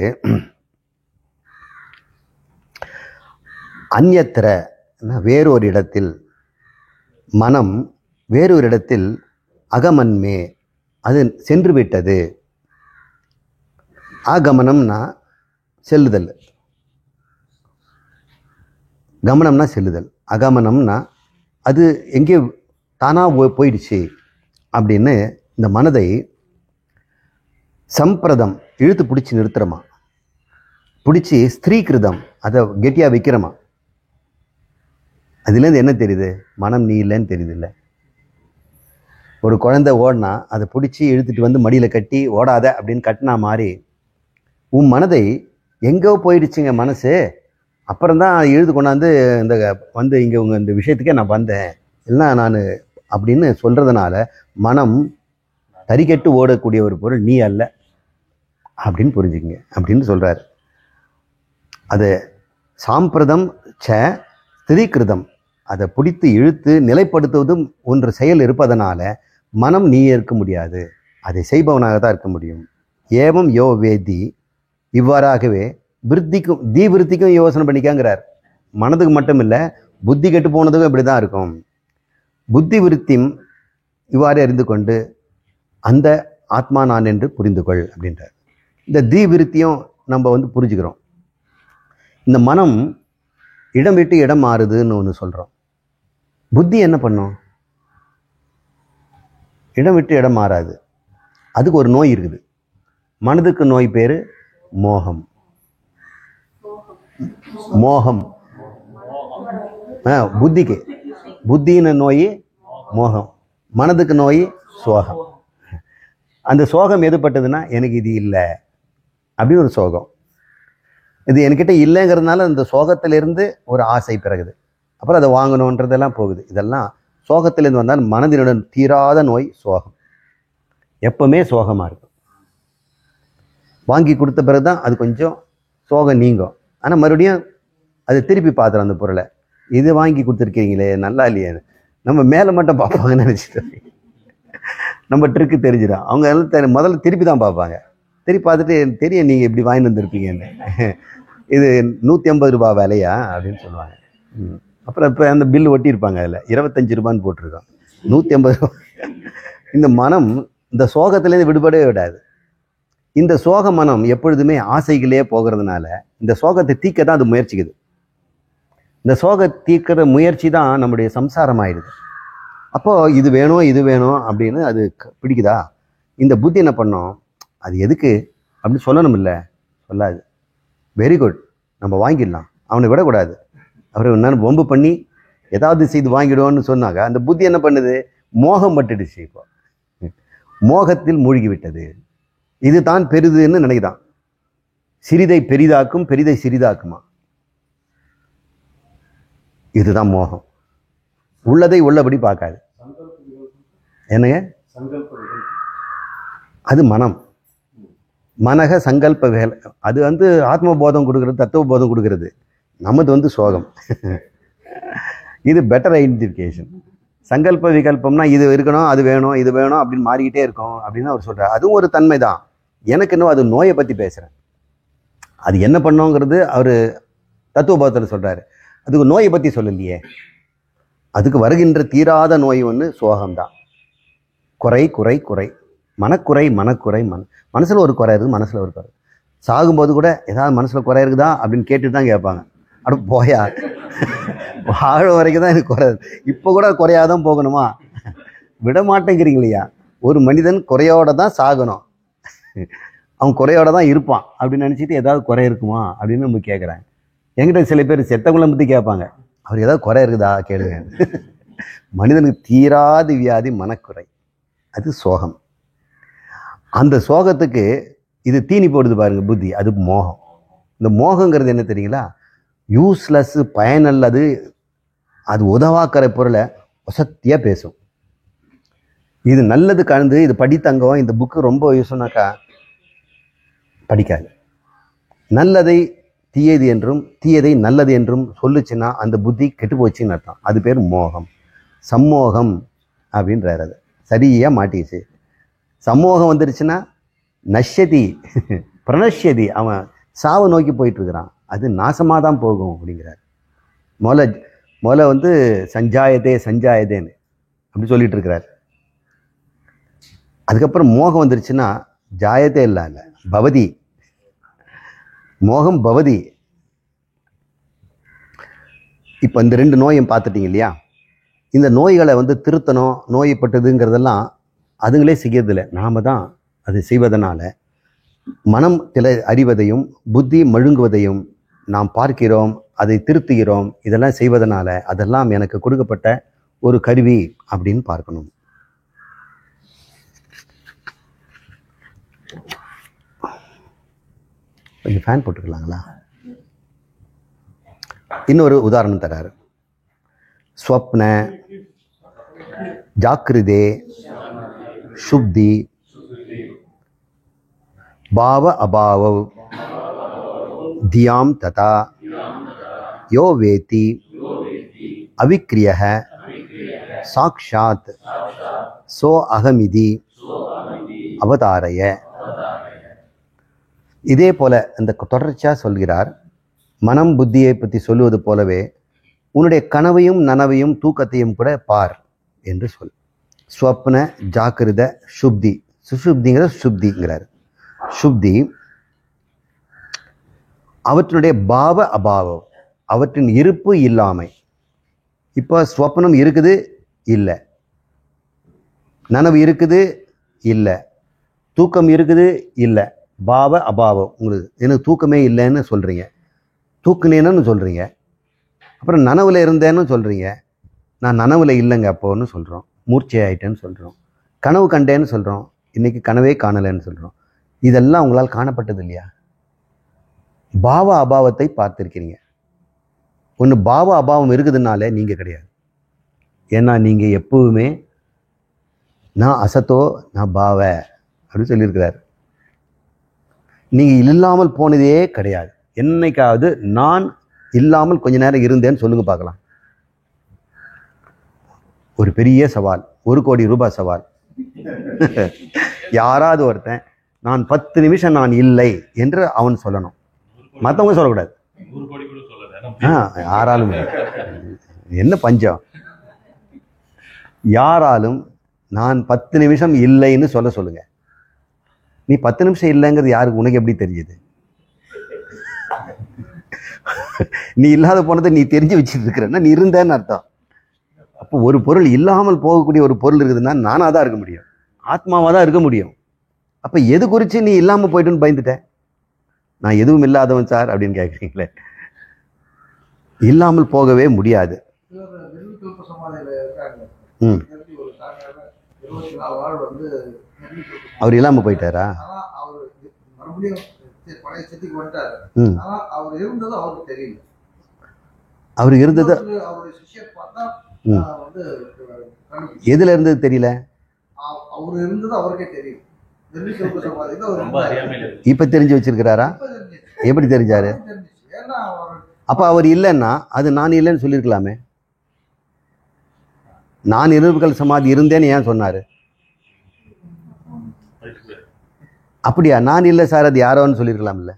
அந்யத்திர வேறொரு இடத்தில், மனம் வேறொரு இடத்தில், அகமன்மே அது சென்று விட்டது. ஆகமனம்னா செல்லுதல், கமனம்னா செல்லுதல், அகமனம்னா அது எங்கே தானாக போயிடுச்சு அப்படின்னு இந்த மனதை சம்பிரதம் இழுத்து பிடிச்சி நிறுத்துறமா, பிடிச்சி ஸ்திரீகிருதம் அதை கெட்டியாக வைக்கிறமா. அதுலேருந்து என்ன தெரியுது? மனம் நீ இல்லைன்னு தெரியுது. இல்லை, ஒரு குழந்தை ஓடினா அதை பிடிச்சி இழுத்துட்டு வந்து மடியில் கட்டி ஓடாத அப்படின்னு கட்டினா மாதிரி உன் மனதை எங்கோ போயிடுச்சுங்க மனசு. அப்புறம்தான் இழுத்து கொண்டாந்து இந்த வந்து இங்கே உங்கள் இந்த விஷயத்துக்கே நான் வந்தேன் இல்லைனா நான் அப்படின்னு சொல்கிறதுனால மனம் தறிக்கெட்டு ஓடக்கூடிய ஒரு பொருள் நீ அல்ல அப்படின்னு புரிஞ்சுக்குங்க அப்படின்னு சொல்கிறார். அது சாம்பிரதம் ச ஸ்திரீகிருதம், அதை பிடித்து இழுத்து நிலைப்படுத்துவதும் ஒன்று செயல் இருப்பதனால மனம் நீ இருக்க முடியாது, அதை செய்பவனாக தான் இருக்க முடியும். ஏவம் யோ வேதி, இவ்வாறாகவே விருத்திக்கும் விருத்திக்கும் யோசனை பண்ணிக்காங்கிறார். மனதுக்கு மட்டும் இல்லை, புத்தி கெட்டு போனதுக்கும் இப்படி தான் இருக்கும். புத்தி விருத்தியும் இவ்வாறு அறிந்து கொண்டு அந்த ஆத்மா நான் என்று புரிந்து கொள் அப்படின்றார். இந்த விருத்தியும் நம்ம வந்து புரிஞ்சுக்கிறோம். இந்த மனம் இடம் விட்டு இடம் மாறுதுன்னு ஒன்று சொல்கிறோம். புத்தி என்ன பண்ணும்? இடம் விட்டு இடம் மாறாது. அதுக்கு ஒரு நோய் இருக்குது. மனதுக்கு நோய் பேர் மோகம். மோகம் புத்திக்கு, புத்தின்னு நோய் மோகம், மனதுக்கு நோய் சோகம். அந்த சோகம் எதுப்பட்டதுன்னா எனக்கு இது இல்லை அப்படின்னு ஒரு சோகம். இது என்கிட்ட இல்லைங்கிறதுனால அந்த சோகத்திலிருந்து ஒரு ஆசை பிறகுது, அப்புறம் அதை வாங்கணுன்றதெல்லாம் போகுது. இதெல்லாம் சோகத்திலேருந்து வந்தால் மனதினுடன் தீராத நோய் சோகம். எப்பவுமே சோகமாக இருக்கும். வாங்கி கொடுத்த பிறகு தான் அது கொஞ்சம் சோகம் நீங்கும். ஆனால் மறுபடியும் அது திருப்பி பார்த்துறோம் அந்த பொருளை. இது வாங்கி கொடுத்துருக்கீங்களே நல்லா இல்லையே, நம்ம மேலே மட்டும் பார்ப்பாங்கன்னு நினச்சிட்டு நம்ம ட்ரிக்கு தெரிஞ்சிடும். அவங்க எல்லாம் முதல்ல திருப்பி தான் பார்ப்பாங்க. திருப்பி பார்த்துட்டு தெரியும் நீங்கள் இப்படி வாங்கிட்டு வந்திருப்பீங்கன்னு, இது 150 ரூபா விலையா அப்படின்னு சொல்லுவாங்க. அப்புறம் இப்போ அந்த பில்லு ஒட்டியிருப்பாங்க, அதில் 25 ரூபான்னு போட்டிருக்கோம், 150 ரூபா. இந்த மனம் இந்த சோகத்திலேருந்து விடுபடவே விடாது. இந்த சோக மனம் எப்பொழுதுமே ஆசைகளே போகிறதுனால இந்த சோகத்தை தீர்க்க தான் அது முயற்சிக்குது. இந்த சோக தீர்க்கிற முயற்சி தான் நம்முடைய சம்சாரம் ஆயிடுது. அப்போது இது வேணும் இது வேணும் அப்படின்னு அது பிடிக்குதா? இந்த புத்தி என்ன பண்ணோம், அது எதுக்கு அப்படின்னு சொல்லணும். இல்லை, சொல்லாது. வெரி குட், நம்ம வாங்கிடலாம், அவனை விடக்கூடாது. அவரை என்னென்னு பொம்பு பண்ணி ஏதாவது செய்து வாங்கிடுவோன்னு சொன்னாங்க. அந்த புத்தி என்ன பண்ணுது? மோகம் பட்டுடுச்சு. இப்போ மோகத்தில் மூழ்கி விட்டது. இது தான் பெரிதுன்னு நினைக்குதான். சிறிதை பெரிதாக்கும், பெரிதை சிறிதாக்குமா. இதுதான் மோகம். உள்ளதை உள்ளபடி பார்க்காது. என்னங்க? அது மனம். மனக சங்கல்ப வேலை. அது வந்து ஆத்ம போதம் கொடுக்கறது, தத்துவ போதம் கொடுக்கறது. நமது வந்து சோகம். இது பெட்டர் ஐடென்டிஃபிகேஷன். சங்கல்ப விகல்பம்னா இது இருக்கணும், அது வேணும், இது வேணும் அப்படின்னு மாறிக்கிட்டே இருக்கும் அப்படின்னு அவர் சொல்கிறார். அதுவும் ஒரு தன்மை தான். எனக்கு இன்னும் அது நோயை பற்றி பேசுகிறேன். அது என்ன பண்ணோங்கிறது அவர் தத்துவ போதத்தில் சொல்கிறாரு. அதுக்கு நோயை பற்றி சொல்லலையே. அதுக்கு வருகின்ற தீராத நோய் ஒன்று சோகம்தான். குறை குறை குறை, மனக்குறை மனக்குறை, மனசில் ஒரு குறை இருக்குது, மனசில் ஒரு குறை. சாகும்போது கூட ஏதாவது மனசில் குறை இருக்குதா அப்படின்னு கேட்டுட்டு தான் கேட்பாங்க. அட போயா, வாழ வரைக்கும் தான் எனக்கு குறை, இப்போ கூட குறையாதான் போகணுமா? விட மாட்டேங்கிறீங்களையா? ஒரு மனிதன் குறையோட தான் சாகணும், அவன் குறையோட தான் இருப்பான் அப்படின்னு நினச்சிட்டு ஏதாவது குறை இருக்குமா அப்படின்னு நம்ம கேட்குறாங்க. என்கிட்ட சில பேர் செத்தவங்களை பற்றி கேட்பாங்க, அவர் ஏதாவது குறை இருக்குதா கேளுங்க. மனிதனுக்கு தீராத வியாதி மனக்குறை, அது சோகம். அந்த சோகத்துக்கு இது தீனி போடுது பாருங்க புத்தி, அது மோகம். இந்த மோகங்கிறது என்ன தெரியுங்களா? யூஸ்லெஸ், பயனல்லது, அது உதவாக்கிற பொருளை வசத்தியாக பேசும். இது நல்லது கலந்து இது படித்தங்கம், இந்த புக்கு ரொம்ப யூஸ்னாக்கா படிக்காது. நல்லதை தீயது என்றும் தீயதை நல்லது என்றும் சொல்லுச்சுன்னா அந்த புத்தி கெட்டு போச்சுன்னு அர்த்தம். அது பேர் மோகம். சம்மோகம் அப்படின்றார். அது சரியாக மாட்டிச்சு. சம்மோகம் வந்துருச்சுன்னா நஷ்யதி பிரணஷ்யதி, அவன் சாவை நோக்கி போயிட்டு இருக்கிறான், அது நாசமாக தான் போகும் அப்படிங்கிறார். முதல்ல வந்து சஞ்சாயதே சஞ்சாயதேன்னு அப்படி சொல்லிட்டு இருக்கிறார். அதுக்கப்புறம் மோகம் வந்துருச்சுன்னா ஜாயதே இல்லை பவதி, மோகம் பவதி. இப்போ இந்த 2 நோயும் பார்த்துட்டீங்க இல்லையா? இந்த நோய்களை வந்து திருத்தணும், நோய்பட்டதுங்கிறதெல்லாம் அதுங்களே செய்யறதில்லை, நாம தான் அது செய்வதனால மனம் அறிவதையும் புத்தி மழுங்குவதையும் நாம் பார்க்கிறோம், அதை திருத்துகிறோம். இதெல்லாம் செய்வதனால அதெல்லாம் எனக்கு கொடுக்கப்பட்ட ஒரு கருவி அப்படின்னு பார்க்கணும். கொஞ்சம் ஃபேன் போட்டுக்கலாங்களா? இன்னொரு உதாரணம் தராரு. ஸ்வப்ன ஜாக்கிரதே சுப்தி பாவ அபாவ தியாம் ததா யோ வேதி அவிக்ரியஹ சாக்ஷாத் சோ அகமிதி அவதாரய. இதே போல இந்த தொடர்ச்சியாக சொல்கிறார். மனம் புத்தியை பற்றி சொல்லுவது போலவே உன்னுடைய கனவையும் நனவையும் தூக்கத்தையும் கூட பார் என்று சொல். ஸ்வப்ன ஜாக்கிரத சுப்தி, சுசுப்திங்கிற சுப்திங்கிறார். சுப்தி அவற்றினுடைய பாவ அபாவம், அவற்றின் இருப்பு இல்லாமை. இப்போ ஸ்வப்னம் இருக்குது இல்லை, நனவு இருக்குது இல்லை, தூக்கம் இருக்குது இல்லை, பாவ அபாவம். உங்களுக்கு எனக்கு தூக்கமே இல்லைன்னு சொல்கிறீங்க, தூக்குனேன்னு சொல்கிறீங்க, அப்புறம் நனவில் இருந்தேன்னு சொல்கிறீங்க. நான் நனவில் இல்லைங்க அப்போன்னு சொல்கிறோம், மூர்ச்சை ஆயிட்டேன்னு சொல்கிறோம், கனவு கண்டேன்னு சொல்கிறோம், இன்றைக்கி கனவே காணலைன்னு சொல்கிறோம். இதெல்லாம் உங்களால் காணப்பட்டது இல்லையா? பாவ அபாவத்தை பார்த்துருக்கிறீங்க. ஒன்று பாவ அபாவம் இருக்குதுனால நீங்கள் கிடையாது. ஏன்னா நீங்கள் எப்பவுமே நான் அசத்தோ நான் பாவ அப்படின்னு சொல்லியிருக்கிறார். நீங்கள் இல்லாமல் போனதே கிடையாது. என்னைக்காவது நான் இல்லாமல் கொஞ்ச நேரம் இருந்தேன்னு சொல்லுங்க பார்க்கலாம். ஒரு பெரிய சவால், 1 கோடி ரூபாய் சவால். யாராவது ஒருத்தன் நான் 10 நிமிஷம் நான் இல்லை என்று அவன் சொல்லணும், மற்றவங்க சொல்லக்கூடாது. யாராலும் என்ன பஞ்சம், யாராலும் நான் 10 நிமிஷம் இல்லைன்னு சொல்லுங்க. நீ 10 நிமிஷம் இல்லைங்கிறது யாருக்கு, உனக்கு எப்படி தெரியுது? நீ இல்லாத போனதை நீ தெரிஞ்சு வச்சுட்டு இருக்கிறன்னா நீ இருந்தேன்னு அர்த்தம். அப்போ ஒரு பொருள் இல்லாமல் போகக்கூடிய ஒரு பொருள் இருக்குதுன்னா நானாக தான் இருக்க முடியும், ஆத்மாவாக தான் இருக்க முடியும். அப்போ எது குறித்து நீ இல்லாமல் போயிட்டுன்னு பயந்துட்டேன்? நான் எதுவும் இல்லாதவன் சார் அப்படின்னு கேட்குறீங்களே. இல்லாமல் போகவே முடியாது. அவர் இல்லாமல் போயிட்டாரா? அவர் இருந்தது எதுல இருந்தது தெரியல. இப்ப தெரிஞ்சு வச்சிருக்கிறாரா? எப்படி தெரிஞ்சாரு? அப்ப அவர் இல்லைன்னா அது நான் இல்லைன்னு சொல்லியிருக்கலாமே. நான் நிர்விகல்ப சமாதி இருந்தேன்னு ஏன் சொன்னாரு? அப்படியா? நான் இல்லை சார் அது யாரோன்னு சொல்லியிருக்கலாம்ல.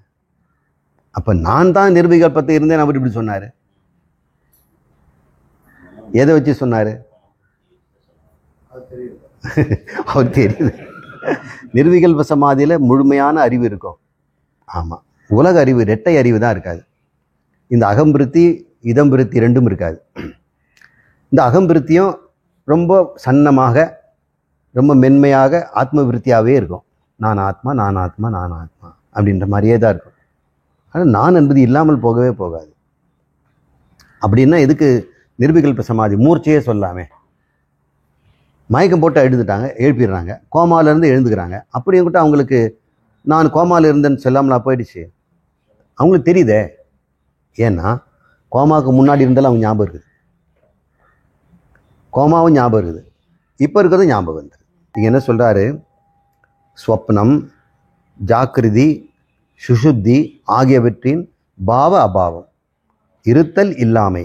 அப்ப நான் தான் நிர்விகல்பத்தை இருந்தேன் அவர் இப்படி சொன்னாரு. எதை வச்சு சொன்னாரு? அவர் தெரியுது. நிர்விகல்ப சமாதியில முழுமையான அறிவு இருக்கும். ஆமா, உலக அறிவு, இரட்டை அறிவு தான் இருக்காது. இந்த அகம்பிருத்தி இதம்பிருத்தி ரெண்டும் இருக்காது. இந்த அகம்பிருத்தியும் ரொம்ப சன்னமாக ரொம்ப மென்மையாக ஆத்ம விருத்தியாகவே இருக்கும். நான் ஆத்மா நான் ஆத்மா நான் ஆத்மா அப்படின்ற மாதிரியே தான் இருக்கும். ஆனால் நான் என்பது இல்லாமல் போகவே போகாது. அப்படின்னா எதுக்கு நிர்விகல்ப சமாதி? மூர்ச்சையே சொல்லாமே. மயக்கம் போட்டு எழுப்பிடுறாங்க, கோமாவிலேருந்து எழுந்துக்கிறாங்க. அப்படியும் கூட அவங்களுக்கு நான் கோமாவில் இருந்தேன்னு சொல்லாமலா போயிடுச்சு? அவங்களுக்கு தெரியுதே. ஏன்னா கோமாவுக்கு முன்னாடி இருந்தாலும் அவங்க ஞாபகம் இருக்குது, கோமாவும் ஞாபகம் இருக்குது, இப்போ இருக்கிறதும் ஞாபகம் இருக்குது. இங்கே என்ன சொல்கிறாரு? ஸ்வப்னம் ஜாக்கிரதி சுஷுத்தி ஆகியவற்றின் பாவ அபாவம், இருத்தல் இல்லாமை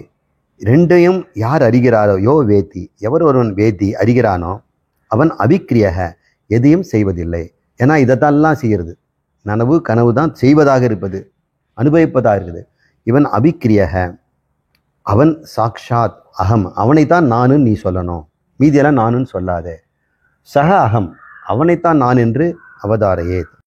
ரெண்டையும் யார் அறிகிறாரோ யோ வேத்தி, எவர் ஒருவன் வேத்தி அறிகிறானோ அவன் அவிக்கிரியக எதையும் செய்வதில்லை. ஏன்னா இதைத்தான் செய்கிறது. நனவு கனவு தான் செய்வதாக இருப்பது, அனுபவிப்பதாக இருக்குது. இவன் அவிக்கிரியக அவன் சாக்ஷாத் அகம், அவனைத்தான் நானுன்னு நீ சொல்லணும், மீதியெல்லாம் நானுன்னு சொல்லாதே. சக அகம், அவனைத்தான் நான் என்று அவதாரையே.